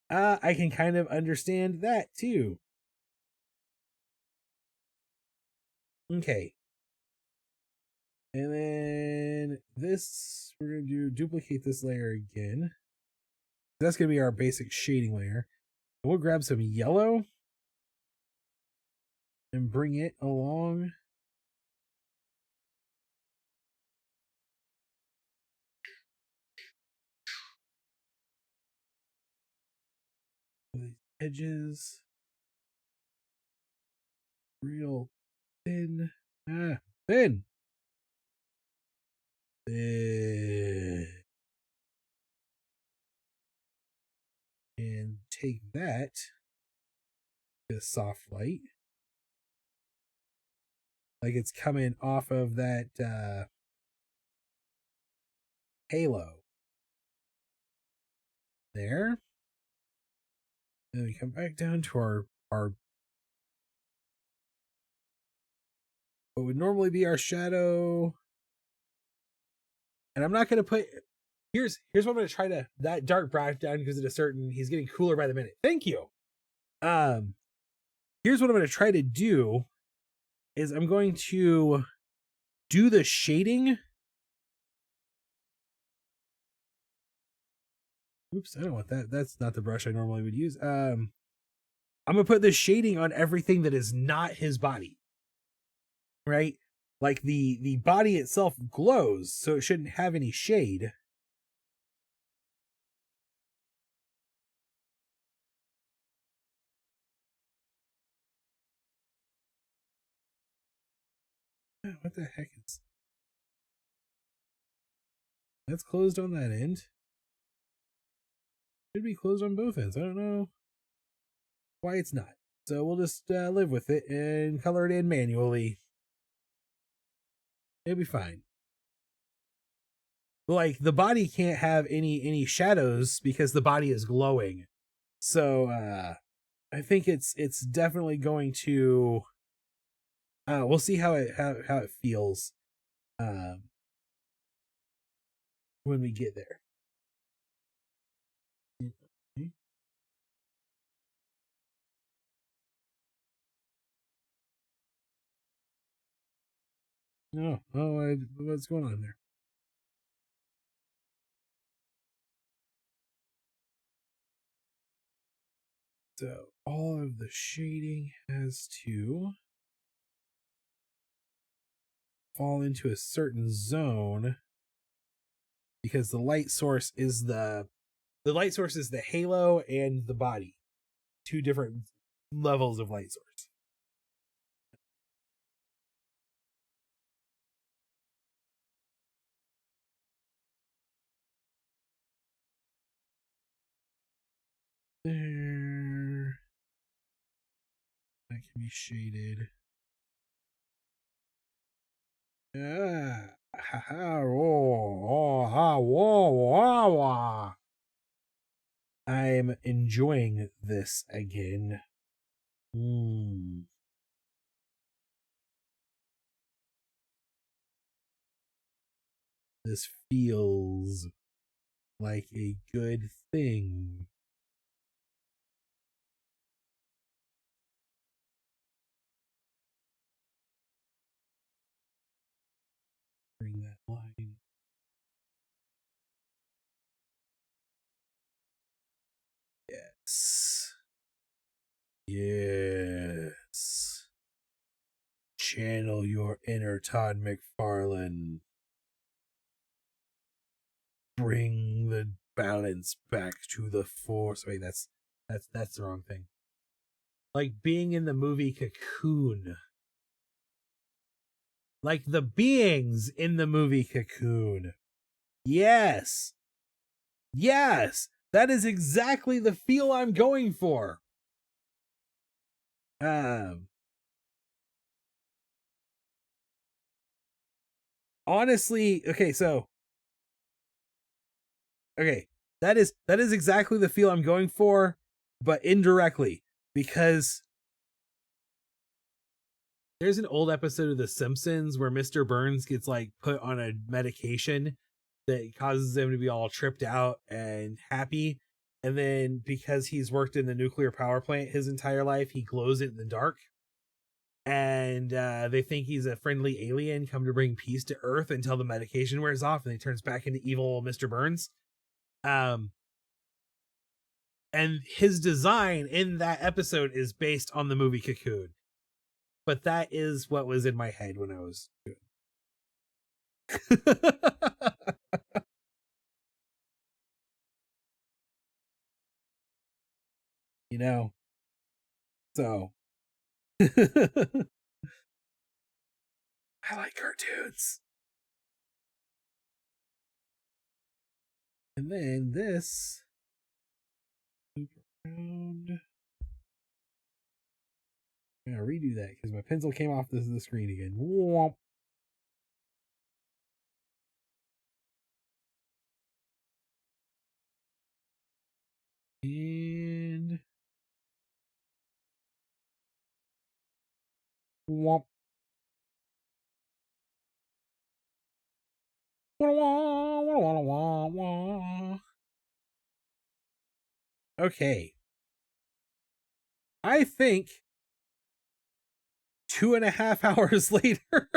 I can kind of understand that too. Okay. And then this, we're going to duplicate this layer again. That's going to be our basic shading layer. We'll grab some yellow and bring it along. The edges. Real thin. Thin. And take that to soft light. Like it's coming off of that halo. There. Then we come back down to our what would normally be our shadow. And I'm not gonna put here's what I'm gonna try to that dark brown down because at a certain he's getting cooler by the minute. Thank you. Here's what I'm gonna try to do is I'm going to do the shading. Oops, I don't want that. That's not the brush I normally would use. I'm gonna put the shading on everything that is not his body. Right? Like the body itself glows, so it shouldn't have any shade. What the heck is that's closed on that end? Should be closed on both ends. I don't know why it's not. So we'll just live with it and color it in manually. It'll be fine. Like the body can't have any shadows because the body is glowing. So I think it's definitely going to we'll see how it feels when we get there. No, what's going on there? So all of the shading has to fall into a certain zone because the light source is the halo and the body. Two different levels of light source. There. That can be shaded. Yeah. Ha ha. Oh, ha, whoa, wah, wah. I'm enjoying this again. This feels like a good thing. Bring that line. Yes. Yes. Channel your inner Todd McFarlane. Bring the balance back to the force. Wait, that's the wrong thing. Like being in the movie Cocoon. like the beings in the movie Cocoon. Yes. Yes. That is exactly the feel I'm going for. Honestly, okay, so okay, that is exactly the feel I'm going for, but indirectly, because there's an old episode of The Simpsons where Mr. Burns gets like put on a medication that causes him to be all tripped out and happy. And then because he's worked in the nuclear power plant his entire life, he glows in the dark. And they think he's a friendly alien come to bring peace to Earth until the medication wears off and he turns back into evil Mr. Burns. Um, and his design in that episode is based on the movie Cocoon. But that is what was in my head when I was doing. You know, so I like cartoons. And then this loop around. I'm gonna redo that because my pencil came off the screen again. Womp. And womp. Okay. I think 2.5 hours later,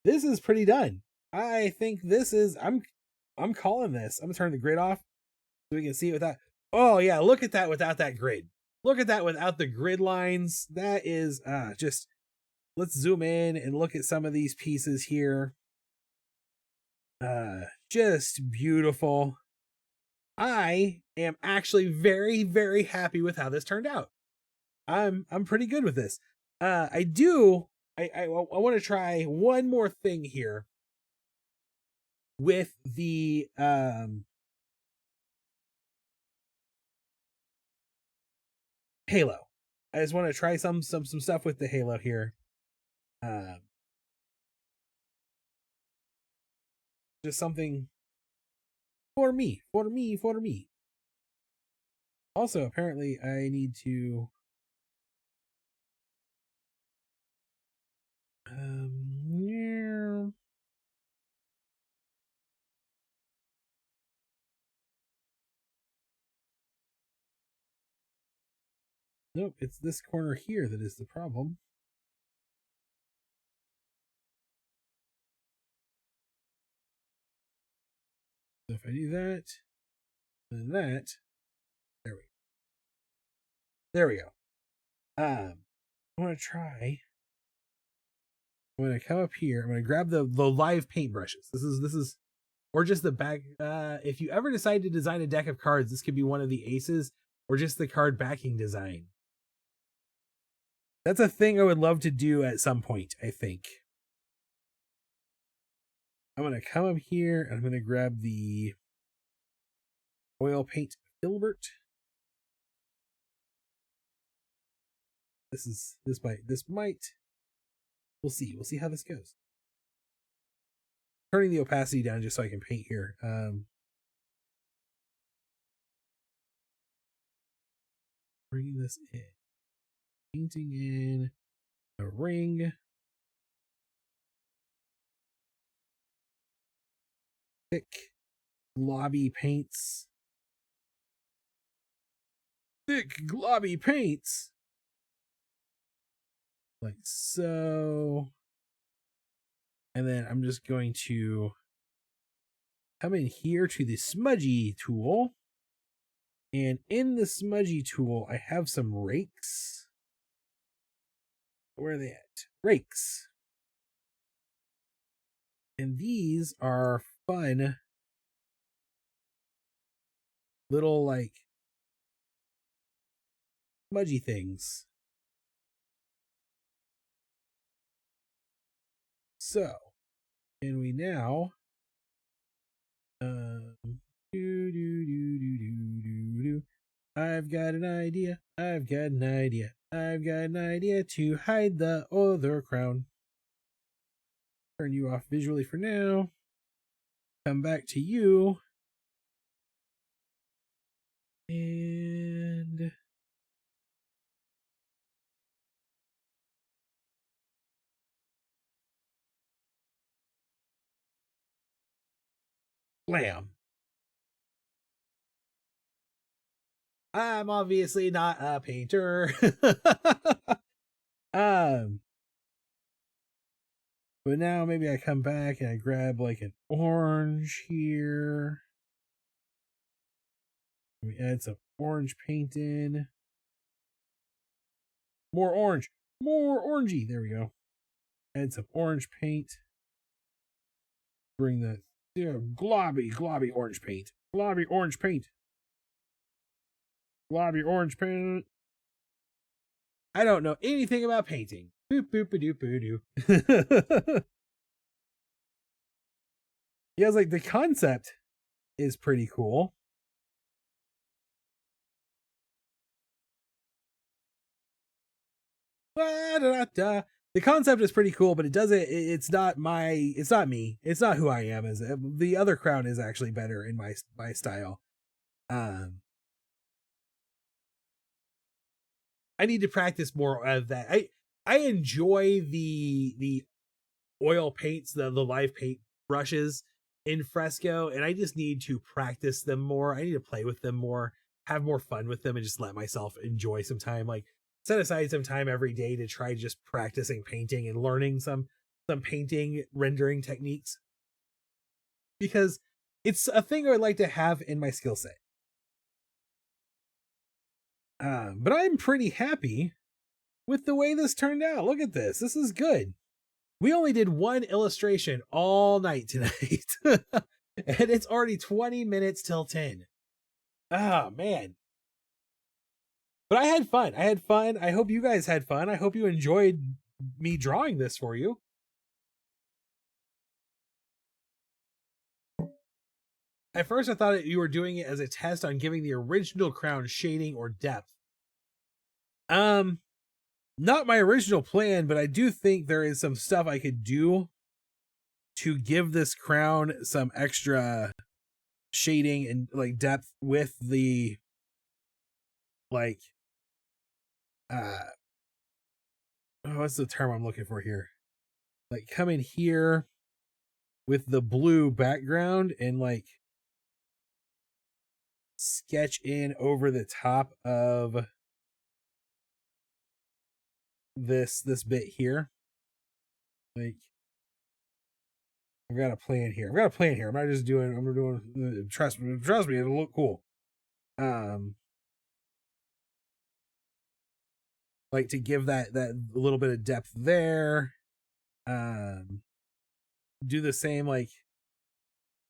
this is pretty done. I think this is I'm calling this. I'm gonna turn the grid off so we can see it without. Oh yeah, look at that without that grid. Look at that without the grid lines. That is just let's zoom in and look at some of these pieces here. Just beautiful. I am actually very, very happy with how this turned out. I'm pretty good with this. I want to try one more thing here with the Halo. I just want to try some stuff with the Halo here. Just something for me. Also, apparently, I need to yeah. Nope, it's this corner here that is the problem. So if I do that, and that, there we go. I want to try. I'm gonna come up here. I'm gonna grab the live paintbrushes. This is, or just the back. If you ever decide to design a deck of cards, this could be one of the aces, or just the card backing design. That's a thing I would love to do at some point, I think. I'm gonna come up here and I'm gonna grab the oil paint filbert. This might. We'll see. We'll see how this goes. Turning the opacity down just so I can paint here. Bringing this in. Painting in a ring. Thick globby paints. Thick globby paints. Like so. And then I'm just going to come in here to the smudgy tool. And in the smudgy tool, I have some rakes. Where are they at? Rakes. And these are fun little like smudgy things. So, and we now I've got an idea. I've got an idea. I've got an idea to hide the other crown. Turn you off visually for now. Come back to you. And blam. I'm obviously not a painter. But now maybe I come back and I grab like an orange here. We add some orange paint in. More orange. More orangey. There we go. Add some orange paint. Bring the globby orange paint. Globby orange paint. Globby orange paint. I don't know anything about painting. Boop boop a doop doo. Yeah, it's like the concept is pretty cool. The concept is pretty cool, but it doesn't. It's not my. It's not me. It's not who I am. As the other crown is actually better in my style. I need to practice more of that. I enjoy the oil paints, the live paint brushes in fresco, and I just need to practice them more. I need to play with them more, have more fun with them, and just let myself enjoy some time. Like set aside some time every day to try just practicing painting and learning some painting rendering techniques, because it's a thing I'd like to have in my skill set. But I'm pretty happy with the way this turned out. Look at this. This is good. We only did one illustration all night tonight. And it's already 20 minutes till 10. Oh, man. But I had fun. I hope you guys had fun. I hope you enjoyed me drawing this for you. At first, I thought you were doing it as a test on giving the original crown shading or depth. Not my original plan, but I do think there is some stuff I could do to give this crown some extra shading and like depth with the like what's the term I'm looking for here? Like come in here with the blue background and like sketch in over the top of this bit here. Like I've got a plan here. I'm not just doing. I'm doing. Trust me. It'll look cool. Like to give that little bit of depth there. Do the same. Like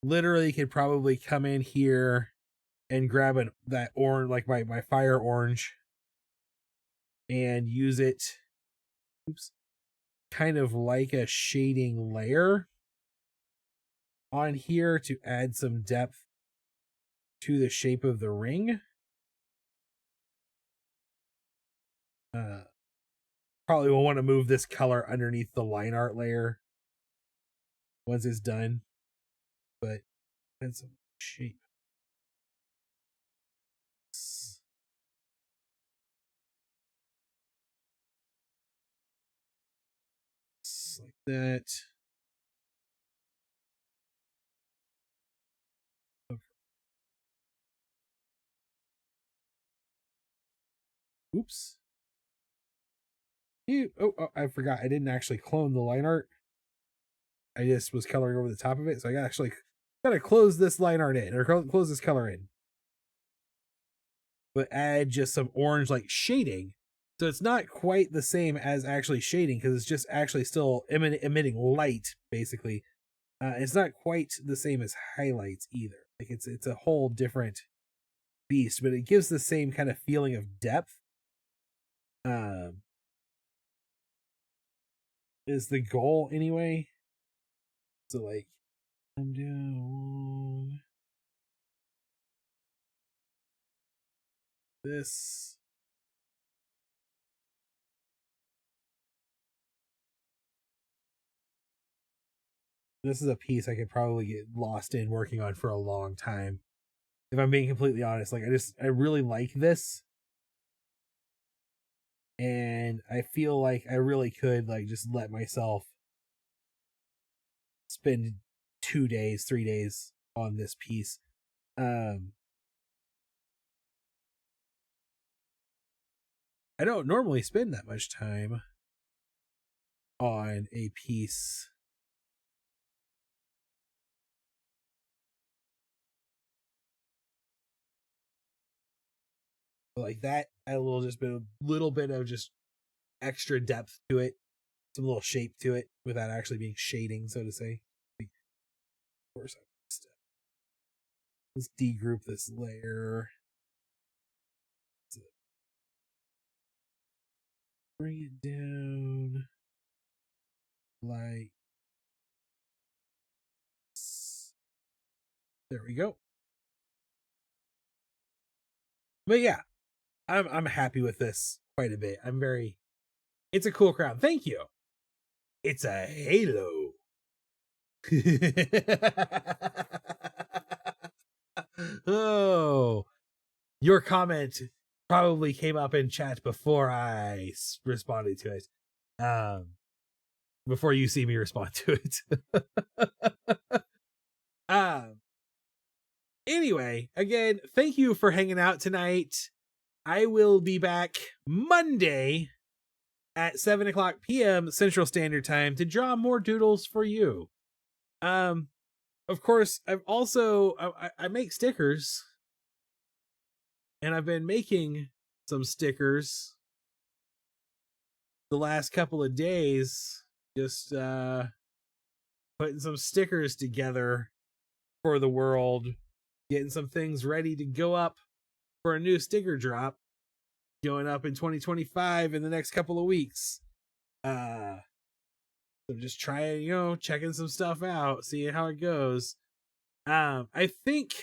literally, could probably come in here and grab that orange, like my fire orange, and use it. Oops. Kind of like a shading layer on here to add some depth to the shape of the ring. Probably will want to move this color underneath the line art layer once it's done, but add some shape. Like that. Oops. Oh, I forgot. I didn't actually clone the line art. I just was coloring over the top of it. So I gotta close this line art in, or close this color in. But add just some orange like shading. So it's not quite the same as actually shading, because it's just actually still emitting light, basically. It's not quite the same as highlights either. Like it's a whole different beast, but it gives the same kind of feeling of depth. Is the goal anyway. So like, I'm down this. This is a piece I could probably get lost in working on for a long time. If I'm being completely honest, like I really like this. And I feel like I really could like just let myself spend 2 days, 3 days on this piece. I don't normally spend that much time on a piece like that. A little bit of just extra depth to it, some little shape to it without actually being shading, so to say. Of course, let's degroup this layer. Bring it down like there we go. But yeah, I'm happy with this quite a bit. It's a cool crown. Thank you. It's a halo. Oh, your comment probably came up in chat before I responded to it. Before you see me respond to it. Anyway, again, thank you for hanging out tonight. I will be back Monday at 7:00 p.m. Central Standard Time to draw more doodles for you. Of course, I make stickers, and I've been making some stickers the last couple of days, just putting some stickers together for the world, getting some things ready to go up for a new sticker drop going up in 2025 in the next couple of weeks. So just trying, checking some stuff out, seeing how it goes. I think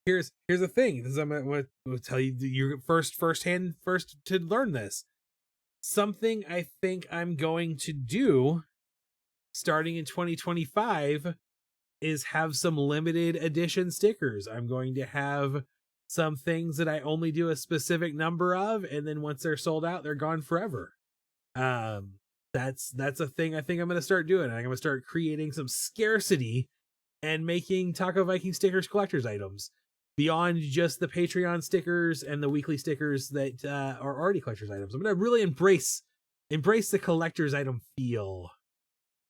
here's the thing. This is I'm gonna tell you you're first to learn this. Something I think I'm going to do starting in 2025 is have some limited edition stickers. I'm going to have some things that I only do a specific number of, and then once they're sold out, they're gone forever. That's a thing I think I'm going to start doing. I'm going to start creating some scarcity and making Taco Viking stickers collector's items beyond just the Patreon stickers and the weekly stickers that are already collector's items. I'm going to really embrace the collector's item feel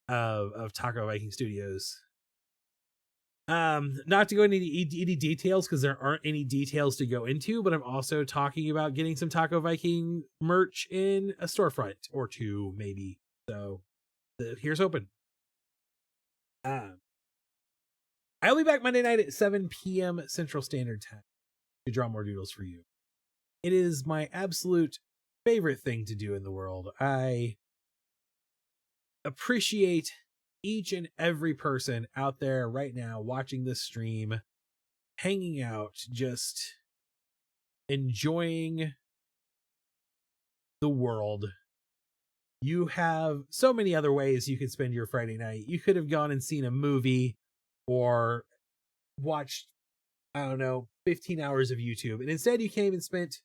of Taco Viking Studios. Not to go into any details because there aren't any details to go into, but I'm also talking about getting some Taco Viking merch in a storefront or two, maybe. So here's hoping. I'll be back Monday night at 7 p.m. Central Standard Time to draw more doodles for you. It is my absolute favorite thing to do in the world. I appreciate each and every person out there right now watching this stream, hanging out, just enjoying the world. You have so many other ways you could spend your Friday night. You could have gone and seen a movie or watched, 15 hours of YouTube. And instead you came and spent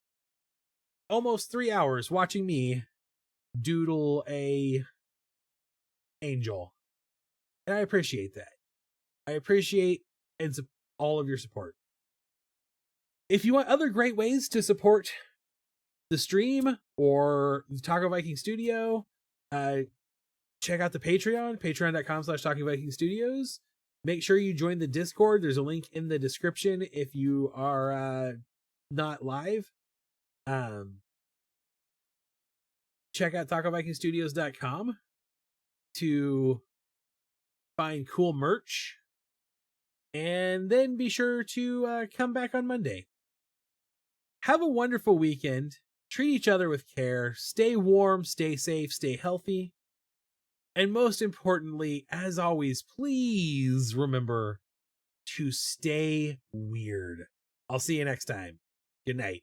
almost 3 hours watching me doodle a angel. And I appreciate that. I appreciate all of your support. If you want other great ways to support the stream or the Taco Viking Studio, check out the patreon.com/TalkingVikingStudios. Make sure you join the Discord. There's a link in the description if you are not live. Check out TacoVikingStudios.com to find cool merch, and then be sure to come back on Monday. Have a wonderful weekend. Treat each other with care. Stay warm, stay safe, stay healthy. And most importantly, as always, please remember to stay weird. I'll see you next time. Good night.